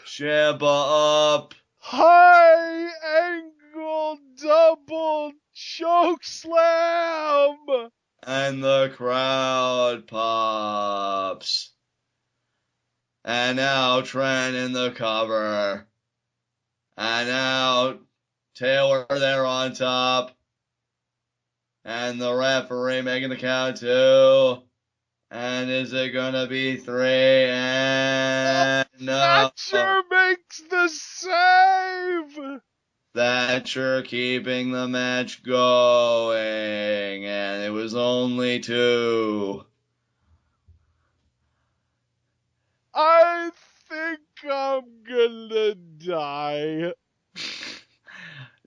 Ciampa up. High angle double choke slam. And the crowd pops. And now Trent in the cover. And now Taylor there on top. And the referee making the count 2. And is it gonna be 3? And no. Thatcher makes the save. Thatcher keeping the match going. And it was only 2. I think I'm gonna die.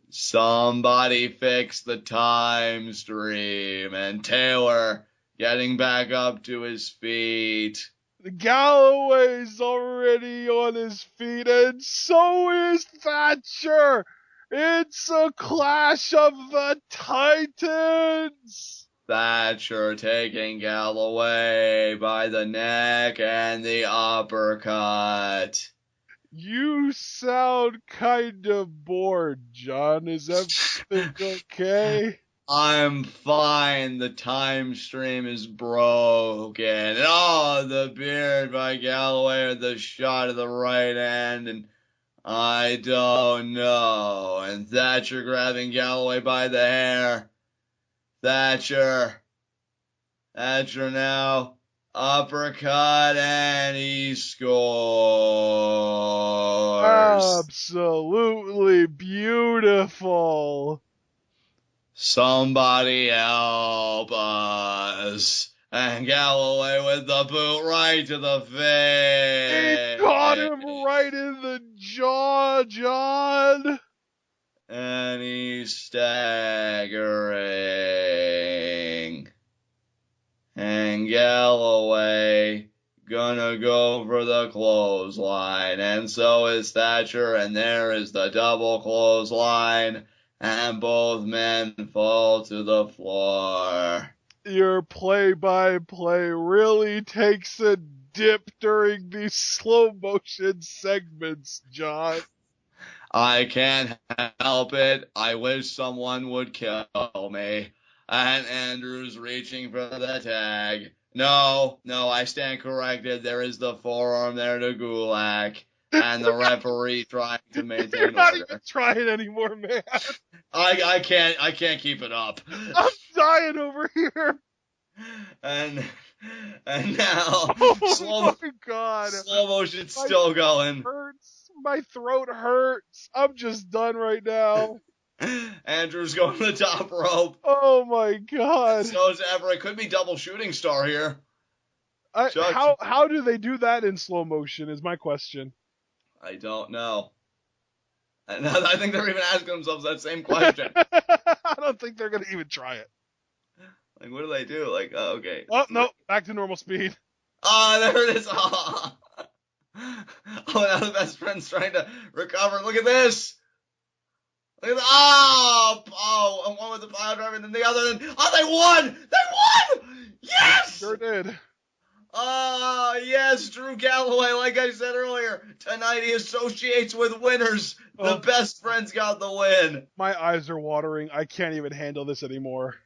Somebody fix the time stream. And Taylor getting back up to his feet. Galloway's already on his feet, and so is Thatcher. It's a clash of the Titans. Thatcher taking Galloway by the neck and the uppercut. You sound kind of bored, John. Is everything okay? I'm fine. The time stream is broken. And oh, the beard by Galloway with the shot of the right hand. And I don't know. And Thatcher grabbing Galloway by the hair. Thatcher now. Uppercut, and he scores. Absolutely beautiful. Somebody help us. And Galloway with the boot right to the face. He caught him right in the jaw, John. And he's staggering. And Galloway gonna go for the clothesline. And so is Thatcher. And there is the double clothesline. And both men fall to the floor. Your play-by-play really takes a dip during these slow-motion segments, John. I can't help it. I wish someone would kill me. And Andrews reaching for the tag. No, I stand corrected. There is the forearm there to Gulak. And the referee trying to maintain You're not order. even trying anymore, man. I can't keep it up. I'm dying over here. And now Oh my God. Slow motion still going. Hurts. My throat hurts. I'm just done right now. Andrews going to the top rope. Oh my God. So is Everett. Could be double shooting star here. How do they do that in slow motion is my question. I don't know. And I think they're even asking themselves that same question. I don't think they're going to even try it. Like, what do they do? Like, oh, okay. Oh, no, back to normal speed. Oh, there it is. Oh, now the best friend's trying to recover. Look at this. Look at that. Oh, and one with the pile driver and then the other. And, oh, they won! They won! Yes! Sure did. Oh, yes, Drew Galloway, like I said earlier. Tonight he associates with winners. The best friends got the win. My eyes are watering. I can't even handle this anymore.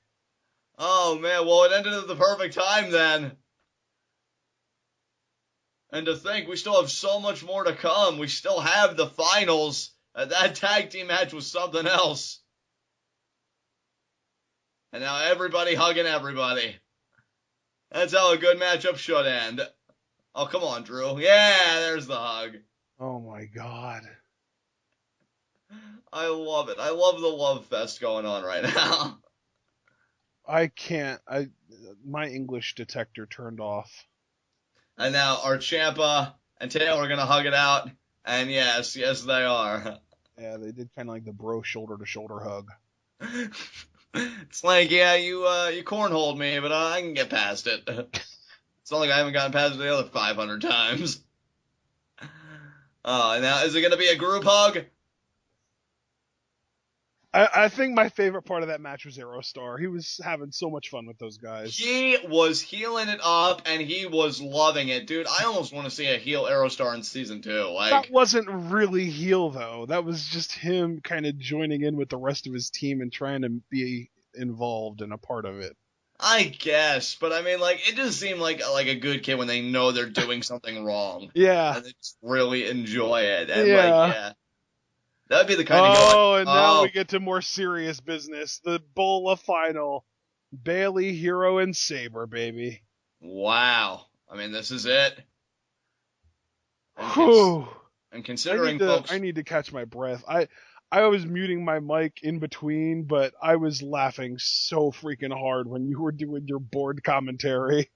Oh, man, well, it ended at the perfect time then. And to think, we still have so much more to come. We still have the finals. That tag team match was something else. And now everybody hugging everybody. That's how a good matchup should end. Oh, come on, Drew. Yeah, there's the hug. Oh, my God. I love it. I love the love fest going on right now. I can't. My English detector turned off. And now our Ciampa and Taylor are going to hug it out. And yes, they are. Yeah, they did kind of like the bro shoulder-to-shoulder hug. It's like, yeah, you cornholed me, but I can get past it. It's not like I haven't gotten past it the other 500 times. And now, is it going to be a group hug? I think my favorite part of that match was Aerostar. He was having so much fun with those guys. He was healing it up, and he was loving it. Dude, I almost want to see a heel Aerostar in Season 2. Like, that wasn't really heel, though. That was just him kind of joining in with the rest of his team and trying to be involved and a part of it. I guess, but I mean, like, it just seemed like a good kid when they know they're doing something wrong. Yeah. And they just really enjoy it. And, yeah. That'd be the kind of now we get to more serious business. The BOLA final. Bayley, Hero, and Sabre, baby. Wow. I mean, this is it. And considering I need to catch my breath. I was muting my mic in between, but I was laughing so freaking hard when you were doing your board commentary.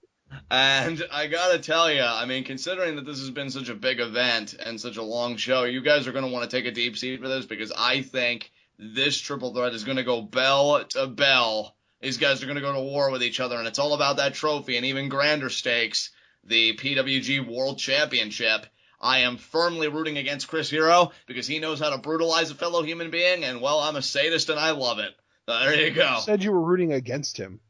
And I gotta tell you, I mean, considering that this has been such a big event and such a long show, you guys are going to want to take a deep seat for this because I think this triple threat is going to go bell to bell. These guys are going to go to war with each other, and it's all about that trophy and even grander stakes, the PWG World Championship. I am firmly rooting against Chris Hero because he knows how to brutalize a fellow human being, and, well, I'm a sadist and I love it. So there you go. You said you were rooting against him.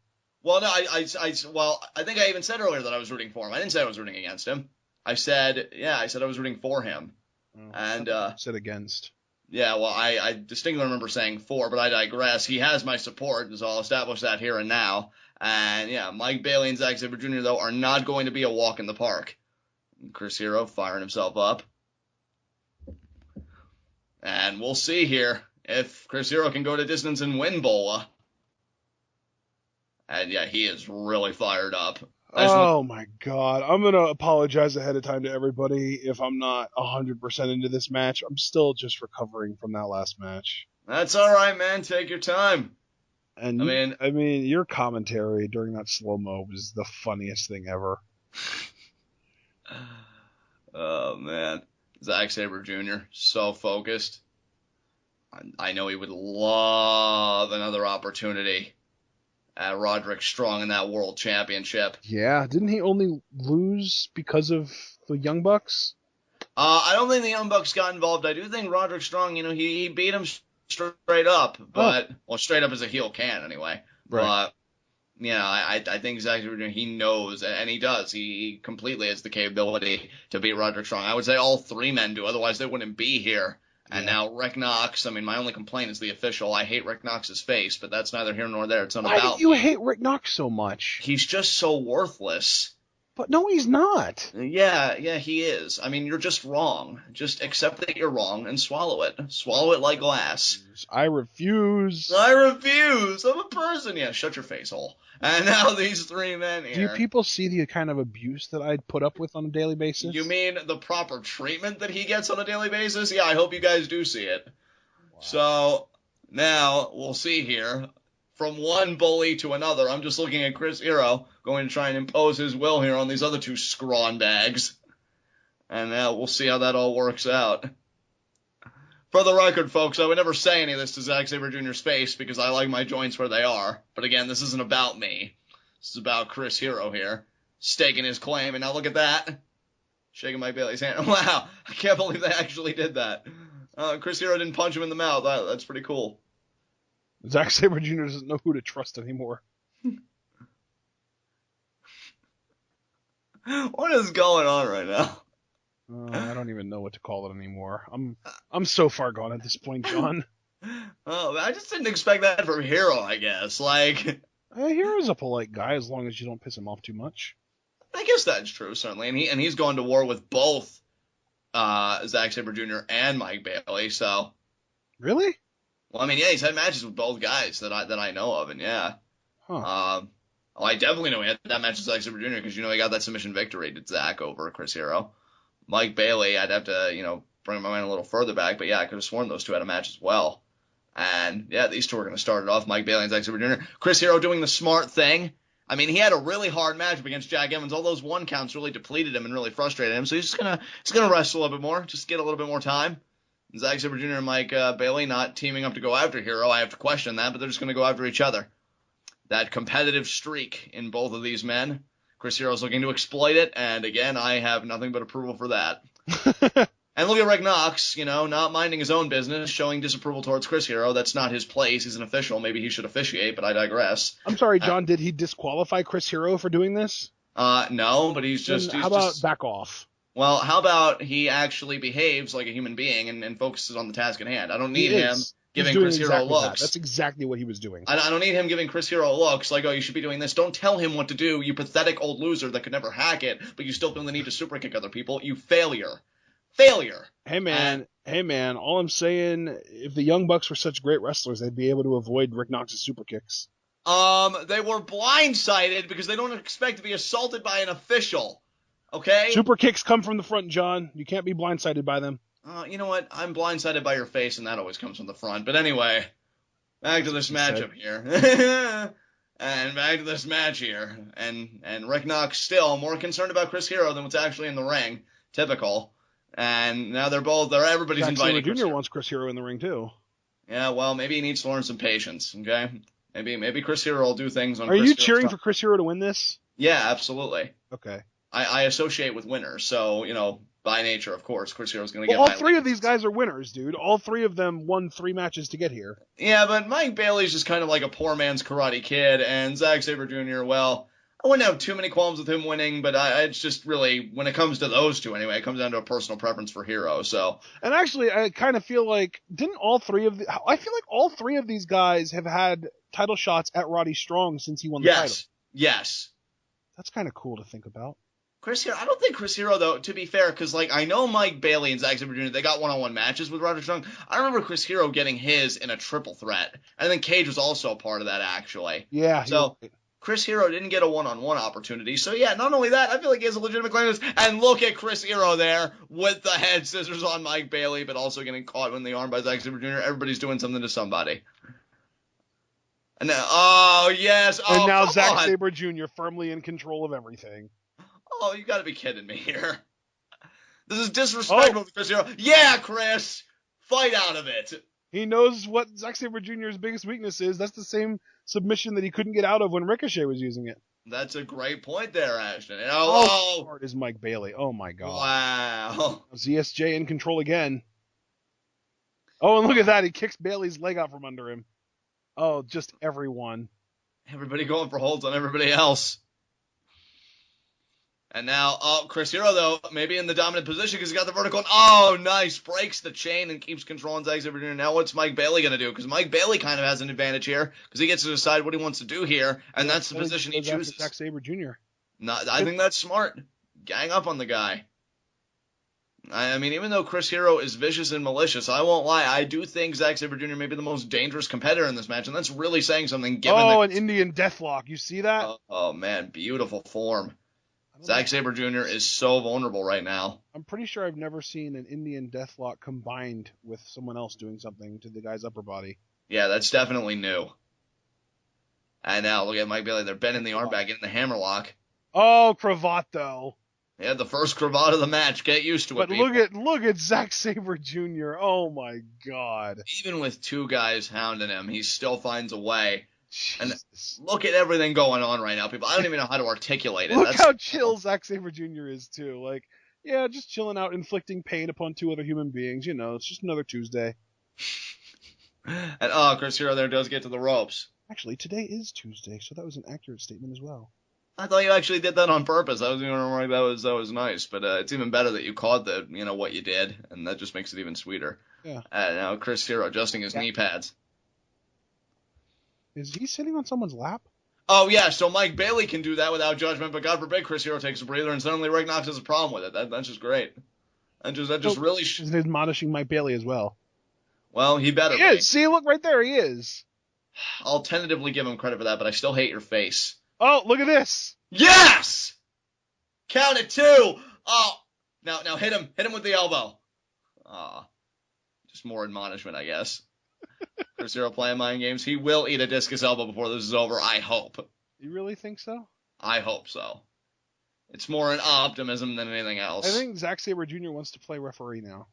Well, no, I think I even said earlier that I was rooting for him. I didn't say I was rooting against him. I said I was rooting for him. Oh, and said against. Yeah, well, I distinctly remember saying for, but I digress. He has my support, so I'll establish that here and now. And yeah, Mike Bailey and Zack Sabre Jr., though, are not going to be a walk in the park. Chris Hero firing himself up. And we'll see here if Chris Hero can go to distance and win BOLA. And yeah, he is really fired up. Oh my God. I'm going to apologize ahead of time to everybody if I'm not 100% into this match. I'm still just recovering from that last match. That's all right, man. Take your time. And I mean, your commentary during that slow-mo was the funniest thing ever. Oh, man. Zack Sabre Jr., so focused. I know he would love another opportunity at Roderick Strong in that World Championship. Yeah, didn't he only lose because of the Young Bucks? I don't think the Young Bucks got involved. I do think Roderick Strong, he beat him straight up, but well, straight up as a heel can anyway. Right. But I think Zack Sabre Jr., he knows, and he does. He completely has the capability to beat Roderick Strong. I would say all three men do, otherwise they wouldn't be here. And now Rick Knox, I mean, my only complaint is the official. I hate Rick Knox's face, but that's neither here nor there. It's not about Why do you hate Rick Knox so much? He's just so worthless. But no, he's not. Yeah, he is. I mean, you're just wrong. Just accept that you're wrong and swallow it. Swallow it like glass. I refuse. I'm a person. Yeah, shut your face hole. And now these three men here. Do people see the kind of abuse that I put up with on a daily basis? You mean the proper treatment that he gets on a daily basis? Yeah, I hope you guys do see it. Wow. So, now, we'll see here. from one bully to another. I'm just looking at Chris Hero going to try and impose his will here on these other two scrawn bags. And we'll see how that all works out. For the record, folks, I would never say any of this to Zack Sabre Jr.'s face because I like my joints where they are. But again, this isn't about me. This is about Chris Hero here, staking his claim. And now look at that. Shaking Mike Bailey's hand. Wow, I can't believe they actually did that. Chris Hero didn't punch him in the mouth. That's pretty cool. Zack Sabre Jr. doesn't know who to trust anymore. What is going on right now? I don't even know what to call it anymore. I'm so far gone at this point, John. Oh, I just didn't expect that from Hero, I guess. Like, Hero's a polite guy as long as you don't piss him off too much. I guess that's true, certainly. And he's gone to war with both Zack Sabre Jr. and Mike Bailey, so. Really? Well, I mean, yeah, he's had matches with both guys that I know of, and yeah. Huh. I definitely know he had that match with Zack Sabre Jr. because, he got that submission victory to Zack over Chris Hero. Mike Bailey, I'd have to, bring my mind a little further back, but yeah, I could have sworn those two had a match as well. And yeah, these two are going to start it off, Mike Bailey and Zack Sabre Jr. Chris Hero doing the smart thing. I mean, he had a really hard matchup against Jack Evans. All those one counts really depleted him and really frustrated him. So he's just gonna rest a little bit more, just get a little bit more time. And Zack Sabre Jr. and Mike Bailey not teaming up to go after Hero. I have to question that, but they're just gonna go after each other. That competitive streak in both of these men. Chris Hero's looking to exploit it, and again, I have nothing but approval for that. And look at Rick Knox, not minding his own business, showing disapproval towards Chris Hero. That's not his place. He's an official. Maybe he should officiate, but I digress. I'm sorry, John. Did he disqualify Chris Hero for doing this? No, but he's just. How about back off? Well, how about he actually behaves like a human being and focuses on the task at hand? I don't need him giving Chris Hero looks. That's exactly what he was doing. I don't need him giving Chris Hero looks like, oh, you should be doing this. Don't tell him what to do, you pathetic old loser that could never hack it, but you still feel the need to super kick other people. You failure. Hey man, all I'm saying, if the Young Bucks were such great wrestlers, they'd be able to avoid Rick Knox's super kicks. They were blindsided because they don't expect to be assaulted by an official. Okay? Super kicks come from the front, John. You can't be blindsided by them. You know what? I'm blindsided by your face, and that always comes from the front. But anyway, back to this matchup here. And back to this match here. And Rick Knox still more concerned about Chris Hero than what's actually in the ring. Typical. And now everybody's inviting. Chris Jr. wants Chris Hero in the ring too. Yeah, well, maybe he needs to learn some patience. Okay, maybe Chris Hero will do things on. Are you cheering for Chris Hero to win this? Yeah, absolutely. Okay. I associate with winners, so by nature, of course, Chris Hero's going to get. All three of these guys are winners, dude. All three of them won 3 matches to get here. Yeah, but Mike Bailey's just kind of like a poor man's Karate Kid, and Zack Sabre Jr. Well, I wouldn't have too many qualms with him winning, but it's just really, when it comes to those two anyway, it comes down to a personal preference for Hero, so. And actually, I kind of feel like, I feel like all three of these guys have had title shots at Roddy Strong since he won the title. Yes. That's kind of cool to think about. Chris Hero, I don't think Chris Hero, though, to be fair, because, I know Mike Bailey and Zack Sabre Jr., they got one-on-one matches with Roderick Strong. I remember Chris Hero getting his in a triple threat. And then Cage was also a part of that, actually. Yeah. So, Chris Hero didn't get a one-on-one opportunity. So, yeah, not only that, I feel like he has a legitimate claim to this. And look at Chris Hero there with the head scissors on Mike Bailey, but also getting caught in the arm by Zack Sabre Jr. Everybody's doing something to somebody. And now, and now Zack Sabre Jr. firmly in control of everything. Oh, you got to be kidding me here. This is disrespectful to Chris Hero. Yeah, Chris, fight out of it. He knows what Zack Sabre Jr.'s biggest weakness is. That's the same submission that he couldn't get out of when Ricochet was using it. That's a great point there, Ashton. How hard is Mike Bailey? Oh, my God. Wow. ZSJ in control again. Oh, and look at that. He kicks Bailey's leg out from under him. Oh, just everyone. Everybody going for holds on everybody else. And now, Chris Hero, though, maybe in the dominant position because he got the vertical. Oh, nice. Breaks the chain and keeps controlling Zack Sabre Jr. Now what's Mike Bailey going to do? Because Mike Bailey kind of has an advantage here because he gets to decide what he wants to do here, and that's the position he chooses. Zack Sabre Jr. I think that's smart. Gang up on the guy. I mean, even though Chris Hero is vicious and malicious, I won't lie. I do think Zack Sabre Jr. may be the most dangerous competitor in this match, and that's really saying something given an Indian Deathlock. You see that? Oh man, beautiful form. Zack Sabre Jr. is so vulnerable right now. I'm pretty sure I've never seen an Indian Deathlock combined with someone else doing something to the guy's upper body. Yeah, that's definitely new. And now look at Mike Bailey. They're bending the arm back in the hammerlock. Oh, cravat though. Yeah, the first cravat of the match. Get used to it, But people. look at Zack Sabre Jr. Oh my God. Even with two guys hounding him, he still finds a way. Jesus. And look at everything going on right now, people. I don't even know how to articulate it. Look how chill Zack Sabre Jr. is too. Like, yeah, just chilling out, inflicting pain upon two other human beings. You know, it's just another Tuesday. And Chris Hero there does get to the ropes. Actually, today is Tuesday, so that was an accurate statement as well. I thought you actually did that on purpose. I was going to like that was nice, but it's even better that you caught what you did, and that just makes it even sweeter. Yeah. And now Chris Hero adjusting his knee pads. Is he sitting on someone's lap? Oh yeah, so Mike Bailey can do that without judgment, but God forbid Chris Hero takes a breather, and suddenly Rick Knox has a problem with it. That's just great. That just really. He's admonishing Mike Bailey as well. Well, he better. He is. See, look right there. He is. I'll tentatively give him credit for that, but I still hate your face. Oh, look at this. Yes! Count it 2. Oh, now hit him with the elbow. Just more admonishment, I guess. Chris Hero playing mind games. He will eat a discus elbow before this is over, I hope. You really think so? I hope so. It's more an optimism than anything else. I think Zack Sabre Jr. wants to play referee now.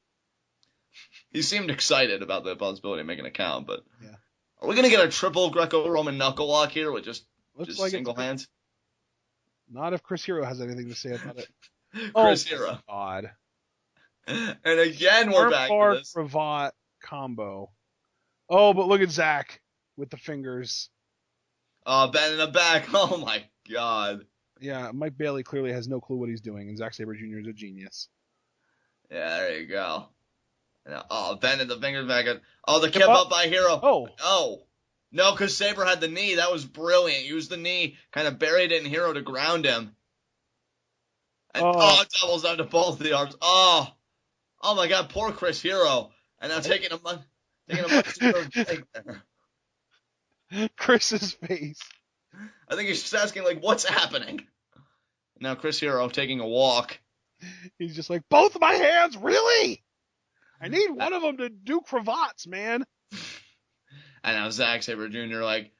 He seemed excited about the possibility of making a count, but yeah. Are we going to get a triple Greco-Roman knuckle lock here with just like single hands? Not if Chris Hero has anything to say about it. Chris Hero. God. And again, we're back to this. Cravat combo. Oh, but look at Zack with the fingers. Bending the back. Oh, my God. Yeah, Mike Bailey clearly has no clue what he's doing, and Zack Sabre Jr. is a genius. Yeah, there you go. Bending the fingers back. The kip up by Hero. Oh. No, because Sabre had the knee. That was brilliant. Used the knee, kind of buried it in Hero to ground him. And doubles down to both the arms. Oh my God, poor Chris Hero. And now taking a much break there. Chris's face. I think he's just asking, like, what's happening? Now Chris Hero taking a walk. He's just like, both my hands, really? I need one of them to do cravats, man. And now Zack Sabre Jr. like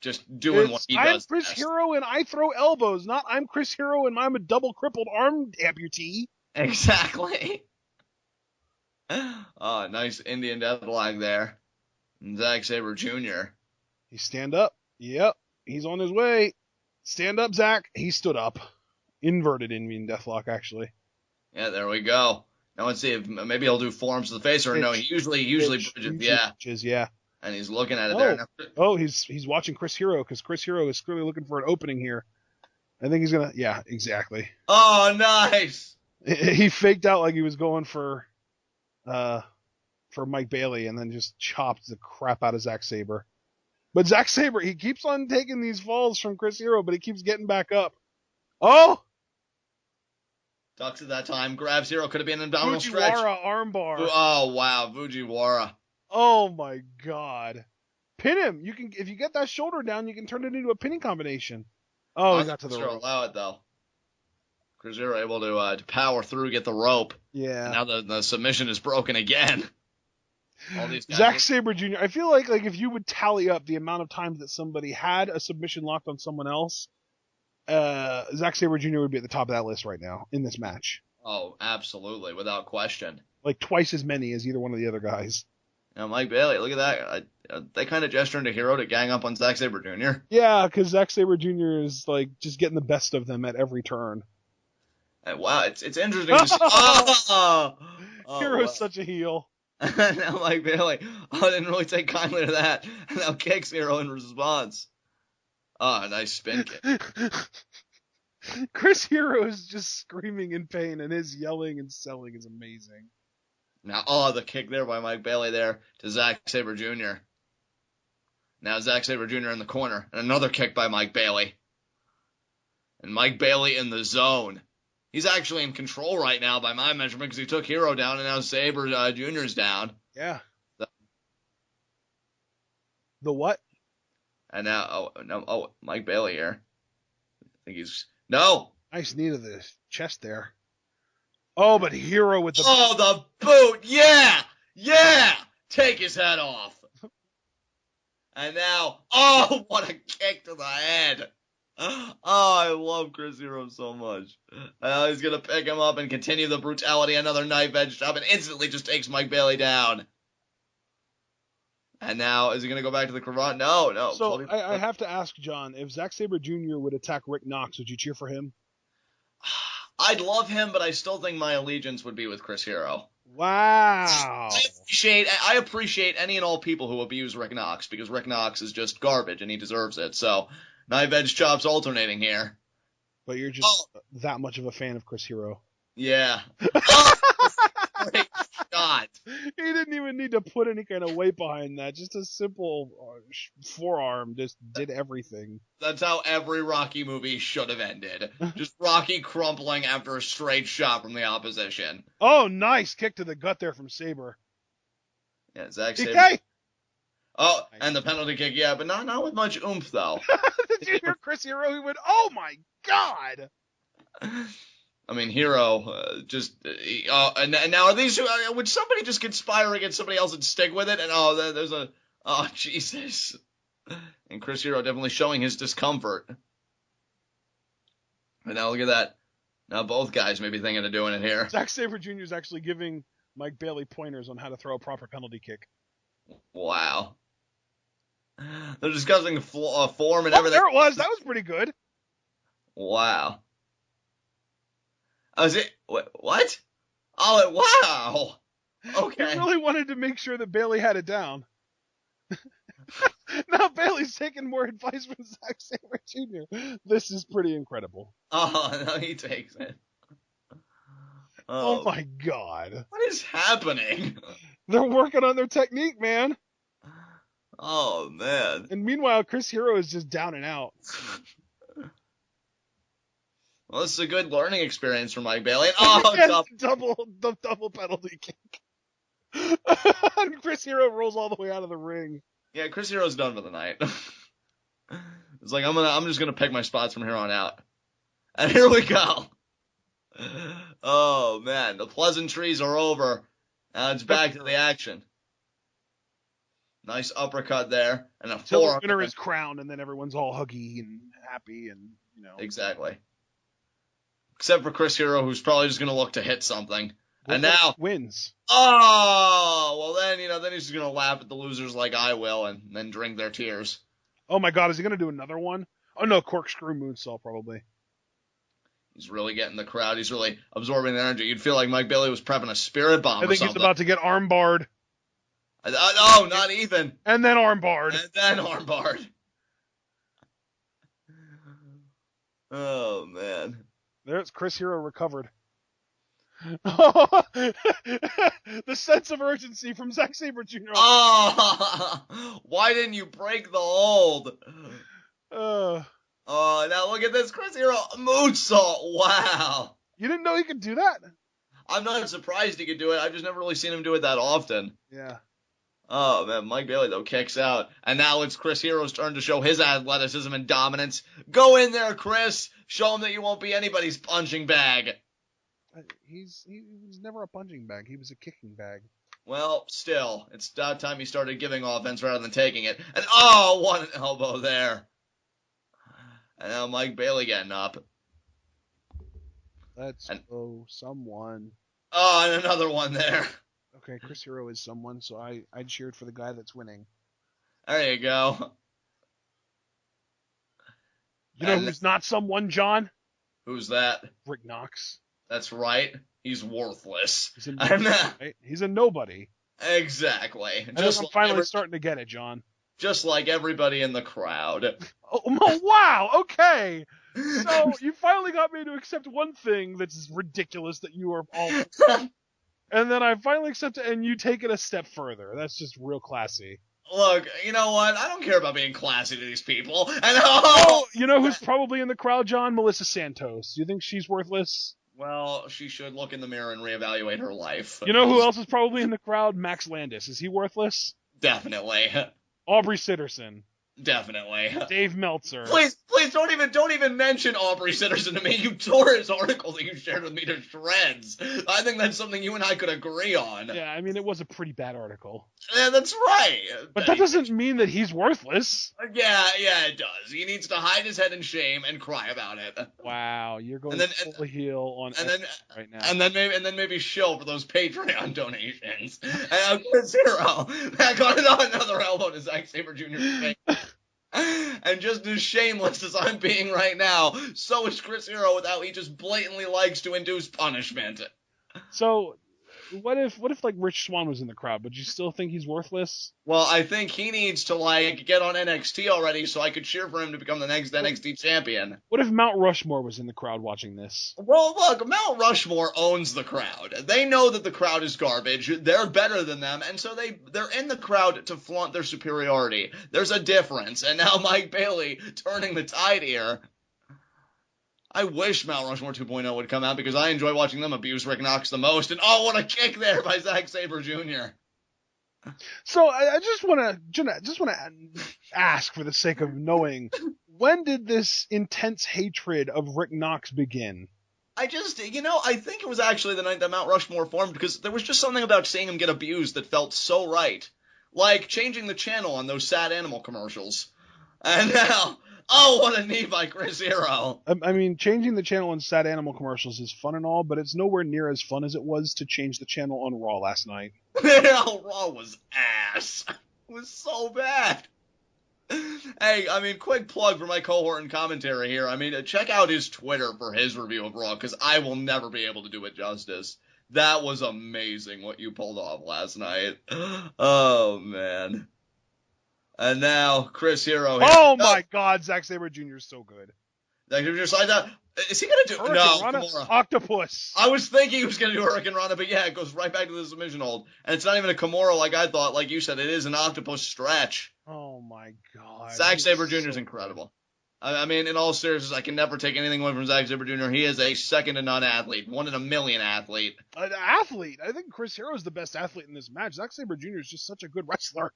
just doing what he does. I'm Chris Hero and I throw elbows, not I'm Chris Hero and I'm a double crippled arm amputee. Exactly. Nice Indian deathlock there. And Zack Sabre Jr. He stand up. Yep. He's on his way. Stand up, Zack. He stood up. Inverted Indian deathlock, actually. Yeah, there we go. Now let's see if maybe he'll do forearms to the face, or no, he usually bridges, yeah. And he's looking at it there. Now, he's watching Chris Hero, because Chris Hero is clearly looking for an opening here. I think he's gonna, yeah, exactly. Oh, nice! He faked out like he was going for Mike Bailey, and then just chopped the crap out of Zack Sabre. But Zack Sabre, he keeps on taking these falls from Chris Hero, but he keeps getting back up. Oh! Ducks at that time, grabs Hero, could have been an abdominal stretch. Fujiwara armbar. Oh, wow, Fujiwara. Oh, my God. Pin him. You can, if you get that shoulder down, you can turn it into a pinning combination. Oh, he got to the rope. Allow it, though. Chris Hero able to power through, get the rope. Yeah. Now the submission is broken again. All these guys Zack Sabre Jr., I feel like if you would tally up the amount of times that somebody had a submission locked on someone else, Zack Sabre Jr. would be at the top of that list right now in this match. Oh, absolutely, without question. Like twice as many as either one of the other guys. Now, Mike Bailey, look at that. They kind of gesturing to Hero to gang up on Zack Sabre Jr. Yeah, because Zack Sabre Jr. is like just getting the best of them at every turn. And wow, it's interesting to see. Hero's such a heel. Now Mike Bailey, didn't really take kindly to that. Now kicks Hero in response. Nice spin kick. Chris Hero is just screaming in pain, and his yelling and selling is amazing. Now, the kick there by Mike Bailey there to Zack Sabre Jr. Now Zack Sabre Jr. in the corner, and another kick by Mike Bailey. And Mike Bailey in the zone. He's actually in control right now by my measurement because he took Hero down, and now Sabre Jr.'s down. Yeah. The what? And now, Mike Bailey here. I think he's... No! Nice knee to the chest there. Oh, but Hero with the... Oh, the boot! Yeah! Yeah! Take his head off. And now, oh, what a kick to the head. Oh, I love Chris Hero so much. He's going to pick him up and continue the brutality. Another knife edge chop and instantly just takes Mike Bailey down. And now, is he going to go back to the cravat? No. So I have to ask, John, if Zack Sabre Jr. would attack Rick Knox, would you cheer for him? I'd love him, but I still think my allegiance would be with Chris Hero. Wow. I appreciate any and all people who abuse Rick Knox, because Rick Knox is just garbage and he deserves it. So, knife edge chops alternating here. But you're just that much of a fan of Chris Hero. Yeah. Oh, great shot. He didn't even need to put any kind of weight behind that. Just a simple forearm just did everything. That's how every Rocky movie should have ended. Just Rocky crumpling after a straight shot from the opposition. Oh, nice kick to the gut there from Sabre. Yeah, Zack Sabre. DK! Oh, and the penalty kick, yeah, but not with much oomph, though. Did you hear Chris Hero? He went, oh my God! I mean, Hero, and now are these, would somebody just conspire against somebody else and stick with it? And there's Jesus. And Chris Hero definitely showing his discomfort. And now look at that. Now both guys may be thinking of doing it here. Zack Sabre Jr. is actually giving Mike Bailey pointers on how to throw a proper penalty kick. Wow. They're discussing form and everything. There it was. That was pretty good. Wow. Was it? What? Oh, wow. Okay. He really wanted to make sure that Bailey had it down. Now Bailey's taking more advice from Zack Sabre Jr. This is pretty incredible. Oh, no, he takes it. Oh my God. What is happening? They're working on their technique, man. Oh, man. And meanwhile, Chris Hero is just down and out. Well, this is a good learning experience for Mike Bailey. Double penalty kick. And Chris Hero rolls all the way out of the ring. Yeah, Chris Hero's done for the night. It's like, I'm just gonna pick my spots from here on out. And here we go. Oh man, the pleasantries are over. Now it's back to the action. Nice uppercut there, and a Till forearm. the winner is crowned, and then everyone's all huggy and happy, and Exactly. Except for Chris Hero, who's probably just gonna look to hit something. And now wins. Oh, well then he's just gonna laugh at the losers like I will, and then drink their tears. Oh my God, is he gonna do another one? Oh no, corkscrew moonsault probably. He's really getting the crowd. He's really absorbing the energy. You'd feel like Mike Bailey was prepping a spirit bomb. I think he's about to get armbarred. Oh, not even. And then armbarred. Oh man. There's Chris Hero recovered. The sense of urgency from Zack Sabre Jr. Oh, why didn't you break the hold? Oh, now look at this, Chris Hero moonsault. Wow. You didn't know he could do that? I'm not surprised he could do it. I've just never really seen him do it that often. Yeah. Oh man, Mike Bailey though kicks out, and now it's Chris Hero's turn to show his athleticism and dominance. Go in there, Chris. Show him that you won't be anybody's punching bag. He was never a punching bag. He was a kicking bag. Well, still, it's about time he started giving offense rather than taking it. And one elbow there. And now Mike Bailey getting up. Let's go, someone. Oh, and another one there. Okay, Chris Hero is someone, so I cheered for the guy that's winning. There you go. You know who's not someone, John? Who's that? Rick Knox. That's right. He's worthless. He's a nobody. Right? He's a nobody. Exactly. I'm finally starting to get it, John. Just like everybody in the crowd. Oh, wow, okay. So, you finally got me to accept one thing that's ridiculous that you are all... And then I finally accept it, and you take it a step further. That's just real classy. Look, you know what? I don't care about being classy to these people. And you know who's probably in the crowd, John? Melissa Santos. Do you think she's worthless? Well, she should look in the mirror and reevaluate her life. You know who else is probably in the crowd? Max Landis. Is he worthless? Definitely. Aubrey Sitterson. Definitely. Dave Meltzer. Please don't even mention Aubrey Sitterson to me. You tore his article that you shared with me to shreds. I think that's something you and I could agree on. Yeah, I mean, it was a pretty bad article. Yeah, that's right. But that doesn't mean that he's worthless. Yeah, it does. He needs to hide his head in shame and cry about it. Wow, you're going full heel on right now. And then maybe shill for those Patreon donations. And Chris Hero got another elbow to Zack Sabre Jr.'s face. And just as shameless as I'm being right now, so is Chris Hero with how he just blatantly likes to induce punishment. So, what if like Rich Swann was in the crowd? Would you still think he's worthless? Well, I think he needs to get on NXT already so I could cheer for him to become the next NXT champion. What if Mount Rushmore was in the crowd watching this? Well, look, Mount Rushmore owns the crowd. They know that the crowd is garbage. They're better than them, and so they're in the crowd to flaunt their superiority. There's a difference, and now Mike Bailey turning the tide here. I wish Mount Rushmore 2.0 would come out because I enjoy watching them abuse Rick Knox the most. And oh, what a kick there by Zack Sabre Jr. So I just want to ask, for the sake of knowing, when did this intense hatred of Rick Knox begin? I think it was actually the night that Mount Rushmore formed because there was just something about seeing him get abused that felt so right. Like changing the channel on those sad animal commercials. And now... Oh, what a knee by Chris Hero. I mean, changing the channel on sad animal commercials is fun and all, but it's nowhere near as fun as it was to change the channel on Raw last night. Raw was ass. It was so bad. Hey, I mean, quick plug for my cohort and commentary here. I mean, check out his Twitter for his review of Raw, because I will never be able to do it justice. That was amazing what you pulled off last night. Oh, man. And now, Chris Hero. Oh, my God, Zack Sabre Jr. is so good. Zack Sabre Jr. slides out. Is he going to do it? No, Kimura. Octopus. I was thinking he was going to do a Hurricane Rana, but yeah, it goes right back to the submission hold. And it's not even a Kimura like I thought. Like you said, it is an octopus stretch. Oh, my God. Zack Sabre Jr. is incredible. I mean, in all seriousness, I can never take anything away from Zack Sabre Jr. He is a second-to-none athlete, 1 in a million athlete. An athlete? I think Chris Hero is the best athlete in this match. Zack Sabre Jr. is just such a good wrestler.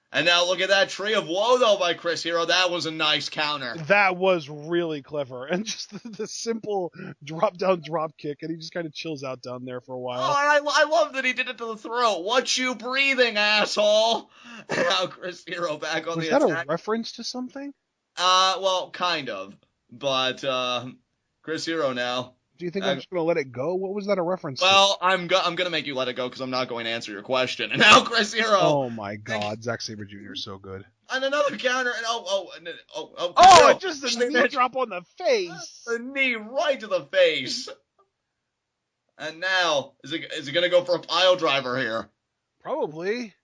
And now look at that tree of woe, though, by Chris Hero. That was a nice counter. That was really clever. And just the simple drop-down drop kick, and he just kind of chills out down there for a while. Oh, and I love that he did it to the throat. What you breathing, asshole? And now Chris Hero back on the attack. Was that a reference to something? Well, kind of. But, Chris Hero now. Do you think I'm just going to let it go? What was that a reference to? Well, I'm going to make you let it go because I'm not going to answer your question. And now Chris Hero. Oh, my God. Zack Sabre Jr. is so good. And another counter. And just a knee drop on the face. The knee right to the face. And now, is he going to go for a pile driver here? Probably.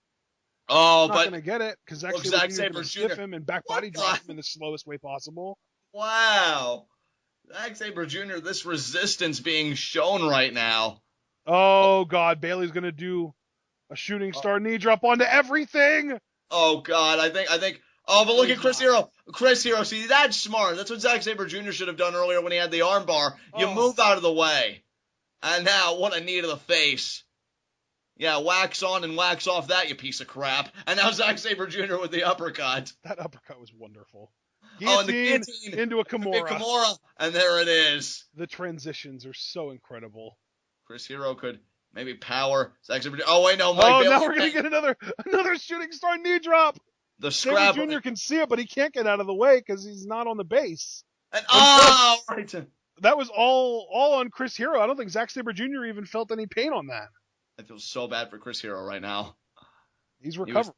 Oh, but... not going to get it because Zack Sabre Jr. will stiff him and back body drop him in the slowest way possible. Wow. Zack Sabre Jr., this resistance being shown right now. Oh, God. Bailey's going to do a shooting star knee drop onto everything. Oh, God. I think. Oh, but look at Chris Hero. Chris Hero, see, that's smart. That's what Zack Sabre Jr. should have done earlier when he had the arm bar. You move out of the way. And now, what a knee to the face. Yeah, wax on and wax off that, you piece of crap. And now Zack Sabre Jr. with the uppercut. That uppercut was wonderful. And the guillotine into a Kimura. And there it is. The transitions are so incredible. Chris Hero could maybe power Zack Sabre Jr. Oh, wait, no. Now we're going to get another shooting star knee drop. The scrap. Sabre Jr. can see it, but he can't get out of the way because he's not on the base. And right. That was all on Chris Hero. I don't think Zack Sabre Jr. even felt any pain on that. I feel so bad for Chris Hero right now. He's recovering.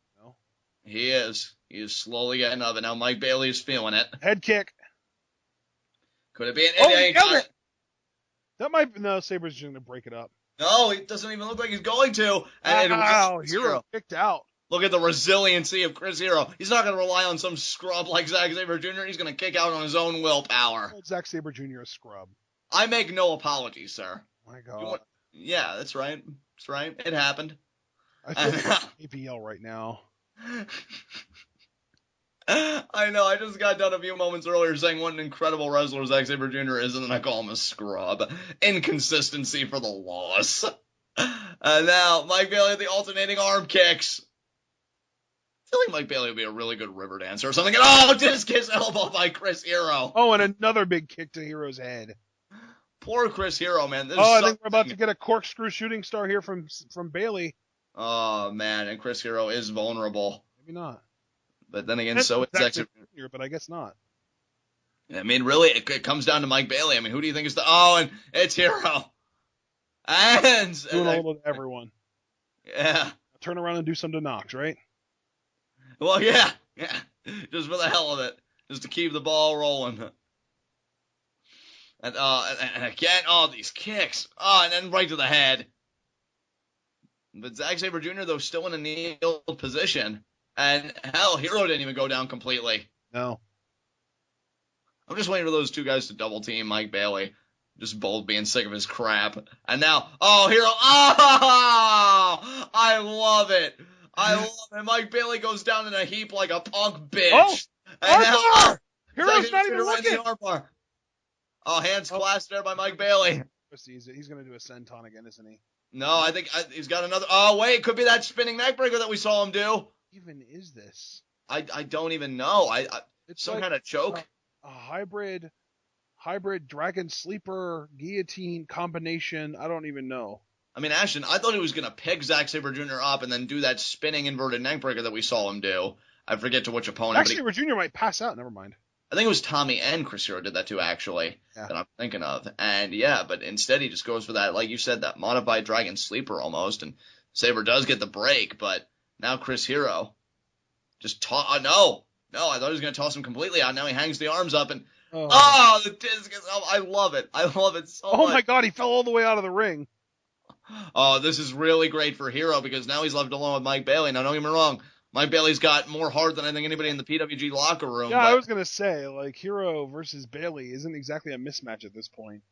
He is. He is slowly getting up, and now Mike Bailey is feeling it. Head kick. Could it be an That might be... No, Sabre's just going to break it up. No, it doesn't even look like he's going to. Wow, Hero kicked out. Look at the resiliency of Chris Hero. He's not going to rely on some scrub like Zack Sabre Jr. He's going to kick out on his own willpower. Zack Sabre Jr. a scrub. I make no apologies, sir. My God. Yeah, that's right. That's right. It happened. I feel like APL right now. I know, I just got done a few moments earlier saying what an incredible wrestler Zack Sabre Jr. is, and then I call him a scrub. Inconsistency for the loss. And now, Mike Bailey with the alternating arm kicks. feel like Mike Bailey would be a really good river dancer or something. And oh, discus elbow by Chris Hero. Oh, and another big kick to Hero's head. Poor Chris Hero, man. I think we're about to get a corkscrew shooting star here from Bailey. Oh, man, and Chris Hero is vulnerable. Maybe not. But then again, so is Zack Sabre Jr., but I guess not. I mean, really, it comes down to Mike Bailey. I mean, who do you think is and it's Hero. And doing a little to everyone. Yeah. Turn around and do some to Knox, right? Well, yeah. Just for the hell of it. Just to keep the ball rolling. And again, these kicks. And then right to the head. But Zack Sabre Jr., though, still in a kneeled position. And hell, Hero didn't even go down completely. No. I'm just waiting for those two guys to double team Mike Bailey. Just both being sick of his crap. And now, Hero. Oh, I love it. Mike Bailey goes down in a heap like a punk bitch. Oh, and now, Hero's not even looking. Hands clasped there by Mike Bailey. He's going to do a senton again, isn't he? No, I think he's got another. Oh, wait, could be that spinning neckbreaker that we saw him do. What even is this? I don't even know. It's some kind of choke. A hybrid dragon sleeper guillotine combination. I don't even know. I mean, Ashton, I thought he was going to pick Zack Sabre Jr. up and then do that spinning inverted neckbreaker that we saw him do. I forget to which opponent. Zack Sabre Jr. might pass out. Never mind. I think it was Tommy and Chris Hero did that too, actually, that I'm thinking of. And yeah, but instead he just goes for that, like you said, that modified dragon sleeper almost. And Sabre does get the break, but now Chris Hero just no, I thought he was going to toss him completely out. Now he hangs the arms up and the discus. I love it. I love it so much. Oh my God, he fell all the way out of the ring. Oh, this is really great for Hero because now he's left alone with Mike Bailey. Now, don't get me wrong. Mike Bailey's got more heart than I think anybody in the PWG locker room. Yeah, I was going to say, like, Hero versus Bailey isn't exactly a mismatch at this point.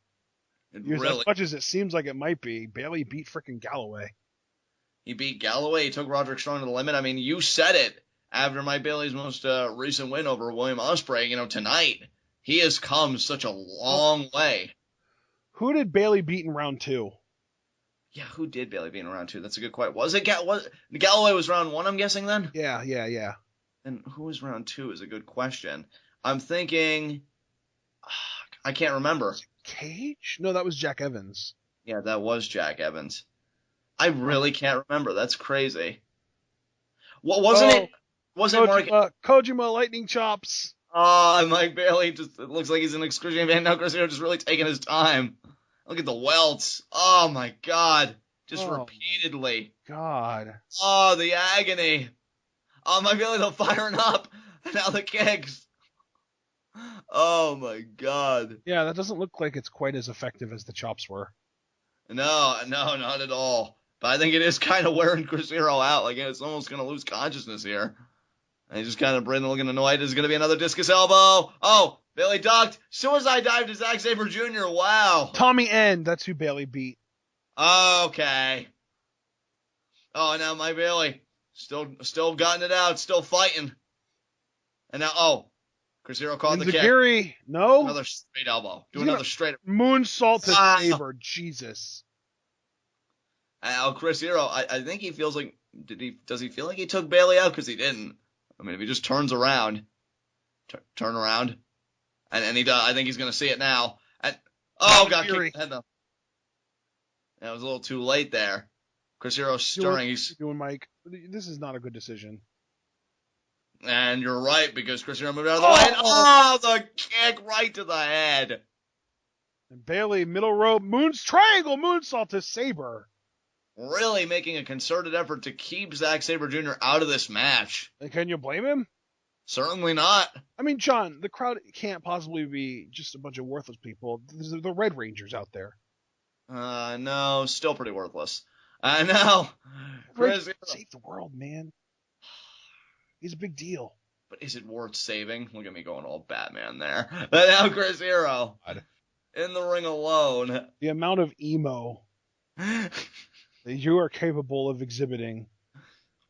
Really, as much as it seems like it might be, Bailey beat frickin' Galloway. He beat Galloway. He took Roderick Strong to the limit. I mean, you said it after Mike Bailey's most recent win over William Ospreay, tonight. He has come such a long way. Who did Bailey beat in round 2? Yeah, who did Bailey beat in round 2? That's a good question. Was it Galloway was round 1, I'm guessing, then? Yeah. And who was round 2 is a good question. I'm thinking... I can't remember. Cage? No, that was Jack Evans. Yeah, that was Jack Evans. I really can't remember. That's crazy. What wasn't it? Was it Mark? Kojima lightning chops. Mike Bailey it looks like he's in excruciating pain. Now Chris Hero just really taking his time. Look at the welts. Oh my God. Just repeatedly. God. Oh, the agony. Oh, Mike Bailey, they're firing up. And now the kicks. Oh my God. Yeah, that doesn't look like it's quite as effective as the chops were. No, not at all. But I think it is kind of wearing Chris Hero out. Like, it's almost going to lose consciousness here. And he's just kind of breathing, looking annoyed. There's going to be another discus elbow. Oh, Bailey ducked. Suicide dive to Zack Sabre Jr. Wow. Tommy End. That's who Bailey beat. Okay. Oh, now Mike Bailey. Still gotten it out. Still fighting. And now, Chris Hero caught the kick. No. Another straight elbow. Another straight. Moonsault to Sabre. Jesus. Chris Hero, I think he feels like, does he feel like he took Bailey out? Because he didn't. I mean, if he just turns around, turn around, and he does, I think he's going to see it now. And got kicked in the head though. That was a little too late there. Chris Hero's stirring. He's doing, Mike. This is not a good decision. And you're right, because Chris Hero moved out of the way. And, the kick right to the head. And Bailey, middle rope, triangle moonsault to Sabre. Really making a concerted effort to keep Zack Sabre Jr. out of this match. And can you blame him? Certainly not. I mean, John, the crowd can't possibly be just a bunch of worthless people. There's the Red Rangers out there. No, still pretty worthless. I know. Chris save the world, man. He's a big deal. But is it worth saving? Look at me going all Batman there. But now Chris Hero in the ring alone. The amount of emo that you are capable of exhibiting.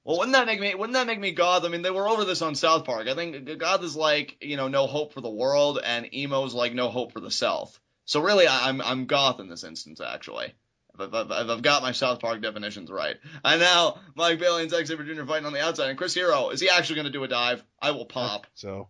Well, wouldn't that make me goth? I mean, they were over this on South Park. I think goth is like, no hope for the world, and emo is like no hope for the self. So really, I'm goth in this instance, actually. I've got my South Park definitions right. And now Mike Bailey and Zack Sabre Jr. fighting on the outside. And Chris Hero, is he actually going to do a dive? I will pop. So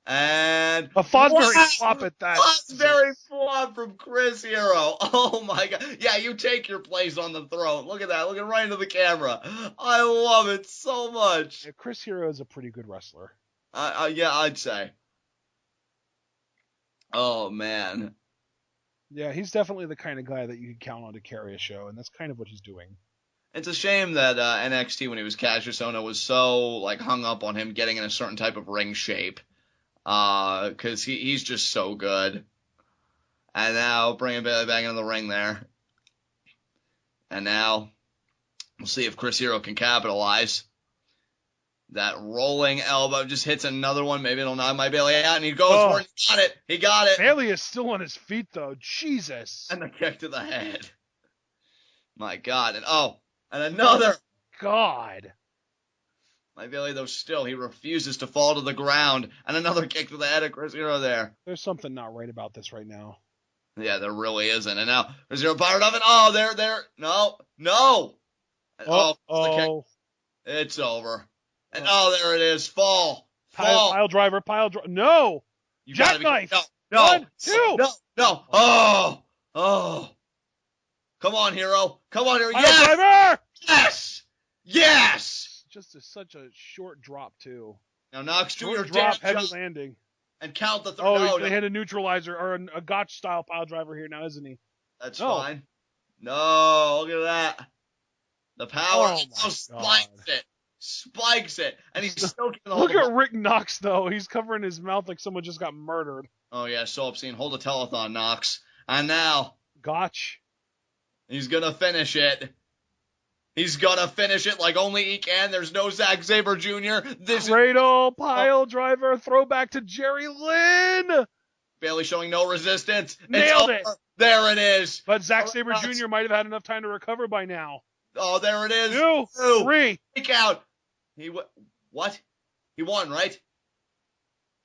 And a Fosbury flop at that. Fosbury flop from Chris Hero. Oh my god. Yeah, you take your place on the throne. Look at that. Looking right into the camera. I love it so much. Yeah, Chris Hero is a pretty good wrestler. Yeah, I'd say. Oh man. Yeah, he's definitely the kind of guy that you can count on to carry a show, and that's kind of what he's doing. It's a shame that NXT, when he was Cassius Ohno, was so like hung up on him getting in a certain type of ring shape. Because he's just so good. And now bringing Bailey back into the ring there. And now we'll see if Chris Hero can capitalize. That rolling elbow just hits another one. Maybe it'll knock my Bailey out, and he goes for it. He got it. He got it. Bailey is still on his feet, though. Jesus. And the kick to the head. My God. And another. God. My Bailey, though, still, he refuses to fall to the ground. And another kick to the head of Chris Hero there. There's something not right about this right now. Yeah, there really isn't. And now Chris Hero fired up, and there. No. Oh. It's over. And there it is. Fall. Pile driver. No. Jackknife. No. 1, 2. No. Oh. Come on, Hero. Pile Yes. driver. Yes. Just such a short drop, too. Now, Knox, do your drop, damn heavy job landing. and count the They hit a neutralizer or a gotch-style pile driver here now, isn't he? That's fine. No, look at that. The power spikes it, and he's still getting the Look at Rick Knox, though. He's covering his mouth like someone just got murdered. Oh, yeah, so obscene. Hold a telethon, Knox. And now. Gotch. He's going to finish it. He's going to finish it like only he can. There's no Zack Sabre Jr. Cradle, pile driver, throwback to Jerry Lynn. Bailey showing no resistance. Nailed it. There it is. But Zack Sabre Jr. might have had enough time to recover by now. Oh, there it is. 2, 3. Kick out. What? He won, right?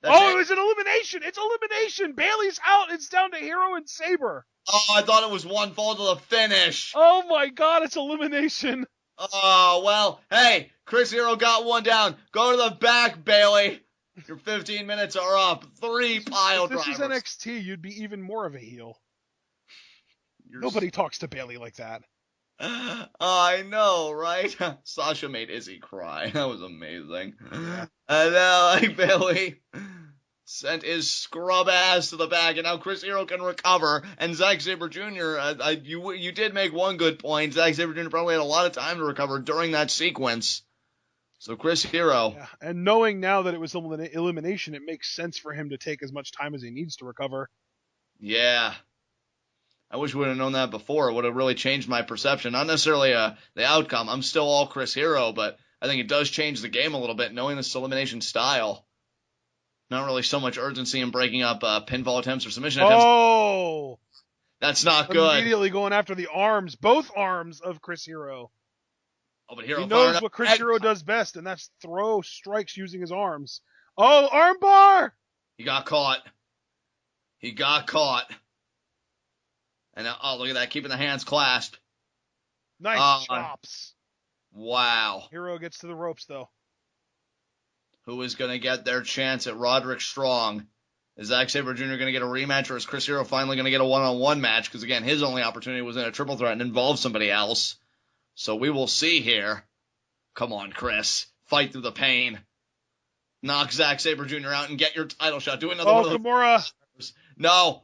It was an elimination. It's elimination. Bailey's out. It's down to Hero and Sabre. Oh, I thought it was one fall to the finish. Oh, my God. It's elimination. Oh, well, hey, Chris Hero got one down. Go to the back, Bailey. Your 15 minutes are up. 3 pile drivers. If this was NXT, you'd be even more of a heel. Nobody talks to Bailey like that. I know, right? Sasha made Izzy cry. That was amazing. And now, Bailey sent his scrub ass to the back, and now Chris Hero can recover. And Zack Sabre Jr., you did make one good point. Zack Sabre Jr. probably had a lot of time to recover during that sequence. So Chris Hero. Yeah. And knowing now that it was elimination, it makes sense for him to take as much time as he needs to recover. Yeah. I wish we would have known that before. It would have really changed my perception. Not necessarily the outcome. I'm still all Chris Hero, but I think it does change the game a little bit, knowing this elimination style. Not really so much urgency in breaking up pinfall attempts or submission attempts. Oh! That's not good. Immediately going after the arms, both arms of Chris Hero. Oh, but Hero he knows what Chris Hero does best, and that's throw strikes using his arms. Oh, armbar! He got caught. And now, look at that, keeping the hands clasped. Nice chops. Wow. Hero gets to the ropes, though. Who is going to get their chance at Roderick Strong? Is Zack Sabre Jr. going to get a rematch, or is Chris Hero finally going to get a one-on-one match? Because, again, his only opportunity was in a triple threat and involved somebody else. So we will see here. Come on, Chris. Fight through the pain. Knock Zack Sabre Jr. out and get your title shot. Do another one of Kimura. No.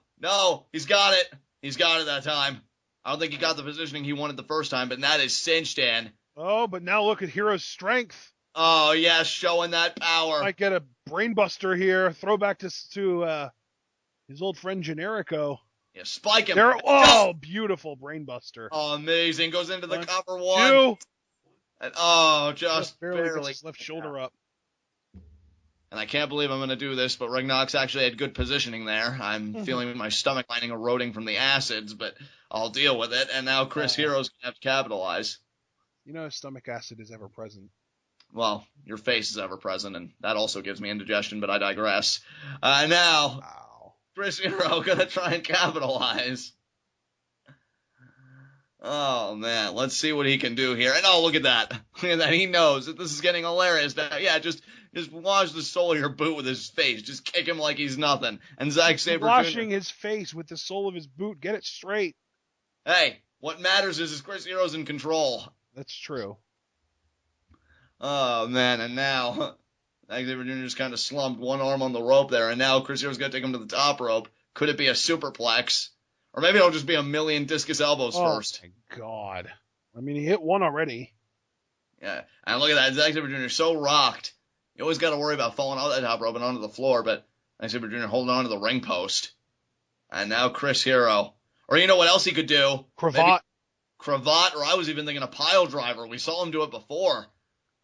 He's got it. He's got it that time. I don't think he got the positioning he wanted the first time, but that is cinched in. Oh, but now look at Hero's strength. Oh, yeah, showing that power. Might get a brainbuster here. Throwback to his old friend Generico. Yeah, spike him. Beautiful brainbuster. Oh, amazing. Goes into the cover 1. 2. And, just barely gets his left shoulder up. And I can't believe I'm going to do this, but Rignox actually had good positioning there. I'm feeling my stomach lining eroding from the acids, but I'll deal with it. And now Chris Hero's going to have to capitalize. You know, stomach acid is ever present. Well, your face is ever present, and that also gives me indigestion, but I digress. Now, Chris Hero going to try and capitalize. Oh, man. Let's see what he can do here. And, oh, look at that. Look at that. He knows that this is getting hilarious. Now, yeah, just wash the sole of your boot with his face. Just kick him like he's nothing. And Zack Sabre Washing Jr. his face with the sole of his boot. Get it straight. Hey, what matters is Chris Hero's in control. That's true. Oh, man. And now Zack Sabre Jr. just kind of slumped, one arm on the rope there. And now Chris Hero's going to take him to the top rope. Could it be a superplex? Or maybe it'll just be a million discus elbows first. Oh, my God. I mean, he hit one already. Yeah, and look at that. Zack Sabre Jr. so rocked. You always got to worry about falling off that top rope and onto the floor, but Zack Sabre Jr. holding on to the ring post. And now Chris Hero. Or you know what else he could do? Cravat. Maybe cravat, or I was even thinking a pile driver. We saw him do it before.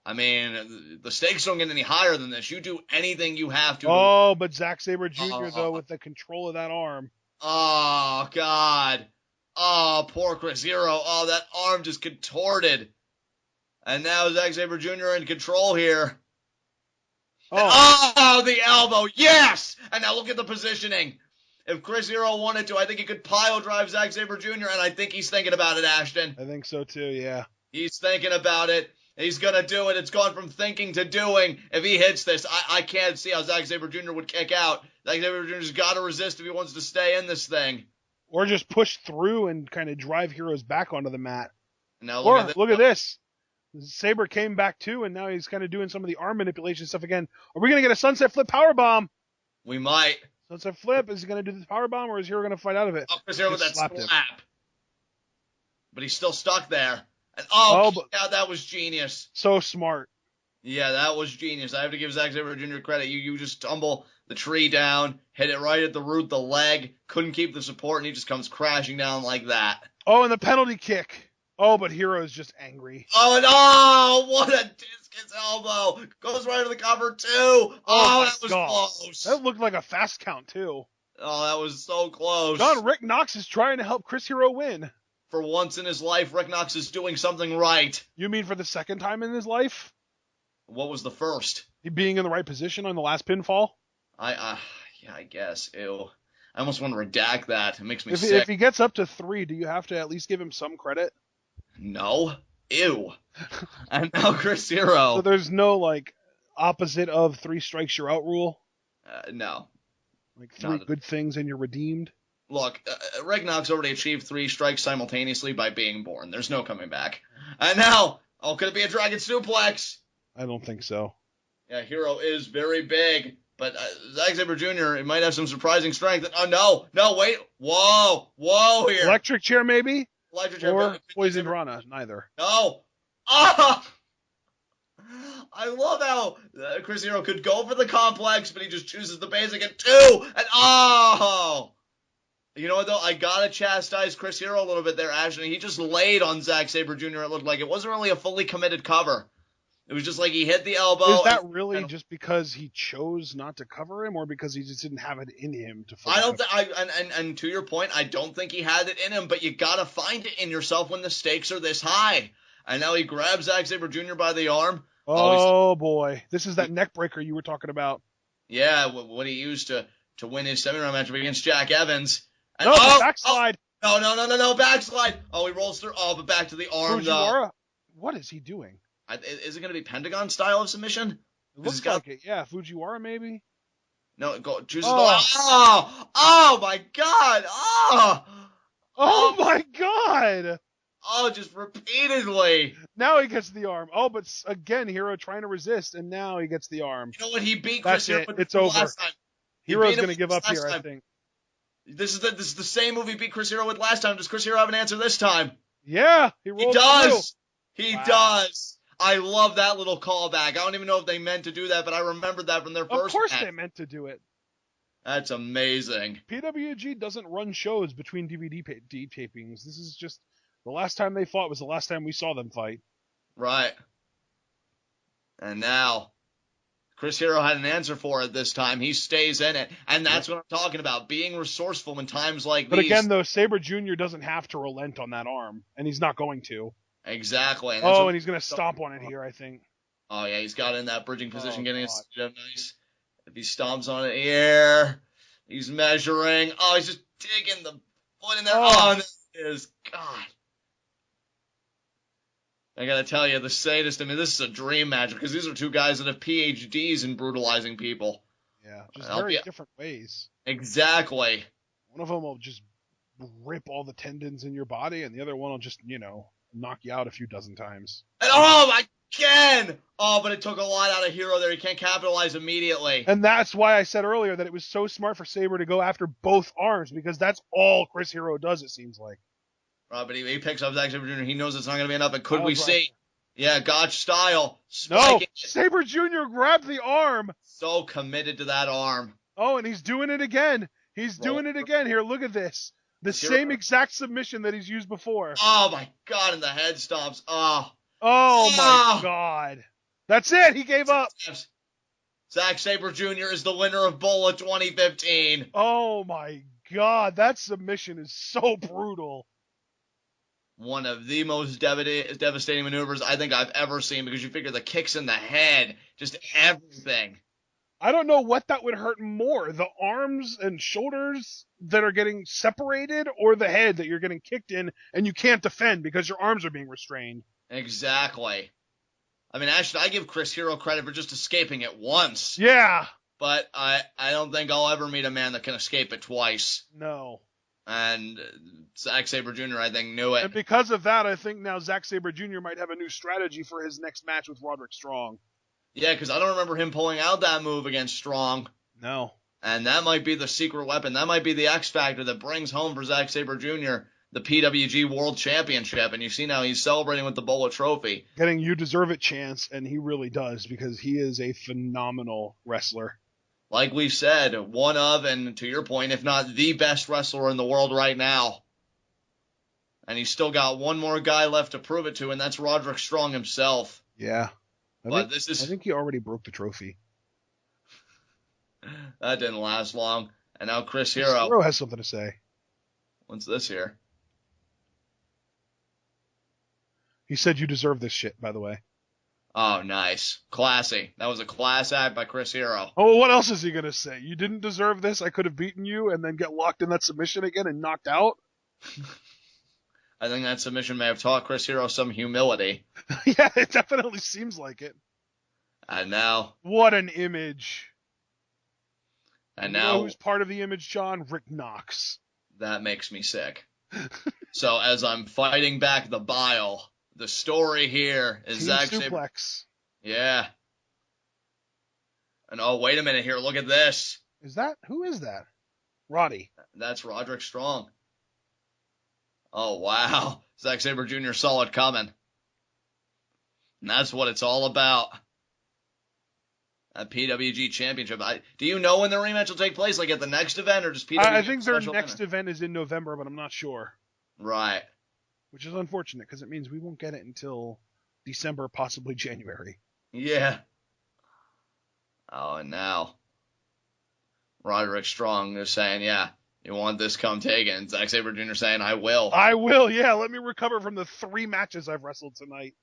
I mean, the stakes don't get any higher than this. You do anything you have to. Oh, but Zack Sabre Jr., though, with the control of that arm. Oh, God. Oh, poor Chris Hero. Oh, that arm just contorted. And now Zack Sabre Jr. in control here. Oh, the elbow. Yes! And now look at the positioning. If Chris Hero wanted to, I think he could pile drive Zack Sabre Jr., and I think he's thinking about it, Ashton. I think so, too, yeah. He's thinking about it. He's going to do it. It's gone from thinking to doing. If he hits this, I can't see how Zack Sabre Jr. would kick out. Zack Sabre Jr.'s got to resist if he wants to stay in this thing. Or just push through and kind of drive Heroes back onto the mat. Now look at this. Sabre came back too, and now he's kind of doing some of the arm manipulation stuff again. Are we going to get a sunset flip powerbomb? We might. Sunset flip. Is he going to do the powerbomb, or is Hero going to fight out of it? Oh, Chris Hero with that slap. Him. But he's still stuck there. And yeah, that was genius. So smart. Yeah, that was genius. I have to give Zack Sabre Jr. credit. You just tumble the tree down, hit it right at the root, the leg, couldn't keep the support, and he just comes crashing down like that. Oh, and the penalty kick. Oh, but Hero's just angry. Oh, and oh, what a discus elbow. Goes right to the cover, too. Oh, that was close. That looked like a fast count, too. Oh, that was so close. Rick Knox is trying to help Chris Hero win. For once in his life, Rick Knox is doing something right. You mean for the second time in his life? What was the first? He being in the right position on the last pinfall? Yeah, I guess. Ew. I almost want to redact that. It makes me sick. If he gets up to 3, do you have to at least give him some credit? No. Ew. And now Chris Hero. So there's no, opposite of 3 strikes you're out rule? No. 3 good things and you're redeemed? Look, Rick Knox already achieved 3 strikes simultaneously by being born. There's no coming back. And now, could it be a dragon suplex? I don't think so. Yeah, Hero is very big, but Zack Sabre Jr., it might have some surprising strength. Oh, no, wait. Whoa here. Electric chair, maybe? Electric chair. Or poisoned Rana, neither. No. Oh! I love how Chris Hero could go for the complex, but he just chooses the basic at 2. And oh! You know what, though? I gotta chastise Chris Hero a little bit there, Ashton. He just laid on Zack Sabre Jr., it looked like. It wasn't really a fully committed cover. It was just like he hit the elbow. Is that really just because he chose not to cover him, or because he just didn't have it in him to fully and to your point, I don't think he had it in him, but you gotta find it in yourself when the stakes are this high. And now he grabs Zack Sabre Jr. by the arm. Oh, boy. This is that neck breaker you were talking about. Yeah, what he used to win his semi-round matchup against Jack Evans. And, backslide. No, backslide. Oh, he rolls through. Oh, but back to the arm, Fujiwara? though. What is he doing? Is it going to be Pentagon style of submission? It looks like it, yeah. Fujiwara, maybe? No, chooses oh, my God. Oh, my God. Oh, just repeatedly. Now he gets the arm. Oh, but again, Hero trying to resist, and now he gets the arm. You know what? He beat Chris Hero. It's over. Last time. Hero's going to give up here, I think. This is the same move he beat Chris Hero with last time. Does Chris Hero have an answer this time? Yeah, he does. He does. I love that little callback. I don't even know if they meant to do that, but I remembered that from their first match. Of course they meant to do it. That's amazing. PWG doesn't run shows between DVD tapings. This is just the last time they fought was the last time we saw them fight. Right. And now Chris Hero had an answer for it this time. He stays in it. And that's what I'm talking about, being resourceful in times like these. But again, though, Sabre Jr. doesn't have to relent on that arm, and he's not going to. Exactly. And he's going to stomp on it here, I think. Oh, yeah, he's got in that bridging position, getting it nice. If he stomps on it here, he's measuring. Oh, he's just digging the foot in there. Oh, this is God. I gotta tell you, the sadist, I mean, this is a dream match because these are two guys that have PhDs in brutalizing people. Yeah, just very different ways. Exactly. One of them will just rip all the tendons in your body, and the other one will just, knock you out a few dozen times. And oh, again! Oh, but it took a lot out of Hero there. He can't capitalize immediately. And that's why I said earlier that it was so smart for Sabre to go after both arms, because that's all Chris Hero does, it seems like. But he picks up Zack Sabre Jr. He knows it's not going to be enough. And could we see? Yeah, Gotch style. No, Sabre Jr. grabbed the arm. So committed to that arm. Oh, and he's doing it again. He's doing it again. Here, look at this. The same exact submission that he's used before. Oh, my God, and the head stomps. Oh. Oh, my God. That's it. He gave up. Zack Sabre Jr. is the winner of BOLA 2015. Oh, my God. That submission is so brutal. One of the most devastating maneuvers I think I've ever seen, because you figure the kicks in the head, just everything. I don't know what that would hurt more, the arms and shoulders that are getting separated, or the head that you're getting kicked in and you can't defend because your arms are being restrained. Exactly. I mean, actually, I give Chris Hero credit for just escaping it once. Yeah. But I don't think I'll ever meet a man that can escape it twice. No. And Zack Sabre Jr., I think, knew it. And because of that, I think now Zack Sabre Jr. might have a new strategy for his next match with Roderick Strong. Yeah, because I don't remember him pulling out that move against Strong. No. And that might be the secret weapon. That might be the X factor that brings home for Zack Sabre Jr. the PWG World Championship. And you see now he's celebrating with the BOLA trophy. Getting You Deserve It chance, and he really does, because he is a phenomenal wrestler. Like we said, one of, and to your point, if not the best wrestler in the world right now. And he's still got one more guy left to prove it to, and that's Roderick Strong himself. Yeah. I think he already broke the trophy. That didn't last long. And now Chris Hero. Hero. Hero has something to say. What's this here? He said you deserve this shit, by the way. Oh, nice. Classy. That was a class act by Chris Hero. Oh, what else is he going to say? You didn't deserve this? I could have beaten you and then get locked in that submission again and knocked out? I think that submission may have taught Chris Hero some humility. Yeah, it definitely seems like it. And now... What an image. And you now... know who's part of the image, John? Rick Knox. That makes me sick. So as I'm fighting back the bile... The story here is Zack Sabre. Yeah. And oh, wait a minute here. Look at this. Who is that? Roddy. That's Roderick Strong. Oh, wow. Zack Sabre Jr. saw it coming. And that's what it's all about. A PWG championship. Do you know when the rematch will take place? Like at the next event, or just PWG? I think their next event is in November, but I'm not sure. Right. Which is unfortunate, because it means we won't get it until December, possibly January. Yeah. Oh, and now Roderick Strong is saying, yeah, you want this, come take it. And Zack Sabre Jr. saying, I will. I will, yeah. Let me recover from the 3 matches I've wrestled tonight.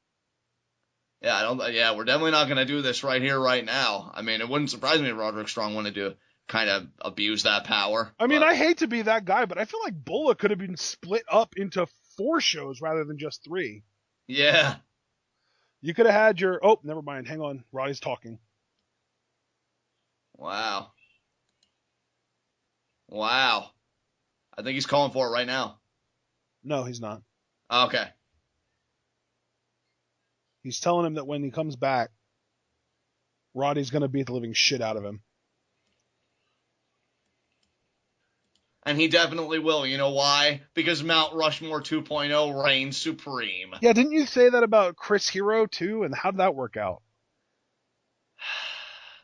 Yeah, we're definitely not going to do this right here, right now. I mean, it wouldn't surprise me if Roderick Strong wanted to kind of abuse that power. I mean, I hate to be that guy, but I feel like BOLA could have been split up into 4 shows rather than just 3. Yeah. You could have had your... Oh, never mind. Hang on. Roddy's talking. Wow. I think he's calling for it right now. No, he's not. Okay. He's telling him that when he comes back, Roddy's going to beat the living shit out of him. And he definitely will. You know why? Because Mount Rushmore 2.0 reigns supreme. Yeah, didn't you say that about Chris Hero, too? And how did that work out?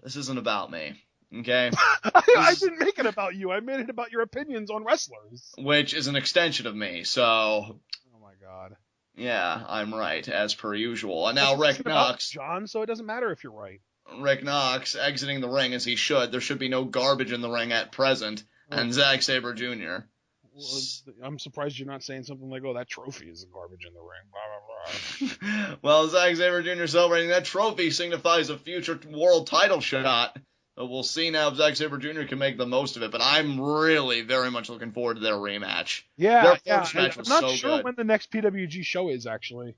This isn't about me, okay? I didn't make it about you. I made it about your opinions on wrestlers. Which is an extension of me, so... Oh, my God. Yeah, I'm right, as per usual. And now Rick Knox... John, so it doesn't matter if you're right. Rick Knox exiting the ring as he should. There should be no garbage in the ring at present. And Zack Sabre Jr. Well, I'm surprised you're not saying something like, oh, that trophy is garbage in the ring. Blah, blah, blah. Well, Zack Sabre Jr. celebrating that trophy signifies a future world title shot. But we'll see now if Zack Sabre Jr. can make the most of it. But I'm really very much looking forward to their rematch. Yeah, their first match was I'm not so sure good. When the next PWG show is, actually.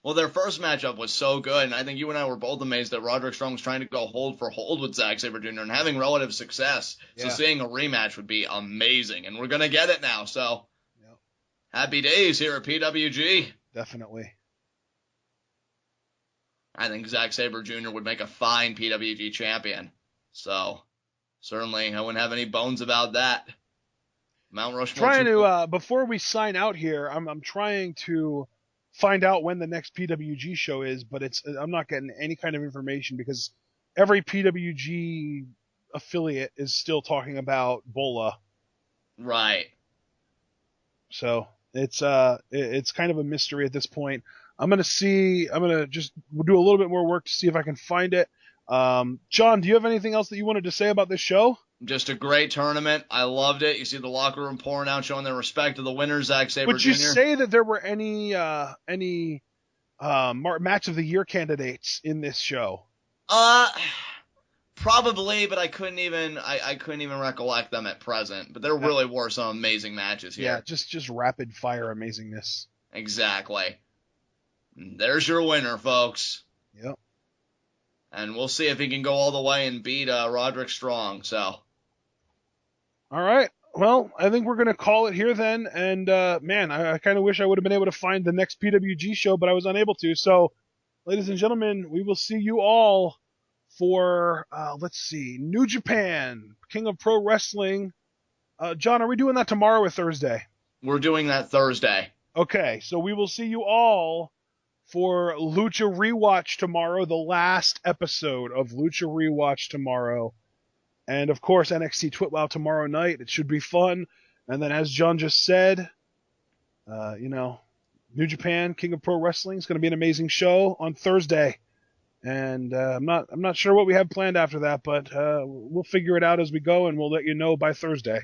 Well, their first matchup was so good, and I think you and I were both amazed that Roderick Strong was trying to go hold for hold with Zack Sabre Jr. and having relative success. So seeing a rematch would be amazing, and we're going to get it now. So happy days here at PWG. Definitely. I think Zack Sabre Jr. would make a fine PWG champion. So certainly I wouldn't have any bones about that. Mount Rushmore. Trying to, before we sign out here, I'm trying to find out when the next PWG show is, but I'm not getting any kind of information because every PWG affiliate is still talking about BOLA. Right. So it's kind of a mystery at this point. I'm gonna just do a little bit more work to see if I can find it. John, do you have anything else that you wanted to say about this show? Just a great tournament. I loved it. You see the locker room pouring out, showing their respect to the winners, Zack Sabre Jr. Would you say that there were any match of the year candidates in this show? Probably, but I couldn't even recollect them at present. But there really were some amazing matches here. Yeah, just rapid fire amazingness. Exactly. There's your winner, folks. Yep. And we'll see if he can go all the way and beat Roderick Strong. So. All right. Well, I think we're going to call it here then. And, man, I kind of wish I would have been able to find the next PWG show, but I was unable to. So, ladies and gentlemen, we will see you all for, let's see, New Japan, King of Pro Wrestling. John, are we doing that tomorrow or Thursday? We're doing that Thursday. Okay, so we will see you all for Lucha Rewatch tomorrow, the last episode of Lucha Rewatch tomorrow. And, of course, NXT Twitwow tomorrow night. It should be fun. And then, as John just said, New Japan, King of Pro Wrestling is going to be an amazing show on Thursday. And I'm not sure what we have planned after that, but we'll figure it out as we go, and we'll let you know by Thursday.